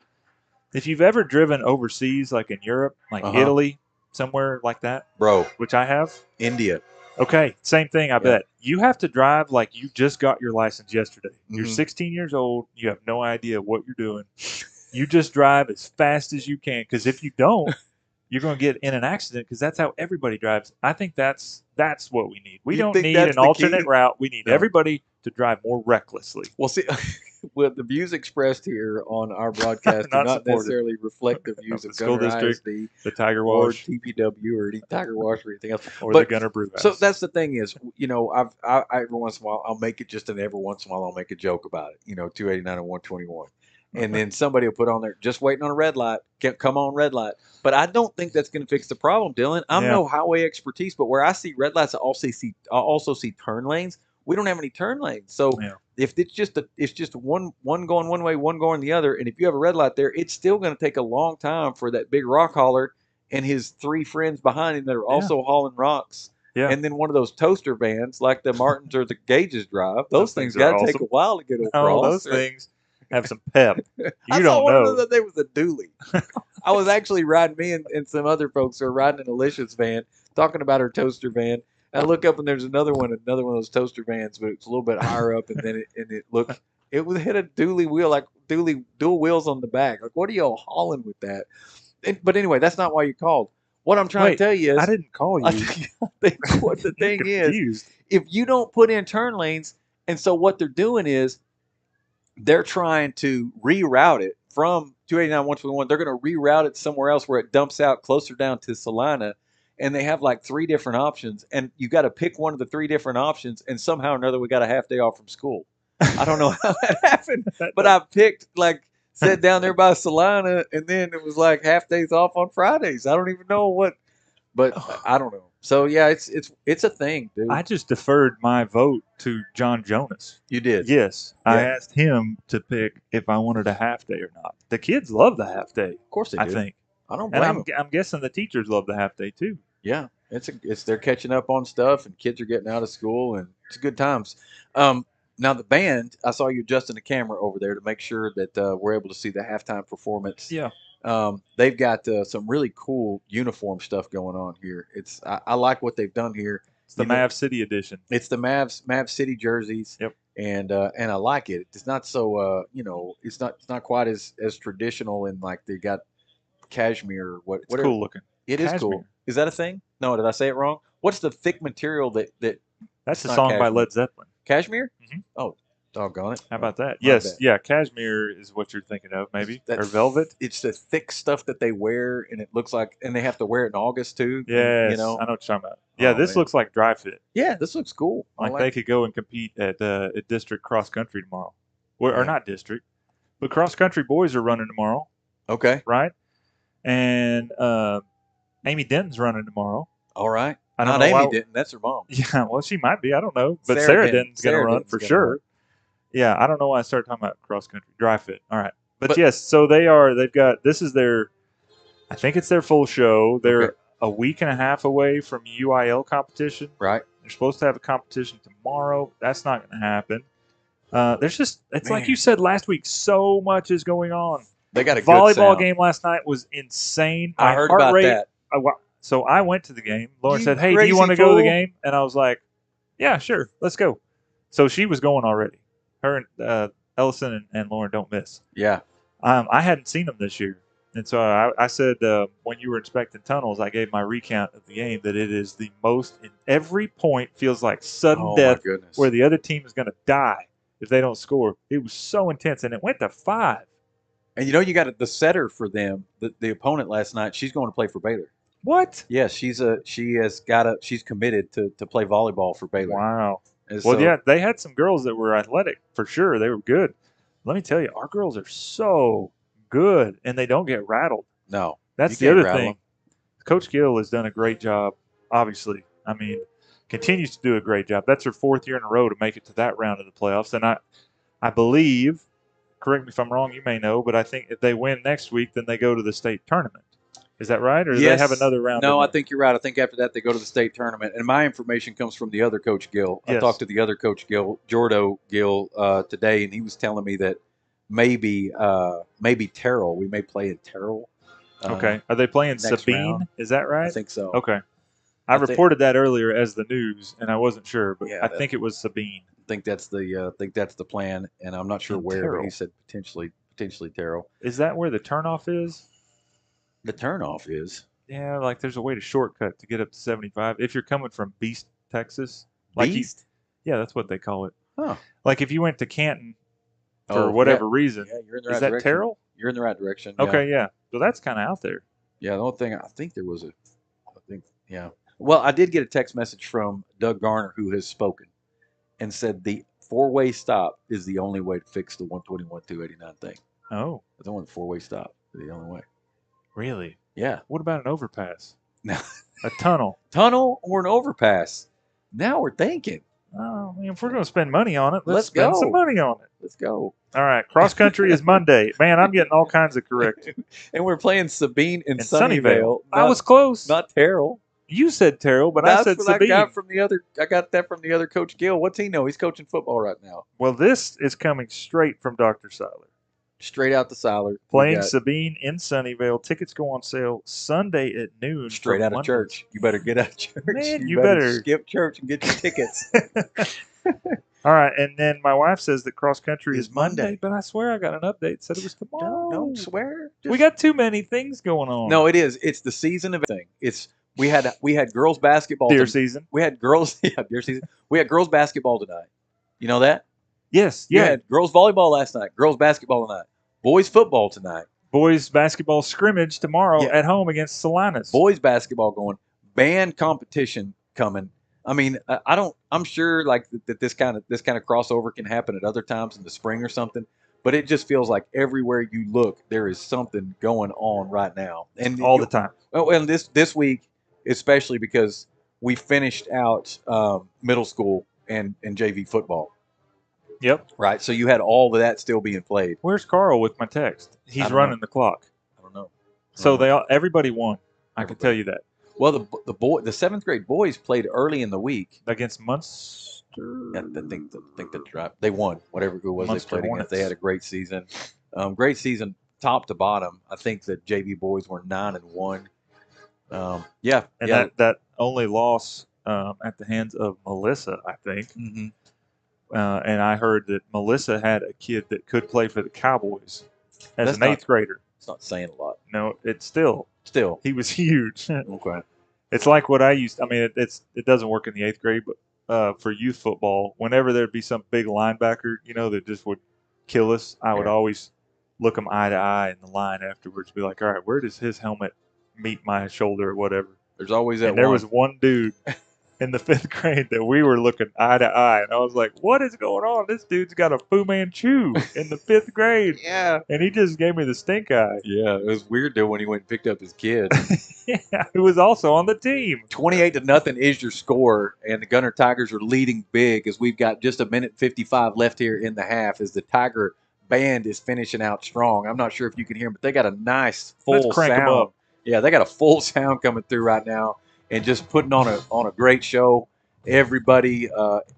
if you've ever driven overseas, like in Europe, like Italy, somewhere like that, bro, which I have, India. Okay, same thing. I bet you have to drive like you just got your license yesterday. Mm-hmm. You're 16 years old. You have no idea what you're doing. You just drive as fast as you can, because if you don't, you're going to get in an accident, because that's how everybody drives. I think that's what we need. We don't need an alternate route. We need everybody to drive more recklessly. Well, see, the views expressed here on our broadcast do not necessarily reflect the views of School Gunter District, ISD, the Tiger Wash, or TPW, or any Tiger Wash, or anything else, or the Gunter Brew House. So that's the thing is, I every once in a while I'll make it just, and every once in a while I'll make a joke about it. 289 and 121. And then somebody will put on there, just waiting on a red light. Come on, red light. But I don't think that's going to fix the problem, Dylan. I'm no highway expertise, but where I see red lights, I also see turn lanes. We don't have any turn lanes. So if it's just one going one way, one going the other, and if you have a red light there, it's still going to take a long time for that big rock hauler and his three friends behind him that are also hauling rocks Yeah. And then one of those toaster vans, like the Martins or the Gages drive. Those things are got to awesome. take a while to get across. Oh, those things have some pep. I saw one of them that there was a dually. I was actually riding, me and some other folks were riding in Alicia's van, talking about her toaster van. And I look up and there's another one of those toaster vans, but it's a little bit higher up, and then it was hit a dually wheel, like dual wheels on the back. Like, what are y'all hauling with that? But anyway, that's not why you called. What I'm trying to tell you is, I didn't call you. I think what the thing is, if you don't put in turn lanes, and so what they're doing is they're trying to reroute it from 289 121. They're going to reroute it somewhere else where it dumps out closer down to Salina, and they have like 3 different options, and you got to pick one of the 3 different options, and somehow or another we got a half day off from school. I don't know how that happened, but I picked sat down there by Salina, and then it was like half days off on Fridays. I don't even know what, but I don't know. So yeah, it's a thing, dude. I just deferred my vote to John Jonas. You did? Yes. Yeah. I asked him to pick if I wanted a half day or not. The kids love the half day. Of course they do. I think. I don't blame them. I'm guessing the teachers love the half day too. Yeah, they're catching up on stuff, and kids are getting out of school, and it's good times. Now the band, I saw you adjusting the camera over there to make sure that we're able to see the halftime performance. Yeah. They've got some really cool uniform stuff going on here. I like what they've done here. It's the Mav City edition. It's the Mav City jerseys. Yep. And I like it. It's not so it's not quite as traditional, and like they got cashmere or what. It's cool looking. It is cool. Is that a thing? No, did I say it wrong? What's the thick material that? That's a song by Led Zeppelin. Cashmere? Mm-hmm. Oh, doggone it! How about that? Yes, yeah. Cashmere is what you're thinking of, maybe, or velvet. It's the thick stuff that they wear, and it looks like, and they have to wear it in August too. Yes, I know what you're talking about. Yeah, this looks like dry fit. Yeah, this looks cool. Like they could go and compete at district cross country tomorrow, or not district, but cross country boys are running tomorrow. Okay, right, and Amy Denton's running tomorrow. All right. Not Amy Denton. That's her mom. Yeah, well, she might be. I don't know. But Sarah Denton's going to run for sure. Yeah, I don't know why I started talking about cross country. Dry fit. All right. But yes, so they've got, this is I think it's their full show. They're a week and a half away from UIL competition. Right. They're supposed to have a competition tomorrow. That's not going to happen. Like you said last week, so much is going on. They got a volleyball game last night was insane. I heard about that. So I went to the game. Lauren said, "Hey, do you want to go to the game?" And I was like, "Yeah, sure, let's go." So she was going already. Her and Ellison and Lauren don't miss. Yeah. I hadn't seen them this year, and so I said when you were inspecting tunnels, I gave my recount of the game that it is the most. In every point feels like sudden death, where the other team is going to die if they don't score. It was so intense, and it went to 5. And you got the setter for them, the opponent last night. She's going to play for Baylor. What? Yes, she's committed to play volleyball for Baylor. Wow. Yeah, they had some girls that were athletic for sure. They were good. Let me tell you, our girls are so good, and they don't get rattled. No, that's the other thing. Coach Gill has done a great job. Obviously, I mean, continues to do a great job. That's her 4th year in a row to make it to that round of the playoffs, and I believe. Correct me if I'm wrong. You may know, but I think if they win next week, then they go to the state tournament. Is that right, or do they have another round? No, I think you're right. I think after that they go to the state tournament. And my information comes from the other Coach Gill. Yes. I talked to the other Coach Gill, Jordo Gill, today, and he was telling me that maybe Terrell. We may play in Terrell. Okay. Are they playing Sabine? Round. Is that right? I think so. Okay. I reported that earlier as the news, and I wasn't sure, but I think it was Sabine. I think that's the plan, and I'm not sure where. Terrell. But he said potentially Terrell. Is that where the turnoff is? The turnoff is? Yeah, like there's a way to shortcut to get up to 75. If you're coming from Beast, Texas. Beast? Yeah, that's what they call it. Huh. Like if you went to Canton for whatever reason. Yeah, you're in the right direction. Is that Terrell? You're in the right direction. Okay, yeah. So that's kind of out there. Yeah, the only thing, I think there was yeah. Well, I did get a text message from Doug Garner, who has spoken, and said the 4-way stop is the only way to fix the 121-289 thing. Oh. It's only the 4-way stop. The only way. Really? Yeah. What about an overpass? No. A tunnel. Tunnel or an overpass. Now we're thinking. Oh, I mean, if we're going to spend money on it, let's spend some money on it. Let's go. All right. Cross country is Monday. Man, I'm getting all kinds of correct. And we're playing Sabine in Sunnyvale. I was close. Not Terrell. You said Terrell, but That's I said what Sabine. I got that from the other Coach Gill. What's he know? He's coaching football right now. Well, this is coming straight from Dr. Seiler. Straight out the Siler. Playing Sabine in Sunnyvale. Tickets go on sale Sunday at noon. Straight out of church. You better get out of church. Man, you better skip church and get your tickets. All right, and then my wife says that cross country is Monday, but I swear I got an update said it was tomorrow. Don't swear. We got too many things going on. No, it is. It's the season of everything. We had girls basketball. Deer season. We had girls. Yeah, deer season. We had girls basketball tonight. You know that? Yes. Yeah. We had girls volleyball last night. Girls basketball tonight. Boys football tonight. Boys basketball scrimmage tomorrow at home against Salinas. Boys basketball going. Band competition coming. I mean, I'm sure like that this kind of crossover can happen at other times in the spring or something, but it just feels like everywhere you look there is something going on right now, and all the time. Well, and this week especially because we finished out middle school and JV football. Yep. Right. So you had all of that still being played. Where's Carl with my text? He's running the clock. I don't know. So everybody won. I can tell you that. Well, the seventh grade boys played early in the week against Munster. Yeah, I think that's right. They won whatever it was Munster they played Hornets. Against. They had a great season, top to bottom. I think the JV boys were 9-1. That only loss at the hands of Melissa, I think. Mm-hmm. And I heard that Melissa had a kid that could play for the Cowboys as an eighth grader. It's not saying a lot. No, it's still he was huge. Okay. It's like what I used. I mean, it doesn't work in the eighth grade, but for youth football, whenever there'd be some big linebacker, that just would kill us, I would always look them eye to eye in the line afterwards, be like, all right, where does his helmet meet my shoulder or whatever? There's always that. And there was one dude in the fifth grade that we were looking eye to eye, and I was like, what is going on? This dude's got a Fu Manchu in the fifth grade. Yeah. And he just gave me the stink eye. Yeah, it was weird though when he went and picked up his kid. Yeah, who was also on the team. 28-0 is your score, and the Gunter Tigers are leading big as we've got just 1:55 left here in the half as the Tiger band is finishing out strong. I'm not sure if you can hear them, but they got a nice full sound. Yeah, they got a full sound coming through right now. And just putting on a great show. Everybody,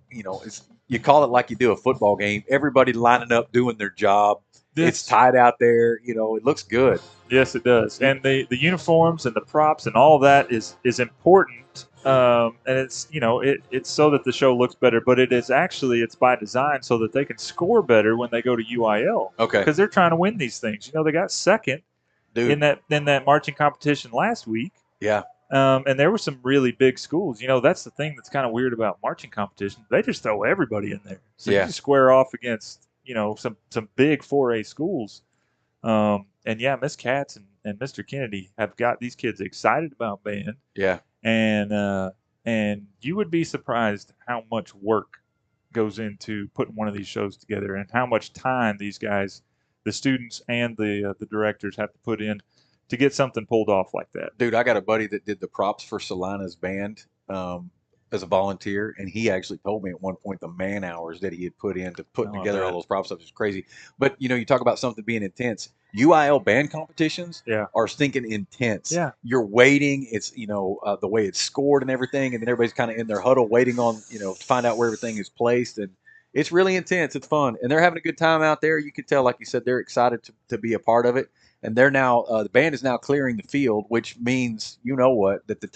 you call it like you do a football game. Everybody lining up, doing their job. It's tight out there. It looks good. Yes, it does. And the uniforms and the props and all that is important. And it's it's so that the show looks better. But it's by design so that they can score better when they go to UIL. Okay. Because they're trying to win these things. They got second in that marching competition last week. Yeah. And there were some really big schools. That's the thing that's kind of weird about marching competition. They just throw everybody in there. So you square off against, some big 4A schools. Miss Katz and Mr. Kennedy have got these kids excited about band. Yeah. And you would be surprised how much work goes into putting one of these shows together and how much time these guys, the students and the directors, have to put in to get something pulled off like that. Dude, I got a buddy that did the props for Salinas band as a volunteer, and he actually told me at one point the man hours that he had put into putting together all those prop stuff is crazy. But, you talk about something being intense. UIL band competitions are stinking intense. Yeah. You're waiting. It's, the way it's scored and everything, and then everybody's kind of in their huddle waiting on, to find out where everything is placed. And it's really intense. It's fun. And they're having a good time out there. You can tell, like you said, they're excited to be a part of it. And they're now the band is now clearing the field, which means that the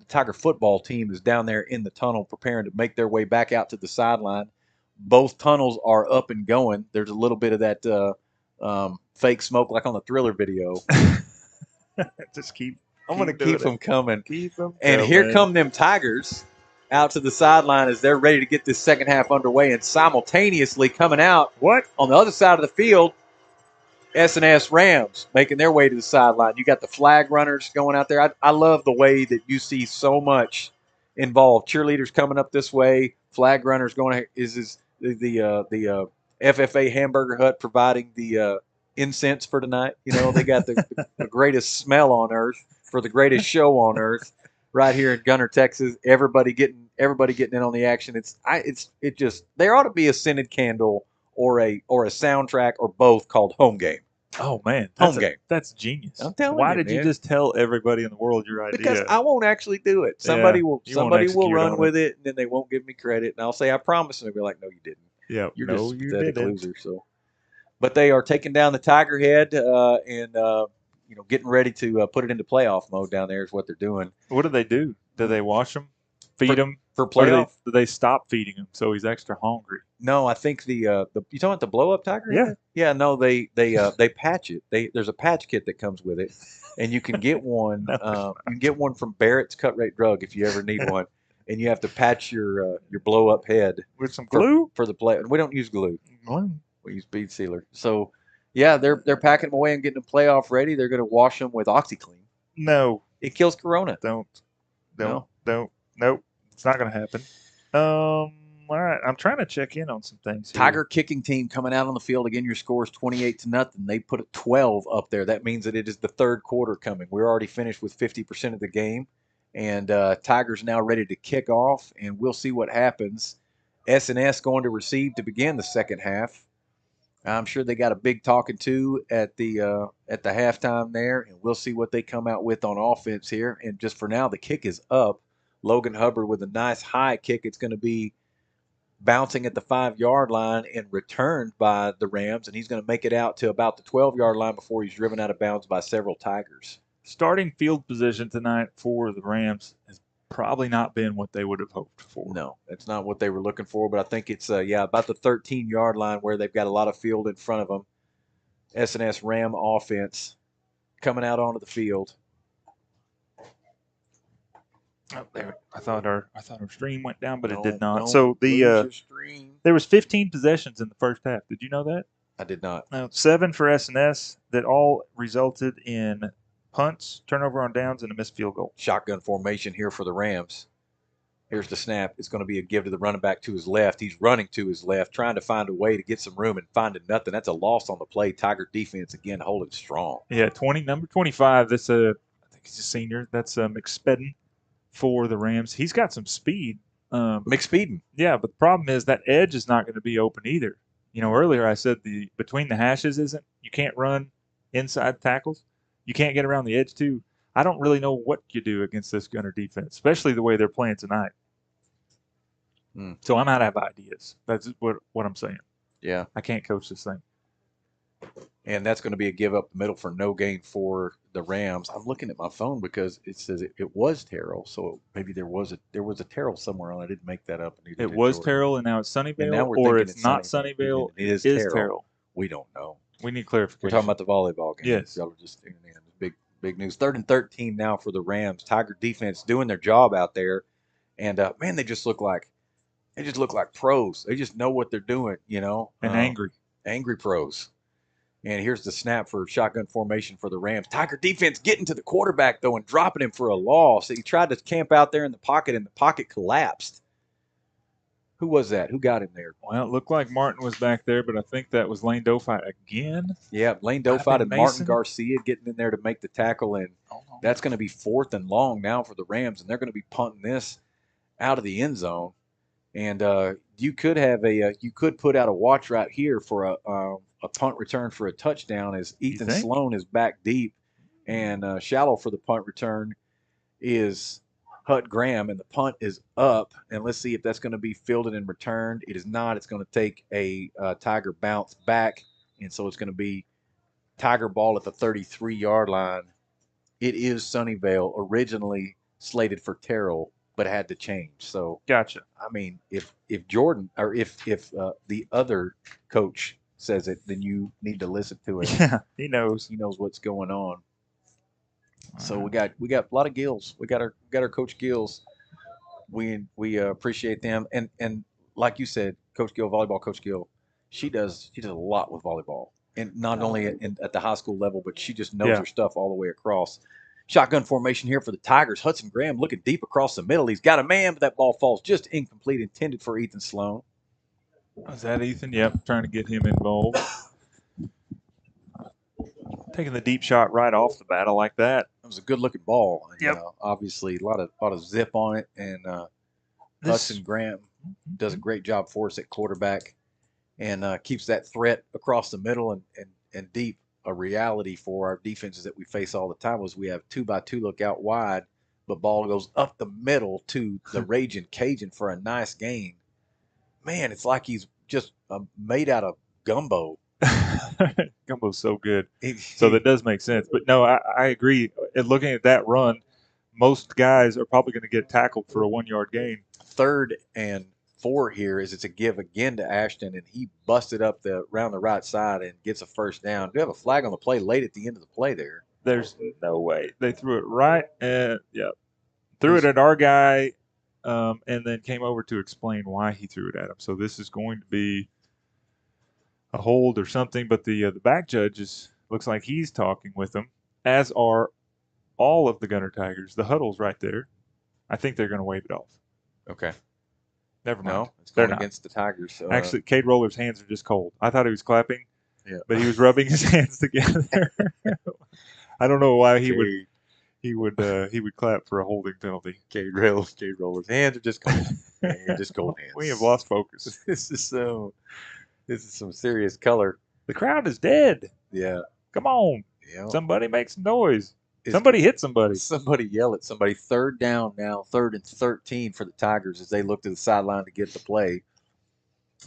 Tiger football team is down there in the tunnel preparing to make their way back out to the sideline. Both tunnels are up and going. There's a little bit of that fake smoke like on the Thriller video. I'm going to keep them coming. Keep them and coming. Here come them Tigers out to the sideline as they're ready to get this second half underway, and simultaneously coming out on the other side of the field. S&S Rams making their way to the sideline. You got the flag runners going out there. I love the way that you see so much involved. Cheerleaders coming up this way, flag runners going. Is the FFA Hamburger Hut providing the incense for tonight? They got the greatest smell on earth for the greatest show on earth right here in Gunter, Texas. Everybody getting in on the action. It just there ought to be a scented candle or a soundtrack or both called Home Game. Oh man, Home game. That's genius. I'm telling Why you, did you man. just tell everybody in the world your idea? Because I won't actually do it. Yeah, Somebody will run with it, and then they won't give me credit, and I'll say I promise, and they'll be like, "No, you didn't. Yeah, You're no, just a you pathetic didn't. loser." So, but they are taking down the Tiger Head and getting ready to put it into playoff mode down there is what they're doing. What do they do? Do they wash them, feed them for or playoff? do they stop feeding him so he's extra hungry? No, I think the you talking about the blow up Tiger Yeah. Head? Yeah, no, they patch it. There's a patch kit that comes with it, and you can get one. No, You can get one from Barrett's Cut Rate Drug if you ever need one, and you have to patch your blow up head with some glue for the play. We don't use glue. Glue. We use bead sealer. So, yeah, they're packing them away and getting them playoff ready. They're going to wash them with OxyClean. No, It kills corona. don't. No. Nope. It's not going to happen. All right. I'm trying to check in on some things here. Tiger kicking team coming out on the field again. Your score is 28-0. They put a 12 up there. That means that it is the third quarter coming. We're already finished with 50% of the game, and Tigers now ready to kick off, and we'll see what happens. S&S going to receive to begin the second half. I'm sure they got a big talking to at the halftime there, and we'll see what they come out with on offense here. And just for now, the kick is up. Logan Hubbard with a nice high kick. It's going to be bouncing at the 5-yard line and returned by the Rams, and he's going to make it out to about the 12-yard line before he's driven out of bounds by several Tigers. Starting field position tonight for the Rams has probably not been what they would have hoped for. No, that's not what they were looking for, but I think it's about the 13-yard line where they've got a lot of field in front of them. S&S Ram offense coming out onto the field. Oh, there. I thought our stream went down, but it did not. Don't so your stream. There was 15 possessions in the first half. Did you know that? I did not. 7 for S&S that all resulted in punts, turnover on downs, and a missed field goal. Shotgun formation here for the Rams. Here's the snap. It's going to be a give to the running back to his left. He's running to his left, trying to find a way to get some room and finding nothing. That's a loss on the play. Tiger defense, again, holding strong. Yeah, number 25. That's I think he's a senior. That's McSpedden for the Rams. He's got some speed. McSpeeden. Yeah, but the problem is that edge is not going to be open either. You know, earlier I said the between the hashes you can't run inside tackles. You can't get around the edge too. I don't really know what you do against this Gunter defense, especially the way they're playing tonight. So I'm out of ideas. That's what I'm saying. Yeah. I can't coach this thing. And that's going to be a give up the middle for no gain for the Rams. I'm looking at my phone because it says it was Terrell, so maybe there was a Terrell somewhere on. I didn't make that up. It was Terrell, and now it's Sunnyvale, or it's not Sunnyvale. It is Terrell. We don't know. We need clarification. We're talking about the volleyball game. Yes. Y'all are just big news. 3rd and 13 now for the Rams. Tiger defense doing their job out there, and man, they just look like pros. They just know what they're doing, you know. And angry pros. And here's the snap for shotgun formation for the Rams. Tiger defense getting to the quarterback, though, and dropping him for a loss. He tried to camp out there in the pocket, and the pocket collapsed. Who was that? Who got him there? Well, it looked like Martin was back there, but I think that was Lane Dofight again. Yeah, Lane Dofight and Martin Garcia getting in there to make the tackle, and that's going to be 4th and long now for the Rams, and they're going to be punting this out of the end zone. And you could put out a watch right here for a punt return for a touchdown as Ethan Sloan is back deep, and shallow for the punt return is Hut Graham, and the punt is up. And let's see if that's going to be fielded and returned. It is not. It's going to take a Tiger bounce back, and so it's going to be Tiger ball at the 33-yard line. It is Sunnyvale, originally slated for Terrell, but had to change. So gotcha. I mean, if Jordan or if the other coach says it, then you need to listen to it. Yeah, he knows. He knows what's going on. So we got a lot of Gills. We got our Coach Gills. We appreciate them, and like you said, Coach Gill, volleyball Coach Gill, she does a lot with volleyball, and not only at the high school level, but she just knows her stuff all the way across. Shotgun formation here for the Tigers. Hudson Graham looking deep across the middle. He's got a man, but that ball falls just incomplete, intended for Ethan Sloan. Was that Ethan? Yep, trying to get him involved. Taking the deep shot right off the bat. I like that. It was a good-looking ball. Yep. Obviously, a lot of zip on it, and Hudson Graham does a great job for us at quarterback, and keeps that threat across the middle and deep a reality for our defenses that we face all the time was we have 2-by-2 look out wide, but ball goes up the middle to the Raging Cajun for a nice gain. Man, it's like he's just made out of gumbo. Gumbo's so good. So that does make sense. But no, I agree. And looking at that run, most guys are probably going to get tackled for a 1-yard gain. 3rd and 4 here is it's a give again to Ashton, and he busted up around the right side and gets a first down. Do you have a flag on the play late at the end of the play there? There's no way. They threw it right and, threw it at our guy and then came over to explain why he threw it at him. So this is going to be a hold or something, but the back judge looks like he's talking with them, as are all of the Gunter Tigers. The huddle's right there. I think they're going to wave it off. Okay. Never mind. No, it's going against the Tigers. So, actually, Cade Roller's hands are just cold. I thought he was clapping, but he was rubbing his hands together. I don't know why he would clap for a holding penalty. Cade Roller's hands are just cold. Just cold hands. We have lost focus. This is some serious color. The crowd is dead. Yeah. Come on. Yeah. Somebody make some noise. Somebody hit somebody. Somebody yell at somebody. 3rd down now, 3rd and 13 for the Tigers as they look to the sideline to get the play.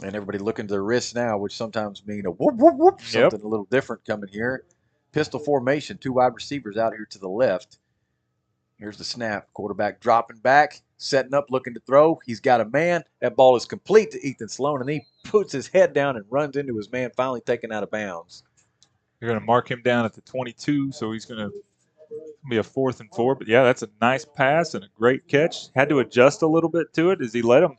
And everybody looking to their wrists now, which sometimes mean a whoop, whoop, whoop, something a little different coming here. Pistol formation, 2 wide receivers out here to the left. Here's the snap. Quarterback dropping back, setting up, looking to throw. He's got a man. That ball is complete to Ethan Sloan, and he puts his head down and runs into his man, finally taken out of bounds. They're going to mark him down at the 22, so he's going to be a 4th and 4. But, yeah, that's a nice pass and a great catch. Had to adjust a little bit to it as he let him.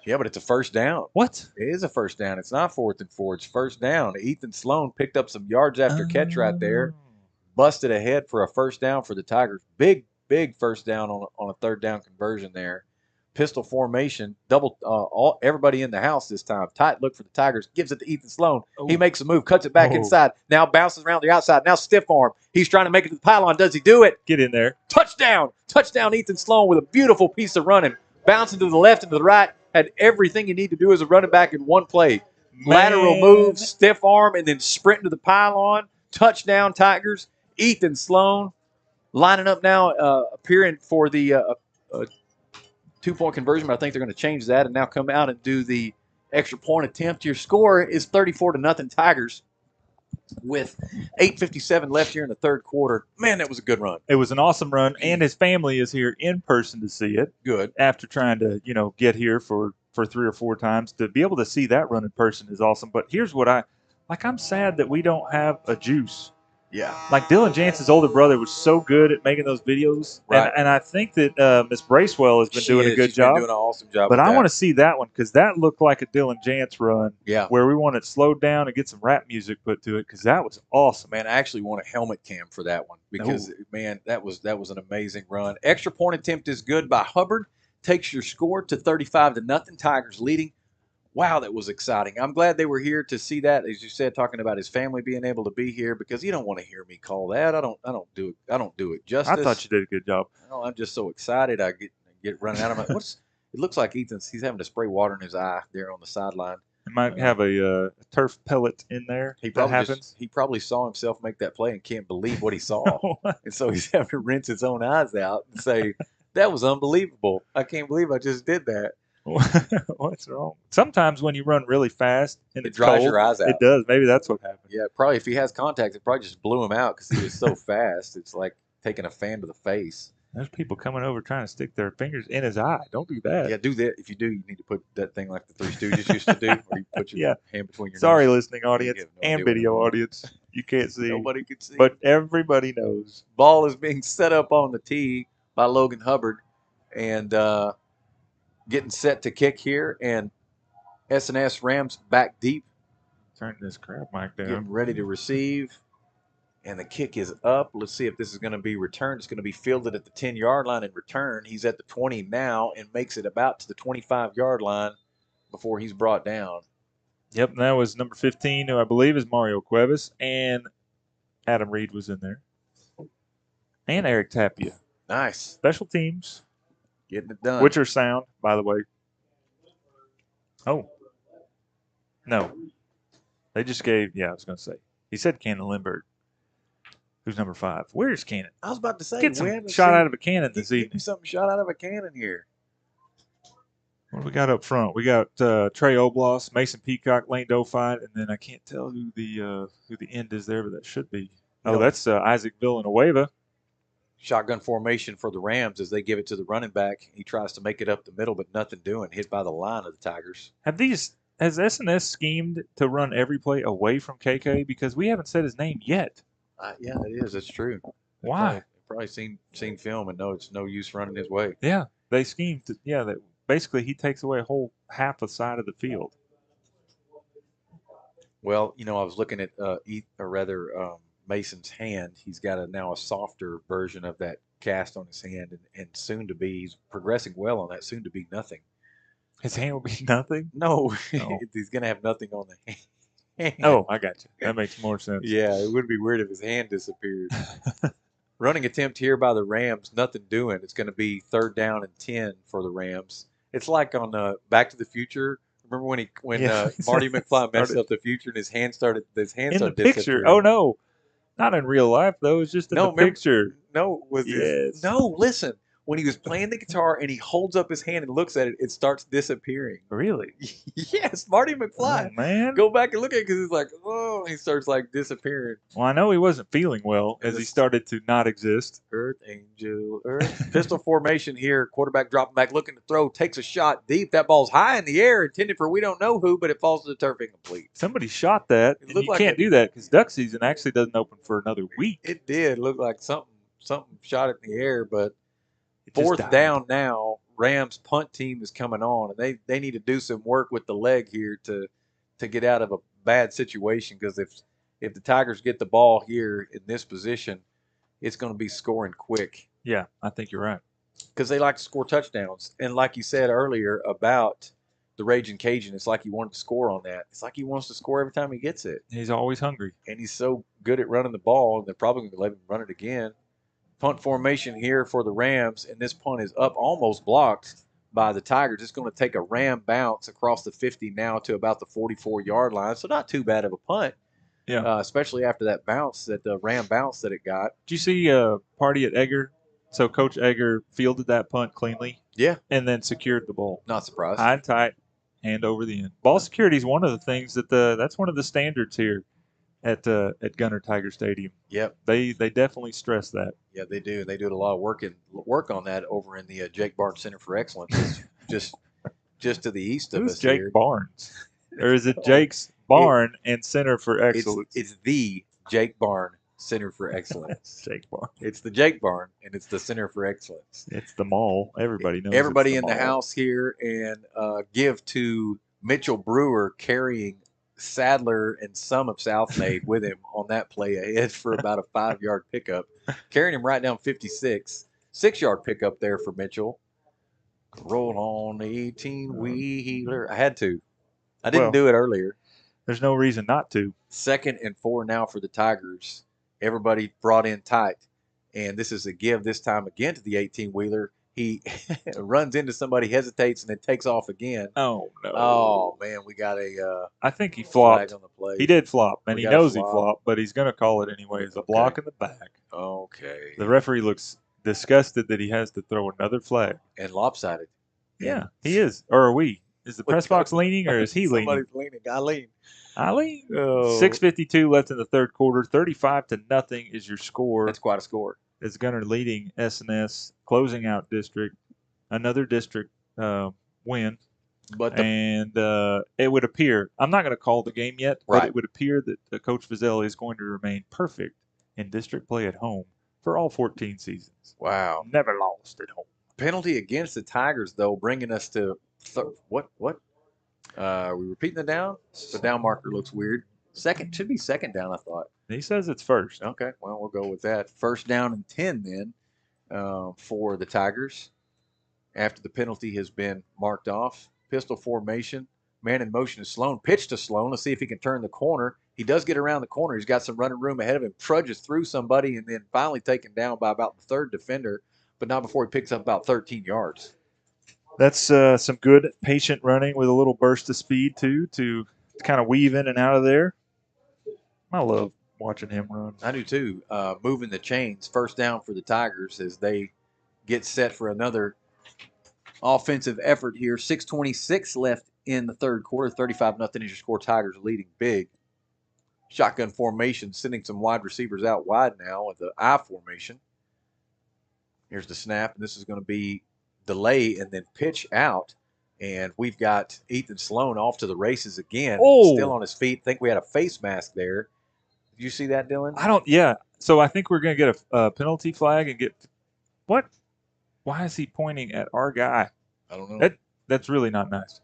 Yeah, but it's a first down. What? It is a first down. It's not 4th and 4. It's first down. Ethan Sloan picked up some yards after catch right there. Busted ahead for a first down for the Tigers. Big first down on a 3rd down conversion there. Pistol formation, double everybody in the house this time. Tight look for the Tigers. Gives it to Ethan Sloan. Ooh. He makes a move, cuts it back inside. Now bounces around the outside. Now stiff arm. He's trying to make it to the pylon. Does he do it? Get in there. Touchdown. Touchdown, Ethan Sloan with a beautiful piece of running. Bouncing to the left and to the right. Had everything you need to do as a running back in one play. Lateral move, stiff arm, and then sprinting to the pylon. Touchdown, Tigers. Ethan Sloan lining up now, appearing for the 2-point conversion, but I think they're going to change that and now come out and do the extra point attempt. Your score is 34-0 Tigers with 8:57 left here in the 3rd quarter. Man, that was a good run. It was an awesome run, and his family is here in person to see it. Good. After trying to, get here for 3 or 4 times. To be able to see that run in person is awesome. But here's what I'm sad that we don't have a juice. Yeah. Like Dylan Jansen's older brother was so good at making those videos. Right. And I think that Miss Bracewell has been doing a good job. Been doing an awesome job. But I want to see that one because that looked like a Dylan Jantz run. Yeah. Where we want it slowed down and get some rap music put to it because that was awesome. Man, I actually want a helmet cam for that one because, man, that was an amazing run. Extra point attempt is good by Hubbard. Takes your score to 35-0. Tigers leading. Wow, that was exciting. I'm glad they were here to see that, as you said, talking about his family being able to be here because you don't want to hear me call that. I don't do it justice. I thought you did a good job. I'm just so excited. I get running out of my. It looks like he's having to spray water in his eye there on the sideline. He might have a turf pellet in there. He probably saw himself make that play and can't believe what he saw, and so he's having to rinse his own eyes out and say, "That was unbelievable. I can't believe I just did that." What's wrong? Sometimes when you run really fast and it dries cold, your eyes out. It does. Maybe that's what happened. Yeah, probably if he has contact, it probably just blew him out because he was so fast. It's like taking a fan to the face. There's people coming over trying to stick their fingers in his eye. Don't do that. Yeah, do that. If you do, you need to put that thing like the Three Stooges used to do, where you put your hand between your Sorry, nose. listening audience and video audience. You can't see. Nobody can see. But everybody knows. Ball is being set up on the tee by Logan Hubbard. And getting set to kick here, and S&S Rams back deep. Turn this crab mic down. Getting ready to receive, and the kick is up. Let's see if this is going to be returned. It's going to be fielded at the 10-yard line in return. He's at the 20 now and makes it about to the 25-yard line before he's brought down. Yep, and that was number 15, who I believe is Mario Cuevas, and Adam Reed was in there. And Eric Tapia. Nice. Special teams. Getting it done. Which are sound, by the way. Oh. No. They just gave, I was going to say. He said Cannon Lindbergh. Who's number 5? Where's Cannon? I was about to say, get some shot out of a cannon this evening. Give me something shot out of a cannon here. What do we got up front? We got Trey Oblas, Mason Peacock, Lane Dofine, and then I can't tell who the end is there, but that should be. That's Isaac Villanueva. Shotgun formation for the Rams as they give it to the running back. He tries to make it up the middle, but nothing doing. Hit by the line of the Tigers. Has S&S schemed to run every play away from KK? Because we haven't said his name yet. Yeah, it is. It's true. Why? Probably seen film and know it's no use running his way. Yeah, they schemed. That basically he takes away a whole half a side of the field. Well, I was looking at Mason's hand. He's got now a softer version of that cast on his hand, and soon to be, he's progressing well on that. Soon to be nothing. His hand will be nothing? No, he's going to have nothing on the hand. Oh, I got you. That makes more sense. Yeah, it would be weird if his hand disappeared. Running attempt here by the Rams, nothing doing. It's going to be 3rd down and 10 for the Rams. It's like on Back to the Future. Remember when Marty McFly messed up the future and his hand started in the picture? Oh no, not in real life though. It's just in the picture. No, listen. When he was playing the guitar and he holds up his hand and looks at it, it starts disappearing. Really? Yes, Marty McFly. Oh, man. Go back and look at it because he's like, oh, he starts like disappearing. Well, I know he wasn't feeling well as he started to not exist. Earth Angel, Earth. Pistol formation here. Quarterback dropping back, looking to throw, takes a shot deep. That ball's high in the air, intended for we don't know who, but it falls to the turf incomplete. Somebody shot that. And you can't do that because duck season actually doesn't open for another week. It did look like something shot it in the air, but 4th down now. Rams punt team is coming on, and they need to do some work with the leg here to get out of a bad situation, because if the Tigers get the ball here in this position, it's going to be scoring quick. Yeah, I think you're right. Because they like to score touchdowns. And like you said earlier about the Raging Cajun, it's like he wanted to score on that. It's like he wants to score every time he gets it. He's always hungry. And he's so good at running the ball, and they're probably going to let him run it again. Punt formation here for the Rams, and this punt is up, almost blocked by the Tigers. It's going to take a Ram bounce across the 50 now to about the 44-yard line. So not too bad of a punt. Yeah. Especially after that bounce, that the Ram bounce that it got. Did you see Party at Egger? So Coach Egger fielded that punt cleanly. Yeah. And then secured the ball. Not surprised. High and tight, hand over the end. Ball security is one of the things that's one of the standards here at Gunter Tiger Stadium. Yep. They definitely stress that. Yeah, they do. They do a lot of work on that over in the Jake Barnes Center for Excellence, just to the east of us. Jake here. Barnes, or is it Jake's Barn and Center for Excellence? It's the Jake Barnes Center for Excellence. Jake Barn. It's the Jake Barn, and it's the Center for Excellence. It's the mall. Everybody knows. Everybody in the house here, and give to Mitchell Brewer carrying Sadler and some of Southmade with him on that play ahead for about a 5-yard pickup, carrying him right down 56. 6-yard pickup there for Mitchell. Roll on the 18-wheeler. I had to. I didn't do it earlier. There's no reason not to. 2nd and 4 now for the Tigers. Everybody brought in tight, and this is a give this time again to the 18-wheeler. He runs into somebody, hesitates, and then takes off again. Oh, no. Oh, man, we got I think he flopped. On the play. He did flop, and he knows he flopped, but he's going to call it anyway. It's a block in the back. Okay. The referee looks disgusted that he has to throw another flag. And lopsided. Yeah, he is. Or are we? Is the press box leaning, or is he leaning? Somebody's leaning. I lean. Oh. 6:52 left in the 3rd quarter. 35-0 is your score. That's quite a score. It's Gunter leading S&S, closing out district. Another district win. But it would appear, I'm not going to call the game yet, but it would appear that Coach Vizell is going to remain perfect in district play at home for all 14 seasons. Wow. Never lost at home. Penalty against the Tigers, though, bringing us to what? Are we repeating the down? The down marker looks weird. Should be 2nd down, I thought. He says it's 1st. Okay, well, we'll go with that. 1st down and 10 then for the Tigers after the penalty has been marked off. Pistol formation. Man in motion is Sloan. Pitch to Sloan. Let's see if he can turn the corner. He does get around the corner. He's got some running room ahead of him. Trudges through somebody and then finally taken down by about the 3rd defender, but not before he picks up about 13 yards. That's some good patient running with a little burst of speed, too, to kind of weave in and out of there. I love watching him run. I do too. Moving the chains, first down for the Tigers as they get set for another offensive effort here. 6:26 left in the third quarter. 35-0 is your score. Tigers leading big. Shotgun formation, sending some wide receivers out wide now with the I formation. Here's the snap, and this is going to be delay and then pitch out. And we've got Ethan Sloan off to the races again. Still on his feet. Think we had a face mask there. Did you see that, Dylan? Yeah. So I think we're going to get a penalty flag and get – what? Why is he pointing at our guy? I don't know. That's really not nice.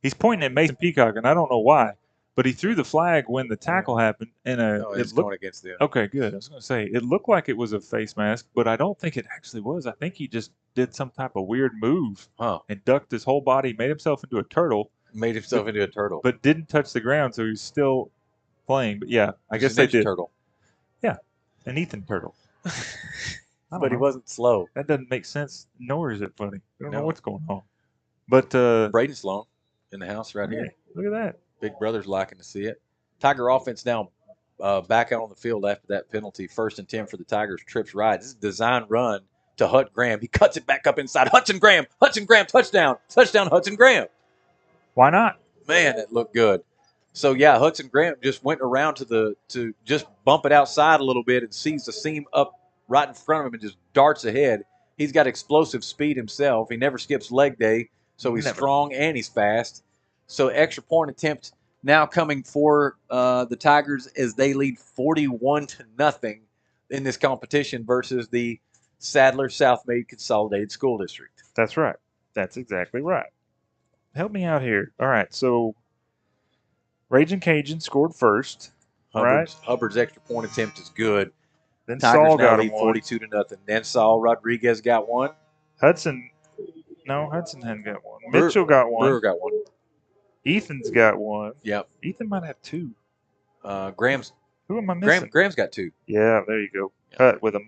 He's pointing at Mason Peacock, and I don't know why. But he threw the flag when the tackle happened, and it looked going against them. Okay, good. I was going to say it looked like it was a face mask, but I don't think it actually was. I think he just did some type of weird move and ducked his whole body, made himself into a turtle. But didn't touch the ground, so he's still playing. But yeah, I guess they did. Turtle. Yeah, an Ethan turtle. But he wasn't slow. That doesn't make sense, nor is it funny. I don't know what's going on. But Braden Sloan in the house right here. Look at that. Big brother's liking to see it. Tiger offense now back out on the field after that penalty. 1st and 10 for the Tigers. Trips right. This is a design run to Hut Graham. He cuts it back up inside. Hudson Graham, touchdown. Touchdown, Hudson Graham. Why not? Man, that looked good. So, yeah, Hudson Graham just went around to just bump it outside a little bit and sees the seam up right in front of him and just darts ahead. He's got explosive speed himself. He never skips leg day, so he's strong and he's fast. So extra point attempt now coming for the Tigers as they lead 41-0 in this competition versus the Sadler South Maid Consolidated School District. That's right. That's exactly right. Help me out here. All right, so Raging Cajun scored first. Hubbard's extra point attempt is good. Then Tigers Saul got lead 42-0. Then Saul Rodriguez got one. Hudson hadn't got one. Mitchell got one. Brewer got one. Ethan's got one. Yep. Ethan might have two. Graham's. Who am I missing? Graham's got two. Yeah, there you go. Hut with a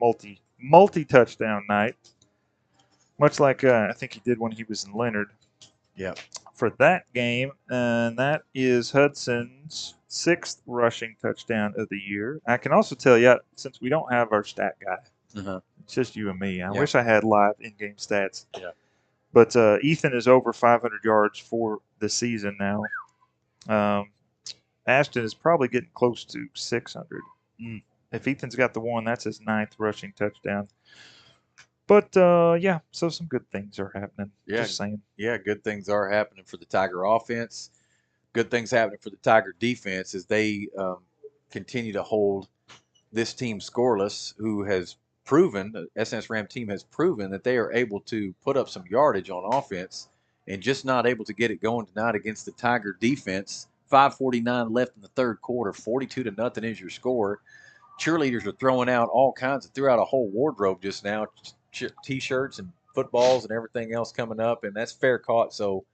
multi touchdown night, much like I think he did when he was in Leonard. Yeah. For that game, and that is Hudson's 6th rushing touchdown of the year. I can also tell you, since we don't have our stat guy, it's just you and me. I wish I had live in-game stats. Yeah. But Ethan is over 500 yards for the season now. Ashton is probably getting close to 600. If Ethan's got the one, that's his 9th rushing touchdown. But, so some good things are happening. Yeah. Just saying. Yeah, good things are happening for the Tiger offense. Good things happening for the Tiger defense as they continue to hold this team scoreless, who has proven, the SNS Ram team has proven that they are able to put up some yardage on offense and just not able to get it going tonight against the Tiger defense. 5:49 left in the third quarter. 42-0 is your score. Cheerleaders are throwing out all kinds threw out a whole wardrobe just now, T-shirts and footballs and everything else coming up, and that's fair caught. So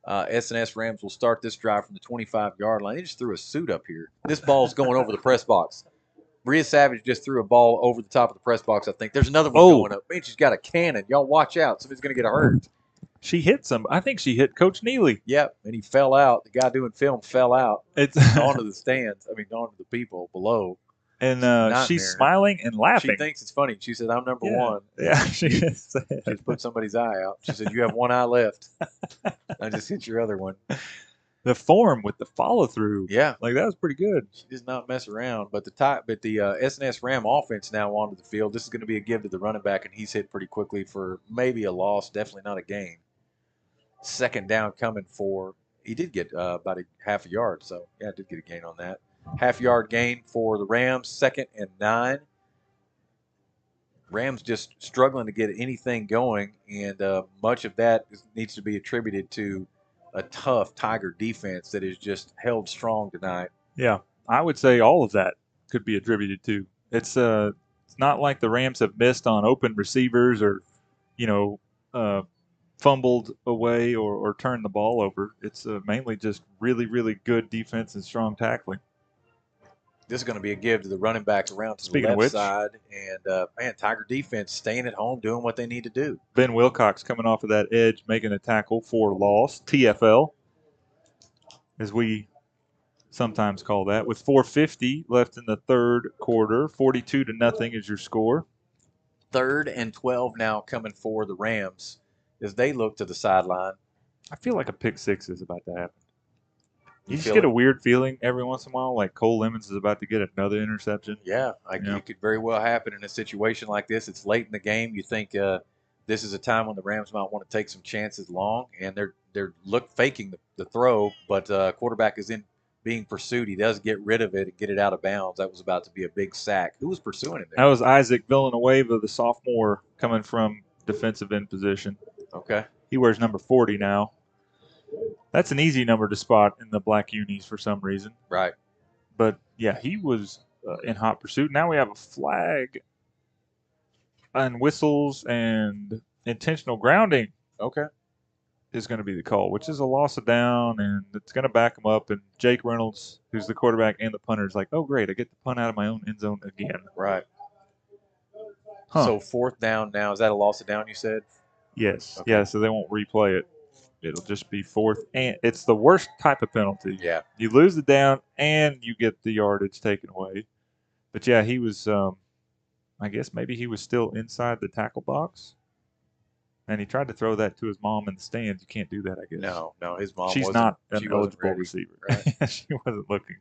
SNS Rams will start this drive from the 25-yard line. They just threw a suit up here. This ball's going over the press box. Maria Savage just threw a ball over the top of the press box, I think. There's another one going up. Man, she's got a cannon. Y'all watch out. Somebody's going to get hurt. She hit I think she hit Coach Neely. Yep, and he fell out. The guy doing film fell out onto the stands. Onto the people below. And she's smiling and laughing. She thinks it's funny. She said, I'm number one. Yeah, she just put somebody's eye out. She said, you have one eye left. I just hit your other one. The form with the follow-through. Yeah. Like, that was pretty good. She does not mess around. But the SNS Ram offense now onto the field. This is going to be a give to the running back, and he's hit pretty quickly for maybe a loss, definitely not a gain. 2nd down coming for – he did get about a half a yard. So, yeah, did get a gain on that. Half-yard gain for the Rams, 2nd and 9. Rams just struggling to get anything going, and much of that needs to be attributed to a tough Tiger defense that is just held strong tonight. Yeah, I would say all of that could be attributed to. It's not like the Rams have missed on open receivers or, fumbled away or turned the ball over. It's mainly just really, really good defense and strong tackling. This is going to be a give to the running back around to the left side. And, Tiger defense staying at home, doing what they need to do. Ben Wilcox coming off of that edge, making a tackle for loss, TFL, as we sometimes call that. With 4:50 left in the third quarter, 42-0 is your score. 3rd and 12 now coming for the Rams as they look to the sideline. I feel like a pick six is about to happen. You just feel get it? a weird feeling every once in a while, like Cole Lemons is about to get another interception. Yeah, it could very well happen in a situation like this. It's late in the game. You think this is a time when the Rams might want to take some chances long, and they're faking the throw, but quarterback is in being pursued. He does get rid of it and get it out of bounds. That was about to be a big sack. Who was pursuing him there? That was Isaac Villanueva, the sophomore, coming from defensive end position. Okay. He wears number 40 now. That's an easy number to spot in the black unis for some reason. Right. But, yeah, he was in hot pursuit. Now we have a flag and whistles and intentional grounding. Okay. Is going to be the call, which is a loss of down, and it's going to back them up. And Jake Reynolds, who's the quarterback and the punter, is like, oh, great, I get to punt out of my own end zone again. Right. Huh. So 4th down now. Is that a loss of down, you said? Yes. Okay. Yeah, so they won't replay it. It'll just be 4th. And it's the worst type of penalty. Yeah. You lose the down, and you get the yardage taken away. But, yeah, he was, I guess maybe he was still inside the tackle box. And he tried to throw that to his mom in the stands. You can't do that, I guess. No, his mom She's wasn't. not an she eligible wasn't receiver. Right. She wasn't looking.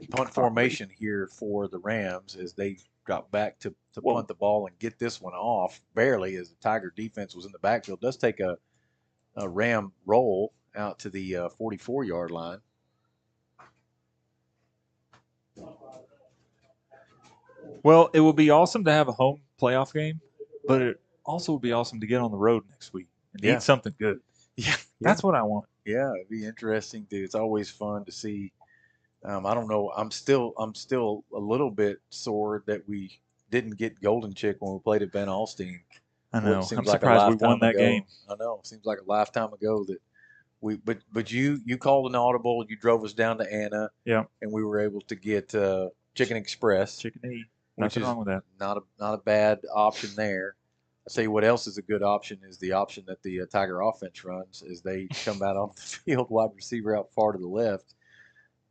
Punt formation here for the Rams as they drop back to punt the ball and get this one off barely as the Tiger defense was in the backfield. Does take a Ram roll out to the 44-yard line. Well, it would be awesome to have a home playoff game, but it also would be awesome to get on the road next week and eat something good. Yeah. That's what I want. Yeah, it'd be interesting. It's always fun to see. I don't know. I'm still a little bit sore that we didn't get Golden Chick when we played at Ben Alstine. I know. I'm like surprised we won that game. I know. It seems like a lifetime ago that we. But you called an audible. You drove us down to Anna. Yeah. And we were able to get Chicken Express. Chicken E. Nothing wrong with that. Not a bad option there. I'll tell you what else is a good option is the option that the Tiger offense runs as they come out on the field, wide receiver out far to the left.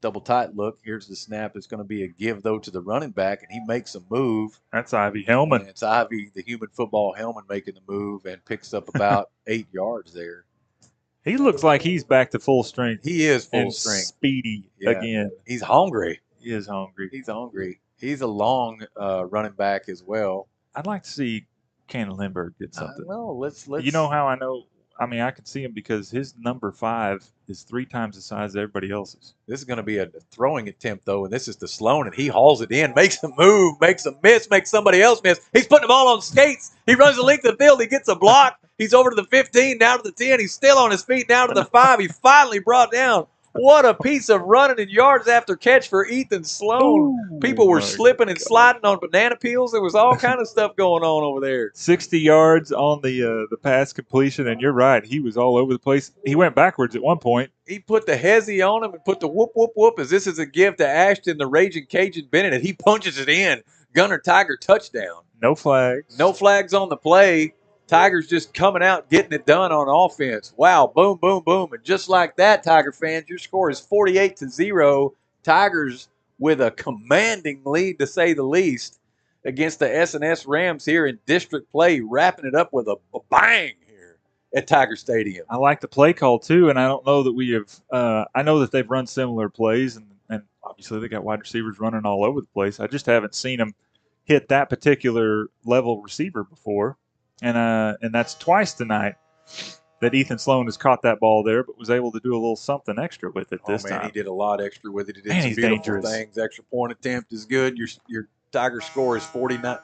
Double tight look. Here's the snap. It's going to be a give, though, to the running back, and he makes a move. That's Ivy Hellman. And it's Ivy, the human football Hellman, making the move and picks up about 8 yards there. He looks like he's back to full strength. He is full strength. Speedy again. He's hungry. He is hungry. He's hungry. He's a long running back as well. I'd like to see Cannon Lindbergh get something. Well, let's. You know how I know? I mean, I can see him because his number 5 is 3 times the size of everybody else's. This is going to be a throwing attempt, though, and this is to Sloan, and he hauls it in, makes a move, makes a miss, makes somebody else miss. He's putting the ball on skates. He runs the length of the field. He gets a block. He's over to the 15, down to the 10. He's still on his feet, down to the 5. He finally brought down. What a piece of running in yards after catch for Ethan Sloan. Ooh, people were slipping and sliding on banana peels. There was all kind of stuff going on over there. 60 yards on the pass completion, and you're right. He was all over the place. He went backwards at one point. He put the hezzy on him and put the whoop, whoop, whoop as this is a gift to Ashton, the Raging Cajun Bennett, and he punches it in. Gunter Tiger touchdown. No flags. No flags on the play. Tigers just coming out, getting it done on offense. Wow, boom, boom, boom. And just like that, Tiger fans, your score is 48-0. Tigers with a commanding lead, to say the least, against the S&S Rams here in district play, wrapping it up with a bang here at Tiger Stadium. I like the play call, too, and I don't know that we have I know that they've run similar plays, and obviously they got wide receivers running all over the place. I just haven't seen them hit that particular level receiver before. And that's twice tonight that Ethan Sloan has caught that ball there, but was able to do a little something extra with it this time. He did a lot extra with it. He did Man, some he's beautiful dangerous. things. Extra point attempt is good. Your Tiger score is 49.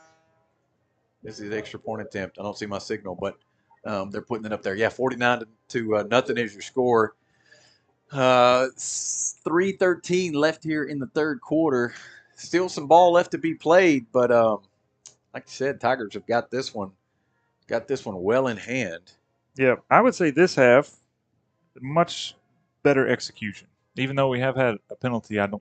This is extra point attempt. I don't see my signal, but they're putting it up there. Yeah, 49 to nothing is your score. 3:13 left here in the third quarter. Still some ball left to be played, but like I said, Tigers have got this one well in hand. Yeah, I would say this half, much better execution. Even though we have had a penalty, the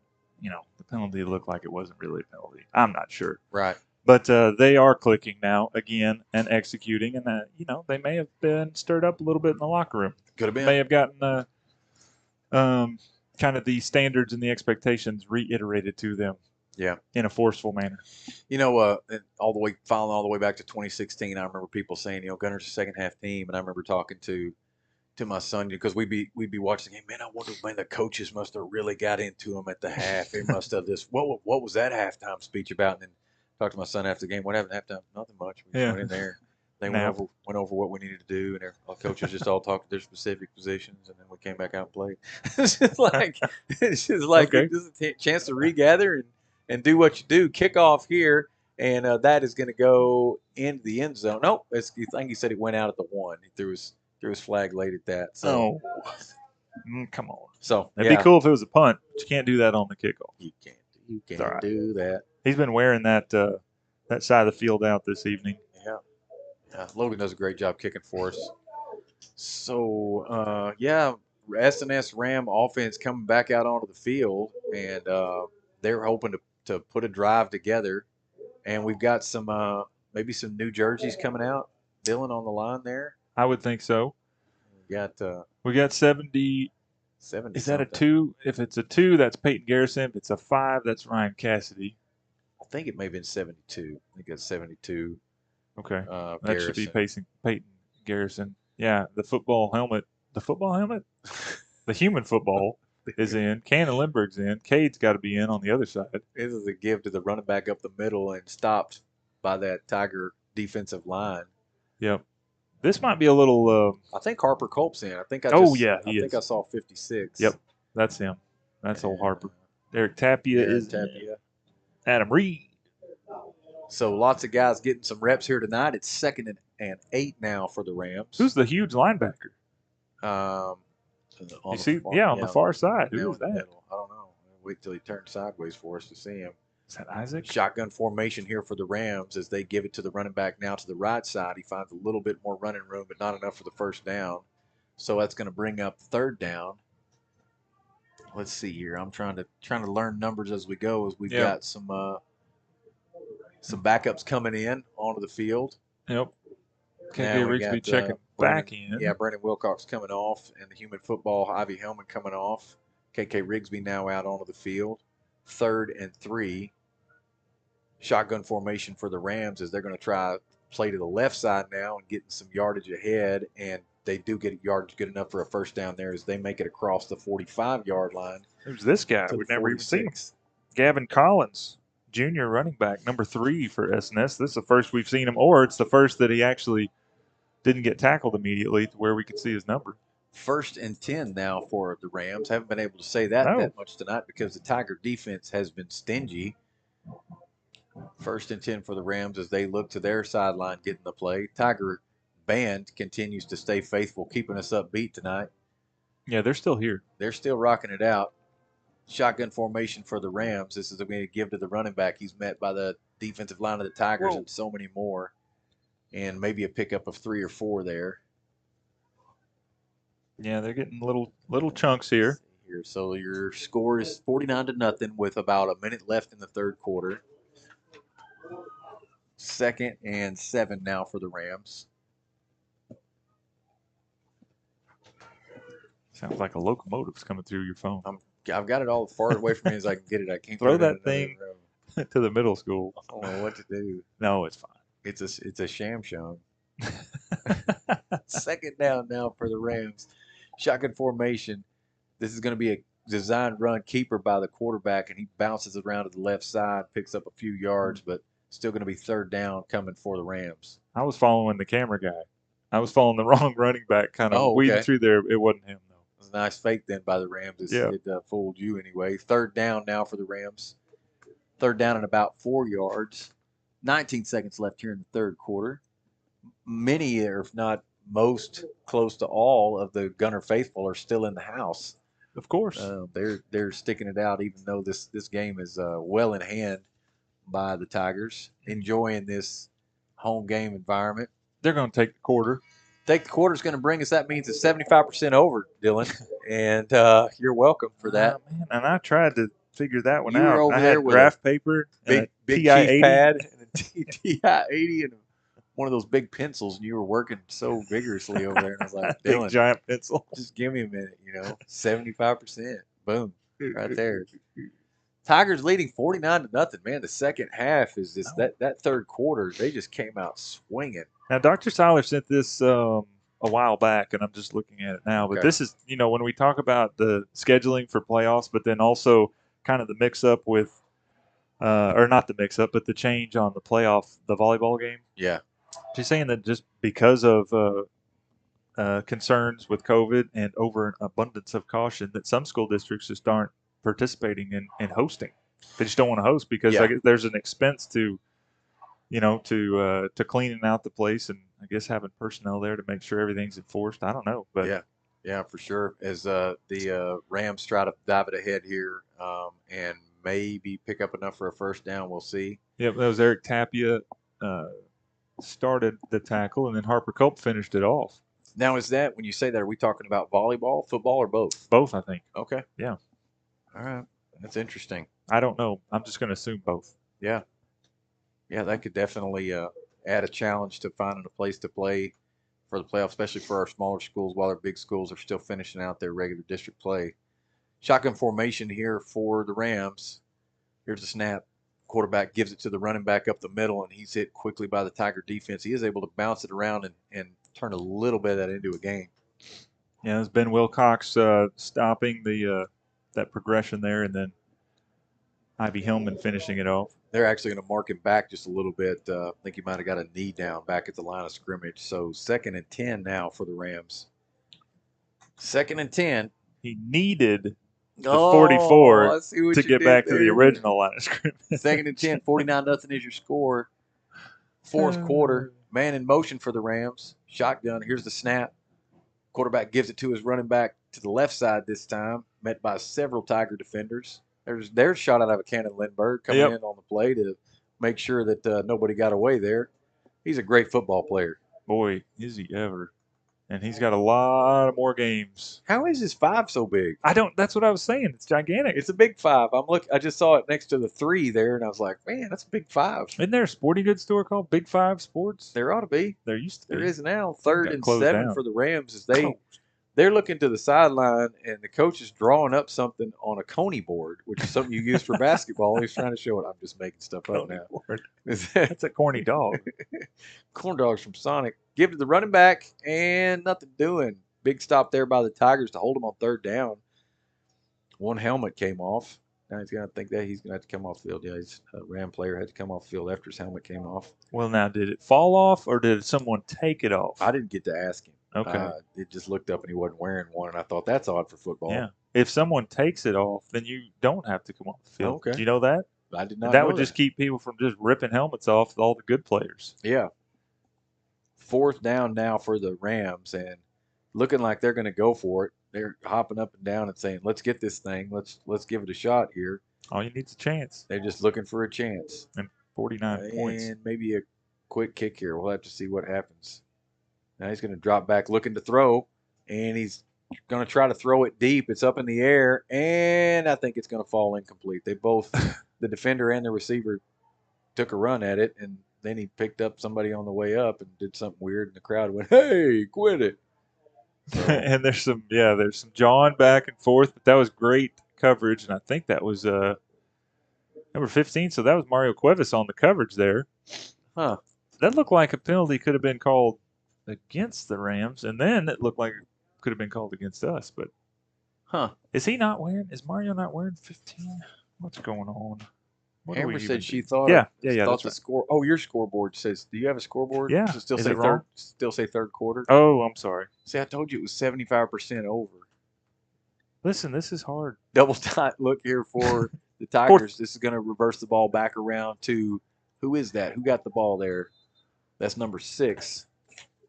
penalty looked like it wasn't really a penalty. I'm not sure. Right. But they are clicking now again and executing, and they may have been stirred up a little bit in the locker room. Could have been. May have gotten kind of the standards and the expectations reiterated to them. Yeah. In a forceful manner. Following all the way back to 2016, I remember people saying, Gunter's a second half team, and I remember talking to my son because we'd be watching the game. Man, I wonder when the coaches must have really got into him at the half. They must have this. What was that halftime speech about? And then talked to my son after the game. What happened at halftime? Nothing much. We just went in there. They went over what we needed to do, and our coaches just all talked their specific positions, and then we came back out and played. It's just like this is a chance to regather and do what you do. Kickoff here, and that is going to go into the end zone. No, I think he said he went out at the 1. He threw his flag late at that. So, come on. So it'd be cool if it was a punt, but you can't do that on the kickoff. You can't do that. He's been wearing that side of the field out this evening. Yeah. Logan does a great job kicking for us. So, S&S Ram offense coming back out onto the field, and they're hoping to put a drive together. And we've got some maybe some new jerseys coming out. Dylan on the line there. I would think so. We got 70. 70. Is that a 2? If it's a 2, that's Peyton Garrison. If it's a 5, that's Ryan Cassidy. I think it may have been 72. I think it's 72. Okay. That should be Peyton Garrison. Yeah, the football helmet. The football helmet? The human football is in. Cannon Lindbergh's in. Cade's got to be in on the other side. This is a give to the running back up the middle and stopped by that Tiger defensive line. Yep. This might be a little. I think Harper Culp's in. I think I saw 56. Yep, that's him. That's old Harper. Eric Tapia is Adam Reed. So lots of guys getting some reps here tonight. It's 2nd and 8 now for the Rams. Who's the huge linebacker? On the far side. Who is that? I don't know. Wait till he turns sideways for us to see him. Is that Isaac? Shotgun formation here for the Rams as they give it to the running back now to the right side. He finds a little bit more running room, but not enough for the first down. So that's going to bring up 3rd down. Let's see here. I'm trying to learn numbers as we go, as we've got some backups coming in onto the field. Yep. KK Rigsby checking back in. Yeah, Brandon Wilcox coming off, and the human football, Ivy Hellman coming off. KK Rigsby now out onto the field. 3rd and 3. Shotgun formation for the Rams as they're going to try play to the left side now and getting some yardage ahead, and they do get yardage good enough for a first down there as they make it across the 45-yard line. Who's this guy? We've never even seen him. Gavin Collins, junior running back, number 3 for S&S. This is the first we've seen him, or it's the first that he actually didn't get tackled immediately to where we could see his number. 1st and 10 now for the Rams. Haven't been able to say that much tonight because the Tiger defense has been stingy. 1st and 10 for the Rams as they look to their sideline getting the play. Tiger band continues to stay faithful, keeping us upbeat tonight. Yeah, they're still here. They're still rocking it out. Shotgun formation for the Rams. This is going to give to the running back. He's met by the defensive line of the Tigers and so many more. And maybe a pickup of 3 or 4 there. Yeah, they're getting little chunks here. So your score is 49-0 with about a minute left in the 3rd quarter. 2nd and 7 now for the Rams. Sounds like a locomotive's coming through your phone. I've got it all as far away from me as I can get it. I can't throw that thing to the middle school. I don't know what to do. No, it's fine. It's a sham. 2nd down now for the Rams. Shotgun formation. This is going to be a design run keeper by the quarterback, and he bounces around to the left side, picks up a few yards, but still going to be 3rd down coming for the Rams. I was following the camera guy. I was following the wrong running back, kind of weaving through there. It wasn't him, though. It was a nice fake then by the Rams. It fooled you anyway. 3rd down now for the Rams. 3rd down and about 4 yards. 19 seconds left here in the 3rd quarter. Many, if not most, close to all of the Gunter faithful are still in the house. Of course. They're sticking it out, even though this game is well in hand by the Tigers, enjoying this home game environment. They're going to take the quarter. Take the quarter is going to bring us. That means it's 75% over, Dylan, and you're welcome for that. Man, and I tried to figure that one you out. Were over I there had with graph paper, big TI-80 pad, and a TI-80, and one of those big pencils, and you were working so vigorously over there. And I was like, big Dylan, giant pencil. just give me a minute, 75%. Boom, right there. Tigers leading 49-0. Man, the second half is just that third quarter. They just came out swinging. Now, Dr. Seiler sent this a while back, and I'm just looking at it now. Okay. But this is, when we talk about the scheduling for playoffs, but then also kind of the mix-up with, or not the mix-up, but the change on the volleyball game. Yeah. She's saying that just because of concerns with COVID and overabundance of caution, that some school districts just aren't participating in hosting. They just don't want to host because there's an expense to cleaning out the place, and I guess having personnel there to make sure everything's enforced. I don't know, but yeah, for sure. As the Rams try to dive it ahead here, and maybe pick up enough for a first down, we'll see. Yep, that was Eric Tapia started the tackle, and then Harper Culp finished it off. Now, is that, when you say that, are we talking about volleyball, football, or both? Both, I think. Okay. Yeah. All right. That's interesting. I don't know. I'm just going to assume both. Yeah. Yeah, that could definitely add a challenge to finding a place to play for the playoffs, especially for our smaller schools, while our big schools are still finishing out their regular district play. Shotgun formation here for the Rams. Here's the snap. Quarterback gives it to the running back up the middle, and he's hit quickly by the Tiger defense. He is able to bounce it around and turn a little bit of that into a game. Yeah, it's Ben Wilcox stopping that progression there, and then Ivy Hillman finishing it off. They're actually going to mark him back just a little bit. I think he might have got a knee down back at the line of scrimmage. So 2nd and 10 now for the Rams. 2nd and 10. He needed the 44 to get back to the original line of scrimmage. 2nd and 10, 49-0 is your score. Fourth quarter, man in motion for the Rams. Shotgun, here's the snap. Quarterback gives it to his running back to the left side this time, met by several Tiger defenders. There's a shot out of a cannon Lindbergh coming in on the play to make sure that nobody got away there. He's a great football player. Boy, is he ever. And he's got a lot of more games. How is his 5 so big? That's what I was saying. It's gigantic. It's a big 5. I just saw it next to the 3 there, and I was like, man, that's a big 5. Isn't there a sporting goods store called Big 5 Sports? There ought to be. There used to be. There is now. 3rd and 7 for the Rams as they're looking to the sideline, and the coach is drawing up something on a Coney board, which is something you use for basketball. He's trying to show it. I'm just making stuff up now. That's a corny dog. Corn dogs from Sonic. Give it to the running back, and nothing doing. Big stop there by the Tigers to hold him on 3rd down. One helmet came off. Now he's going to think that he's going to have to come off the field. Yeah, his Ram player had to come off the field after his helmet came off. Well, now, did it fall off, or did someone take it off? I didn't get to ask him. Okay. It just looked up and he wasn't wearing one, and I thought that's odd for football. Yeah. If someone takes it off, then you don't have to come off the field. Okay. Do you know that? I did not. That would just keep people from just ripping helmets off with all the good players. Yeah. 4th down now for the Rams, and looking like they're going to go for it. They're hopping up and down and saying, "Let's get this thing. Let's give it a shot here." All you need is a chance. They're just looking for a chance. And 49 points. And maybe a quick kick here. We'll have to see what happens. Now he's going to drop back looking to throw, and he's going to try to throw it deep. It's up in the air, and I think it's going to fall incomplete. They both, the defender and the receiver, took a run at it, and then he picked up somebody on the way up and did something weird, and the crowd went, "Hey, quit it." So, and there's some jawing back and forth, but that was great coverage, and I think that was number 15, so that was Mario Cuevas on the coverage there. Huh. That looked like a penalty could have been called against the Rams, and then it looked like it could have been called against us, but is Mario not wearing 15? What's going on? Amber said she thought thought the score. Oh, your scoreboard says, do you have a scoreboard? Yeah. Does it still say third? Still say 3rd quarter? Oh, I'm sorry. See, I told you it was 75% over. Listen, this is hard. Double tight look here for the Tigers. This is going to reverse the ball back around to, who is that? Who got the ball there? That's number 6.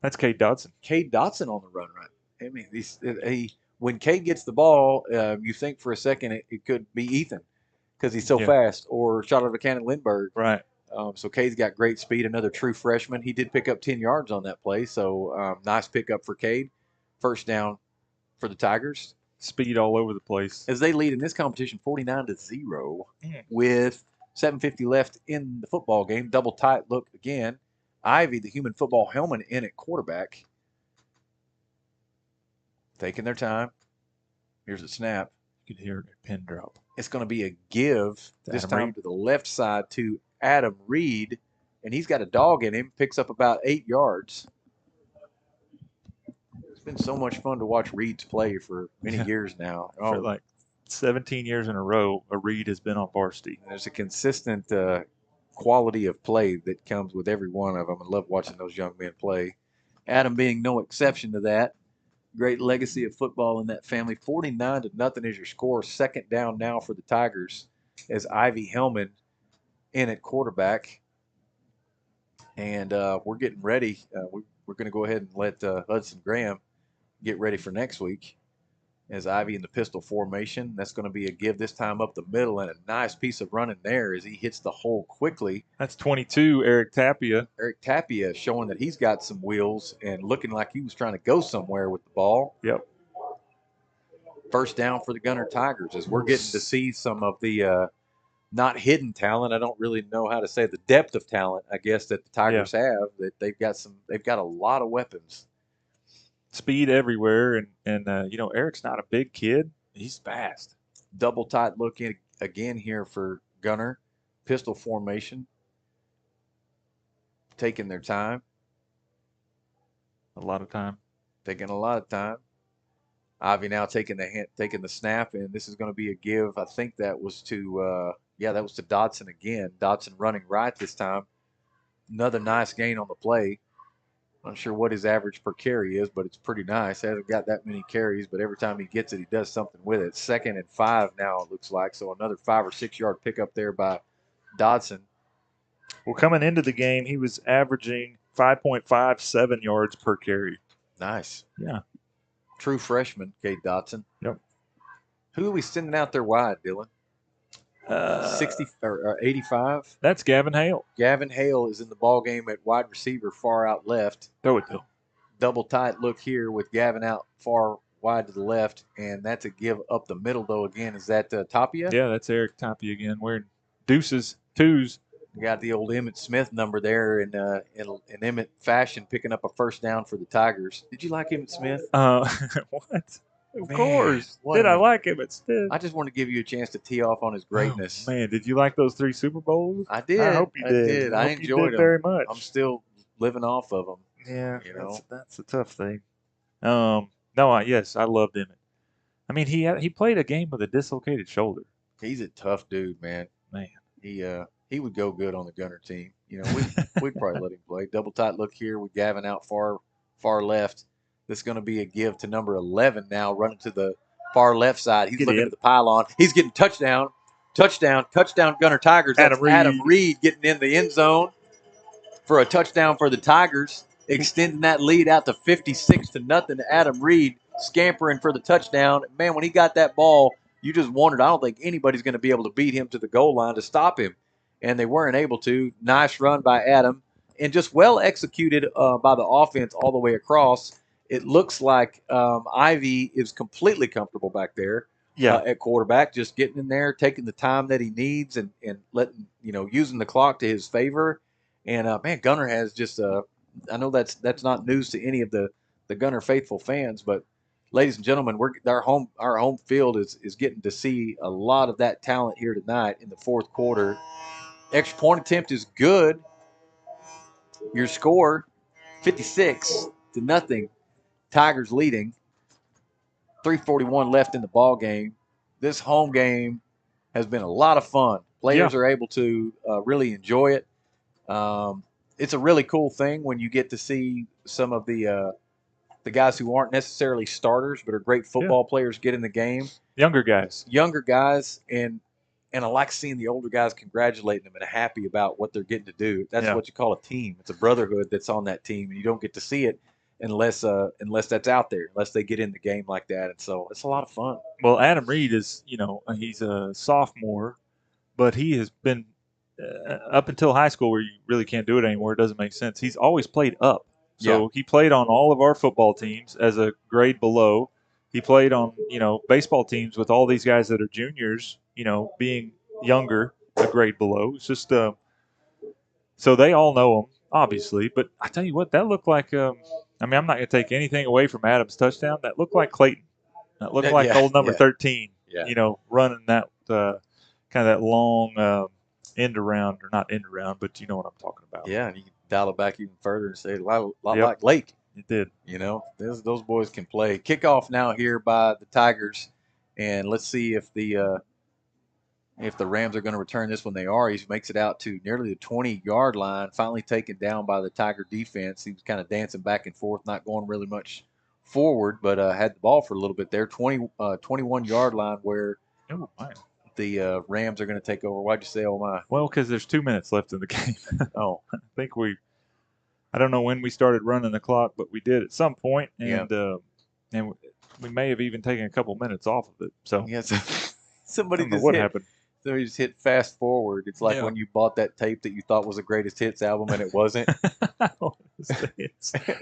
That's Cade Dodson. Cade Dodson on the run, right? I mean, when Cade gets the ball, you think for a second it could be Ethan because he's so fast, or shot out of a cannon Lindbergh. Right. So Cade's got great speed, another true freshman. He did pick up 10 yards on that play, so nice pickup for Cade. First down for the Tigers. Speed all over the place. As they lead in this competition 49-0 with 7:50 left in the football game. Double tight look again. Ivy, the human football helmet, in at quarterback. Taking their time. Here's a snap. You can hear a pin drop. It's going to be a give this time Reed. to the left side to Adam Reed, and he's got a dog in him. Picks up about 8 yards. It's been so much fun to watch Reeds play for many years now. For like 17 years in a row, a Reed has been on varsity. There's a consistent quality of play that comes with every one of them. I love watching those young men play. Adam being no exception to that. Great legacy of football in that family. 49-0 is your score. Second down now for the Tigers as Ivy Hellman in at quarterback. And we're getting ready. We're going to go ahead and let Hudson Graham get ready for next week as Ivy in the pistol formation. That's going to be a give this time up the middle, and a nice piece of running there as he hits the hole quickly. That's 22, Eric Tapia. Eric Tapia showing that he's got some wheels and looking like he was trying to go somewhere with the ball. Yep. First down for the Gunter Tigers as we're getting to see some of the not hidden talent. I don't really know how to say the depth of talent, I guess, that the Tigers have. That they've got a lot of weapons. Speed everywhere, and Eric's not a big kid. He's fast. Double tight look in again here for Gunter. Pistol formation. Taking their time. A lot of time. Taking a lot of time. Ivy now taking the snap, and this is going to be a give. I think that was to Dodson again. Dodson running right this time. Another nice gain on the play. Not sure what his average per carry is, but it's pretty nice. Hasn't got that many carries, but every time he gets it, he does something with it. 2nd and 5 now, it looks like. So another 5 or 6 yard pickup there by Dodson. Well, coming into the game, he was averaging 5.57 yards per carry. Nice. Yeah. True freshman, Cade Dodson. Yep. Who are we sending out there wide, Dylan? 60 or 85. That's Gavin Hale. Gavin Hale is in the ball game at wide receiver, far out left. Throw it to him. Double tight look here with Gavin out far wide to the left, and that's a give up the middle though. Again, is that Tapia? Yeah, that's Eric Tapia again. Wearing deuces, twos. We got the old Emmett Smith number there in Emmett fashion, picking up a first down for the Tigers. Did you like Emmett Smith? What? Of course. Did I like Emmett Smith? I just want to give you a chance to tee off on his greatness. Oh, man, did you like those 3 Super Bowls? I did. I hope you did. I enjoyed them very much. I'm still living off of them. Yeah, that's a tough thing. Yes, I loved Emmett. I mean, he played a game with a dislocated shoulder. He's a tough dude, man. He would go good on the Gunter team. We'd probably let him play. Double tight look here with Gavin out far left. This is going to be a give to number 11 now, running to the far left side. He's looking at the pylon. He's getting touchdown, Gunter Tigers. That's Adam Reed getting in the end zone for a touchdown for the Tigers, extending that lead out to 56-0. Adam Reed scampering for the touchdown. Man, when he got that ball, you just wondered, I don't think anybody's going to be able to beat him to the goal line to stop him. And they weren't able to. Nice run by Adam, and just well executed by the offense all the way across. It looks like Ivy is completely comfortable back there at quarterback, just getting in there, taking the time that he needs, and letting using the clock to his favor. And man, Gunter has just I know that's not news to any of the Gunter faithful fans, but ladies and gentlemen, our home field is getting to see a lot of that talent here tonight in the fourth quarter. Extra point attempt is good. Your score 56-0. Tigers leading. 3:41 left in the ball game. This home game has been a lot of fun. Players are able to really enjoy it. It's a really cool thing when you get to see some of the guys who aren't necessarily starters but are great football players get in the game. Younger guys, and I like seeing the older guys congratulating them and happy about what they're getting to do. That's what you call a team. It's a brotherhood that's on that team, and you don't get to see it unless that's out there, unless they get in the game like that. And so it's a lot of fun. Well, Adam Reed is, he's a sophomore, but he has been up until high school where you really can't do it anymore. It doesn't make sense. He's always played up. So he played on all of our football teams as a grade below. He played on, baseball teams with all these guys that are juniors, being younger, a grade below. It's just so they all know him. obviously. But I tell you what, that looked like. I mean, I'm not going to take anything away from Adams' touchdown. That looked like Clayton. That looked like old number 13. Yeah. You know, running that kind of that long end around, or not end around, but you know what I'm talking about. Yeah, and you can dial it back even further and say a lot like Lake. It did. You know, those boys can play. Kickoff now here by the Tigers, and let's see if the Rams are going to return this when they are. He makes it out to nearly the 20-yard line, finally taken down by the Tiger defense. He was kind of dancing back and forth, not going really much forward, but had the ball for a little bit there. 21-yard line where the Rams are going to take over. Why'd you say, oh, my? Well, because there's 2 minutes left in the game. Oh. I think I don't know when we started running the clock, but we did at some point, and we may have even taken a couple minutes off of it. So somebody I don't know what happened. So he just hit fast forward. It's like when you bought that tape that you thought was a greatest hits album and it wasn't.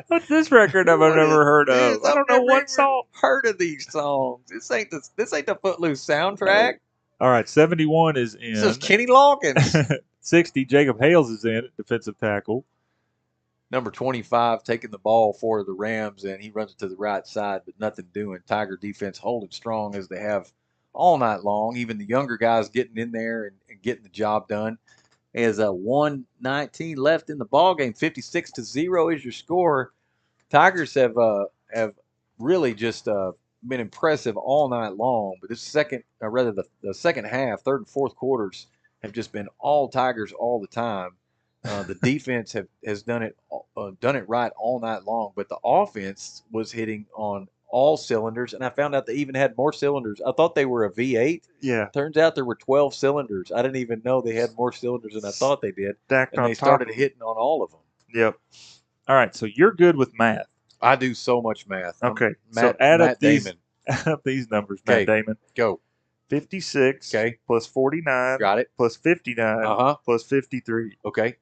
What's this record I've never heard of? I don't know one song. Heard of these songs? This ain't the Footloose soundtrack. All right, 71 is in. This is Kenny Loggins. 60, Jacob Hales is in at defensive tackle. Number 25 taking the ball for the Rams, and he runs it to the right side, but nothing doing. Tiger defense holding strong as they have all night long. Even the younger guys getting in there and getting the job done. As 1:19 left in the ball game, 56-0 is your score. Tigers have really just been impressive all night long. But this the second half, third and fourth quarters have just been all Tigers all the time. The defense has done it right all night long, but the offense was hitting on all cylinders, and I found out they even had more cylinders. I thought they were a V8. Yeah. Turns out there were 12 cylinders. I didn't even know they had more cylinders than I thought they did. Stacked and they started hitting on all of them. Yep. All right, so you're good with math. I do so much math. Okay. So add up these numbers, Matt Damon. Go. 56 plus 49 Got it. plus 59 plus 53. Okay.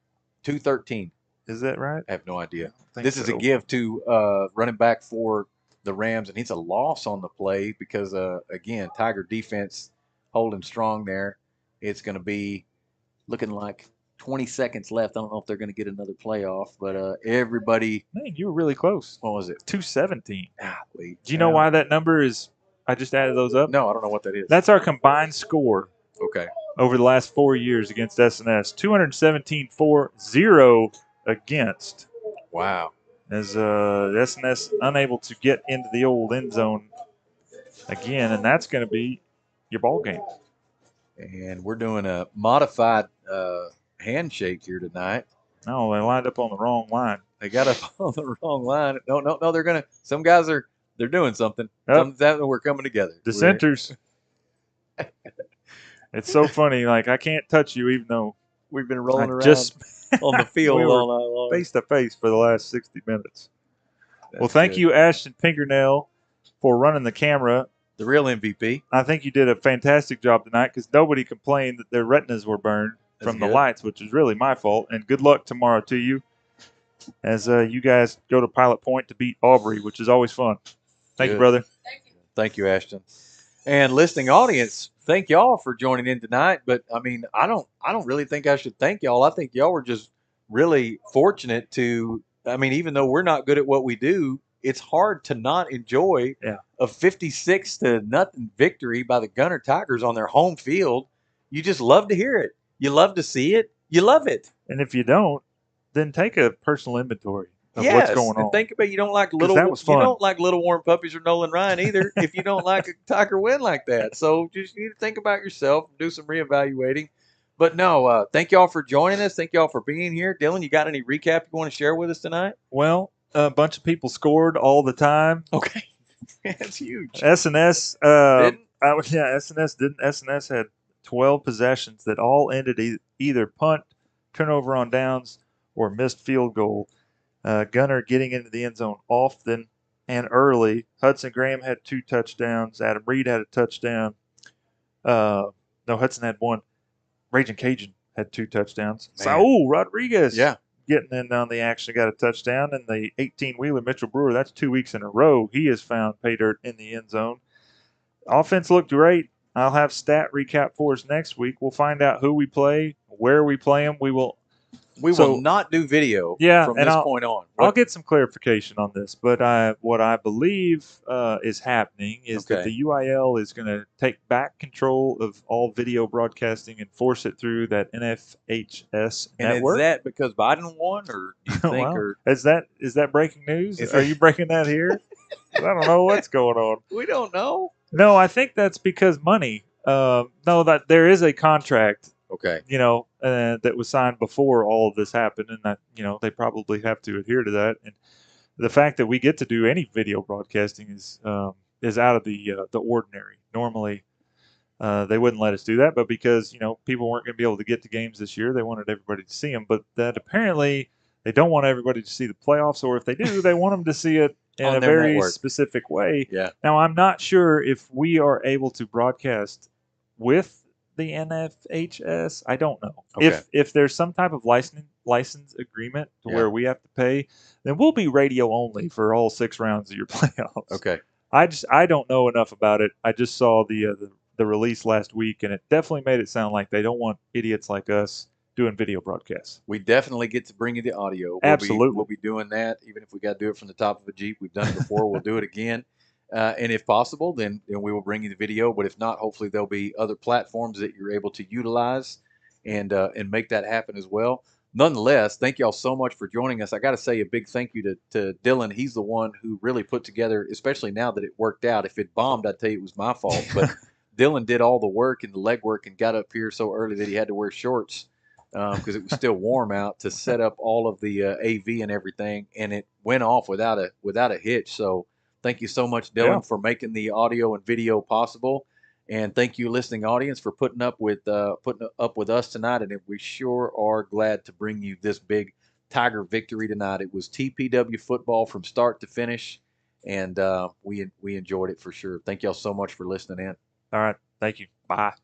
213. Is that right? I have no idea. This is a give to running back for the Rams, and it's a loss on the play because, again, Tiger defense holding strong there. It's going to be looking like 20 seconds left. I don't know if they're going to get another playoff, but everybody. Man, you were really close. What was it? 217. Wait. Do you know why that number is? I just added those up. No, I don't know what that is. That's our combined score. Okay. Over the last 4 years against S&S. 217-4-0 against. Wow. As S&S unable to get into the old end zone again, and that's going to be your ball game. And we're doing a modified handshake here tonight. No, they lined up on the wrong line. They got up on the wrong line. No, they're going to – some guys they're doing something. Yep. Something's happening. We're coming together. Dissenters. It's so funny. Like, I can't touch you even though we've been rolling around just on the field all night long. Face to face for the last 60 minutes. Well, thank you, Ashton Pinkernell, for running the camera. The real MVP. I think you did a fantastic job tonight because nobody complained that their retinas were burned from the lights, which is really my fault. And good luck tomorrow to you as you guys go to Pilot Point to beat Aubrey, which is always fun. Thank you, brother. Thank you, Ashton. And listening audience, thank y'all for joining in tonight. But I mean, I don't really think I should thank y'all. I think y'all were just really fortunate to. I mean, even though we're not good at what we do, it's hard to not enjoy a 56-0 victory by the Gunter Tigers on their home field. You just love to hear it. You love to see it. You love it. And if you don't, then take a personal inventory of what's going on. And think about you don't like little Warm Puppies or Nolan Ryan either if you don't like a Tiger win like that. So just you need to think about yourself and do some reevaluating. But no, thank y'all for joining us. Thank y'all for being here. Dylan, you got any recap you want to share with us tonight? Well, a bunch of people scored all the time. Okay. That's huge. S&S didn't? S&S didn't. S&S had 12 possessions that all ended either punt, turnover on downs, or missed field goal. Gunter getting into the end zone often and early. Hudson Graham had 2 touchdowns. Adam Reed had a touchdown. No, Hudson had 1. Raging Cajun had 2 touchdowns. Saul Rodriguez getting in on the action, got a touchdown. And the 18-wheeler Mitchell Brewer, that's 2 weeks in a row. He has found pay dirt in the end zone. Offense looked great. I'll have stat recap for us next week. We'll find out who we play, where we play them. We will We will not do video from this point on. I'll get some clarification on this, but what I believe is happening is that the UIL is going to take back control of all video broadcasting and force it through that NFHS network. And is that because Biden won, or do you think? Well, or is that breaking news? Are you breaking that here? I don't know what's going on. We don't know. No, I think that's because money. No, that there is a contract. Okay. That was signed before all of this happened, and that they probably have to adhere to that. And the fact that we get to do any video broadcasting is out of the ordinary. Normally, they wouldn't let us do that, but because people weren't going to be able to get to games this year, they wanted everybody to see them. But that apparently they don't want everybody to see the playoffs, or if they do, they want them to see it in a very specific way. Yeah. Now, I'm not sure if we are able to broadcast with the NFHS. I don't know. Okay. If there's some type of license agreement to where we have to pay, then we'll be radio only for all 6 rounds of your playoffs. Okay. I don't know enough about it. I just saw the release last week, and it definitely made it sound like they don't want idiots like us doing video broadcasts. We definitely get to bring you the audio. Absolutely. We'll be doing that, even if we got to do it from the top of a Jeep. We've done it before. We'll do it again. And if possible, then we will bring you the video. But if not, hopefully there'll be other platforms that you're able to utilize and make that happen as well. Nonetheless, thank y'all so much for joining us. I got to say a big thank you to Dylan. He's the one who really put together, especially now that it worked out. If it bombed, I'd tell you it was my fault. But Dylan did all the work and the legwork and got up here so early that he had to wear shorts because it was still warm out to set up all of the AV and everything, and it went off without a hitch. So thank you so much, Dylan, for making the audio and video possible, and thank you, listening audience, for putting up with us tonight. And we sure are glad to bring you this big Tiger victory tonight. It was TPW football from start to finish, and we enjoyed it for sure. Thank y'all so much for listening in. All right, thank you. Bye.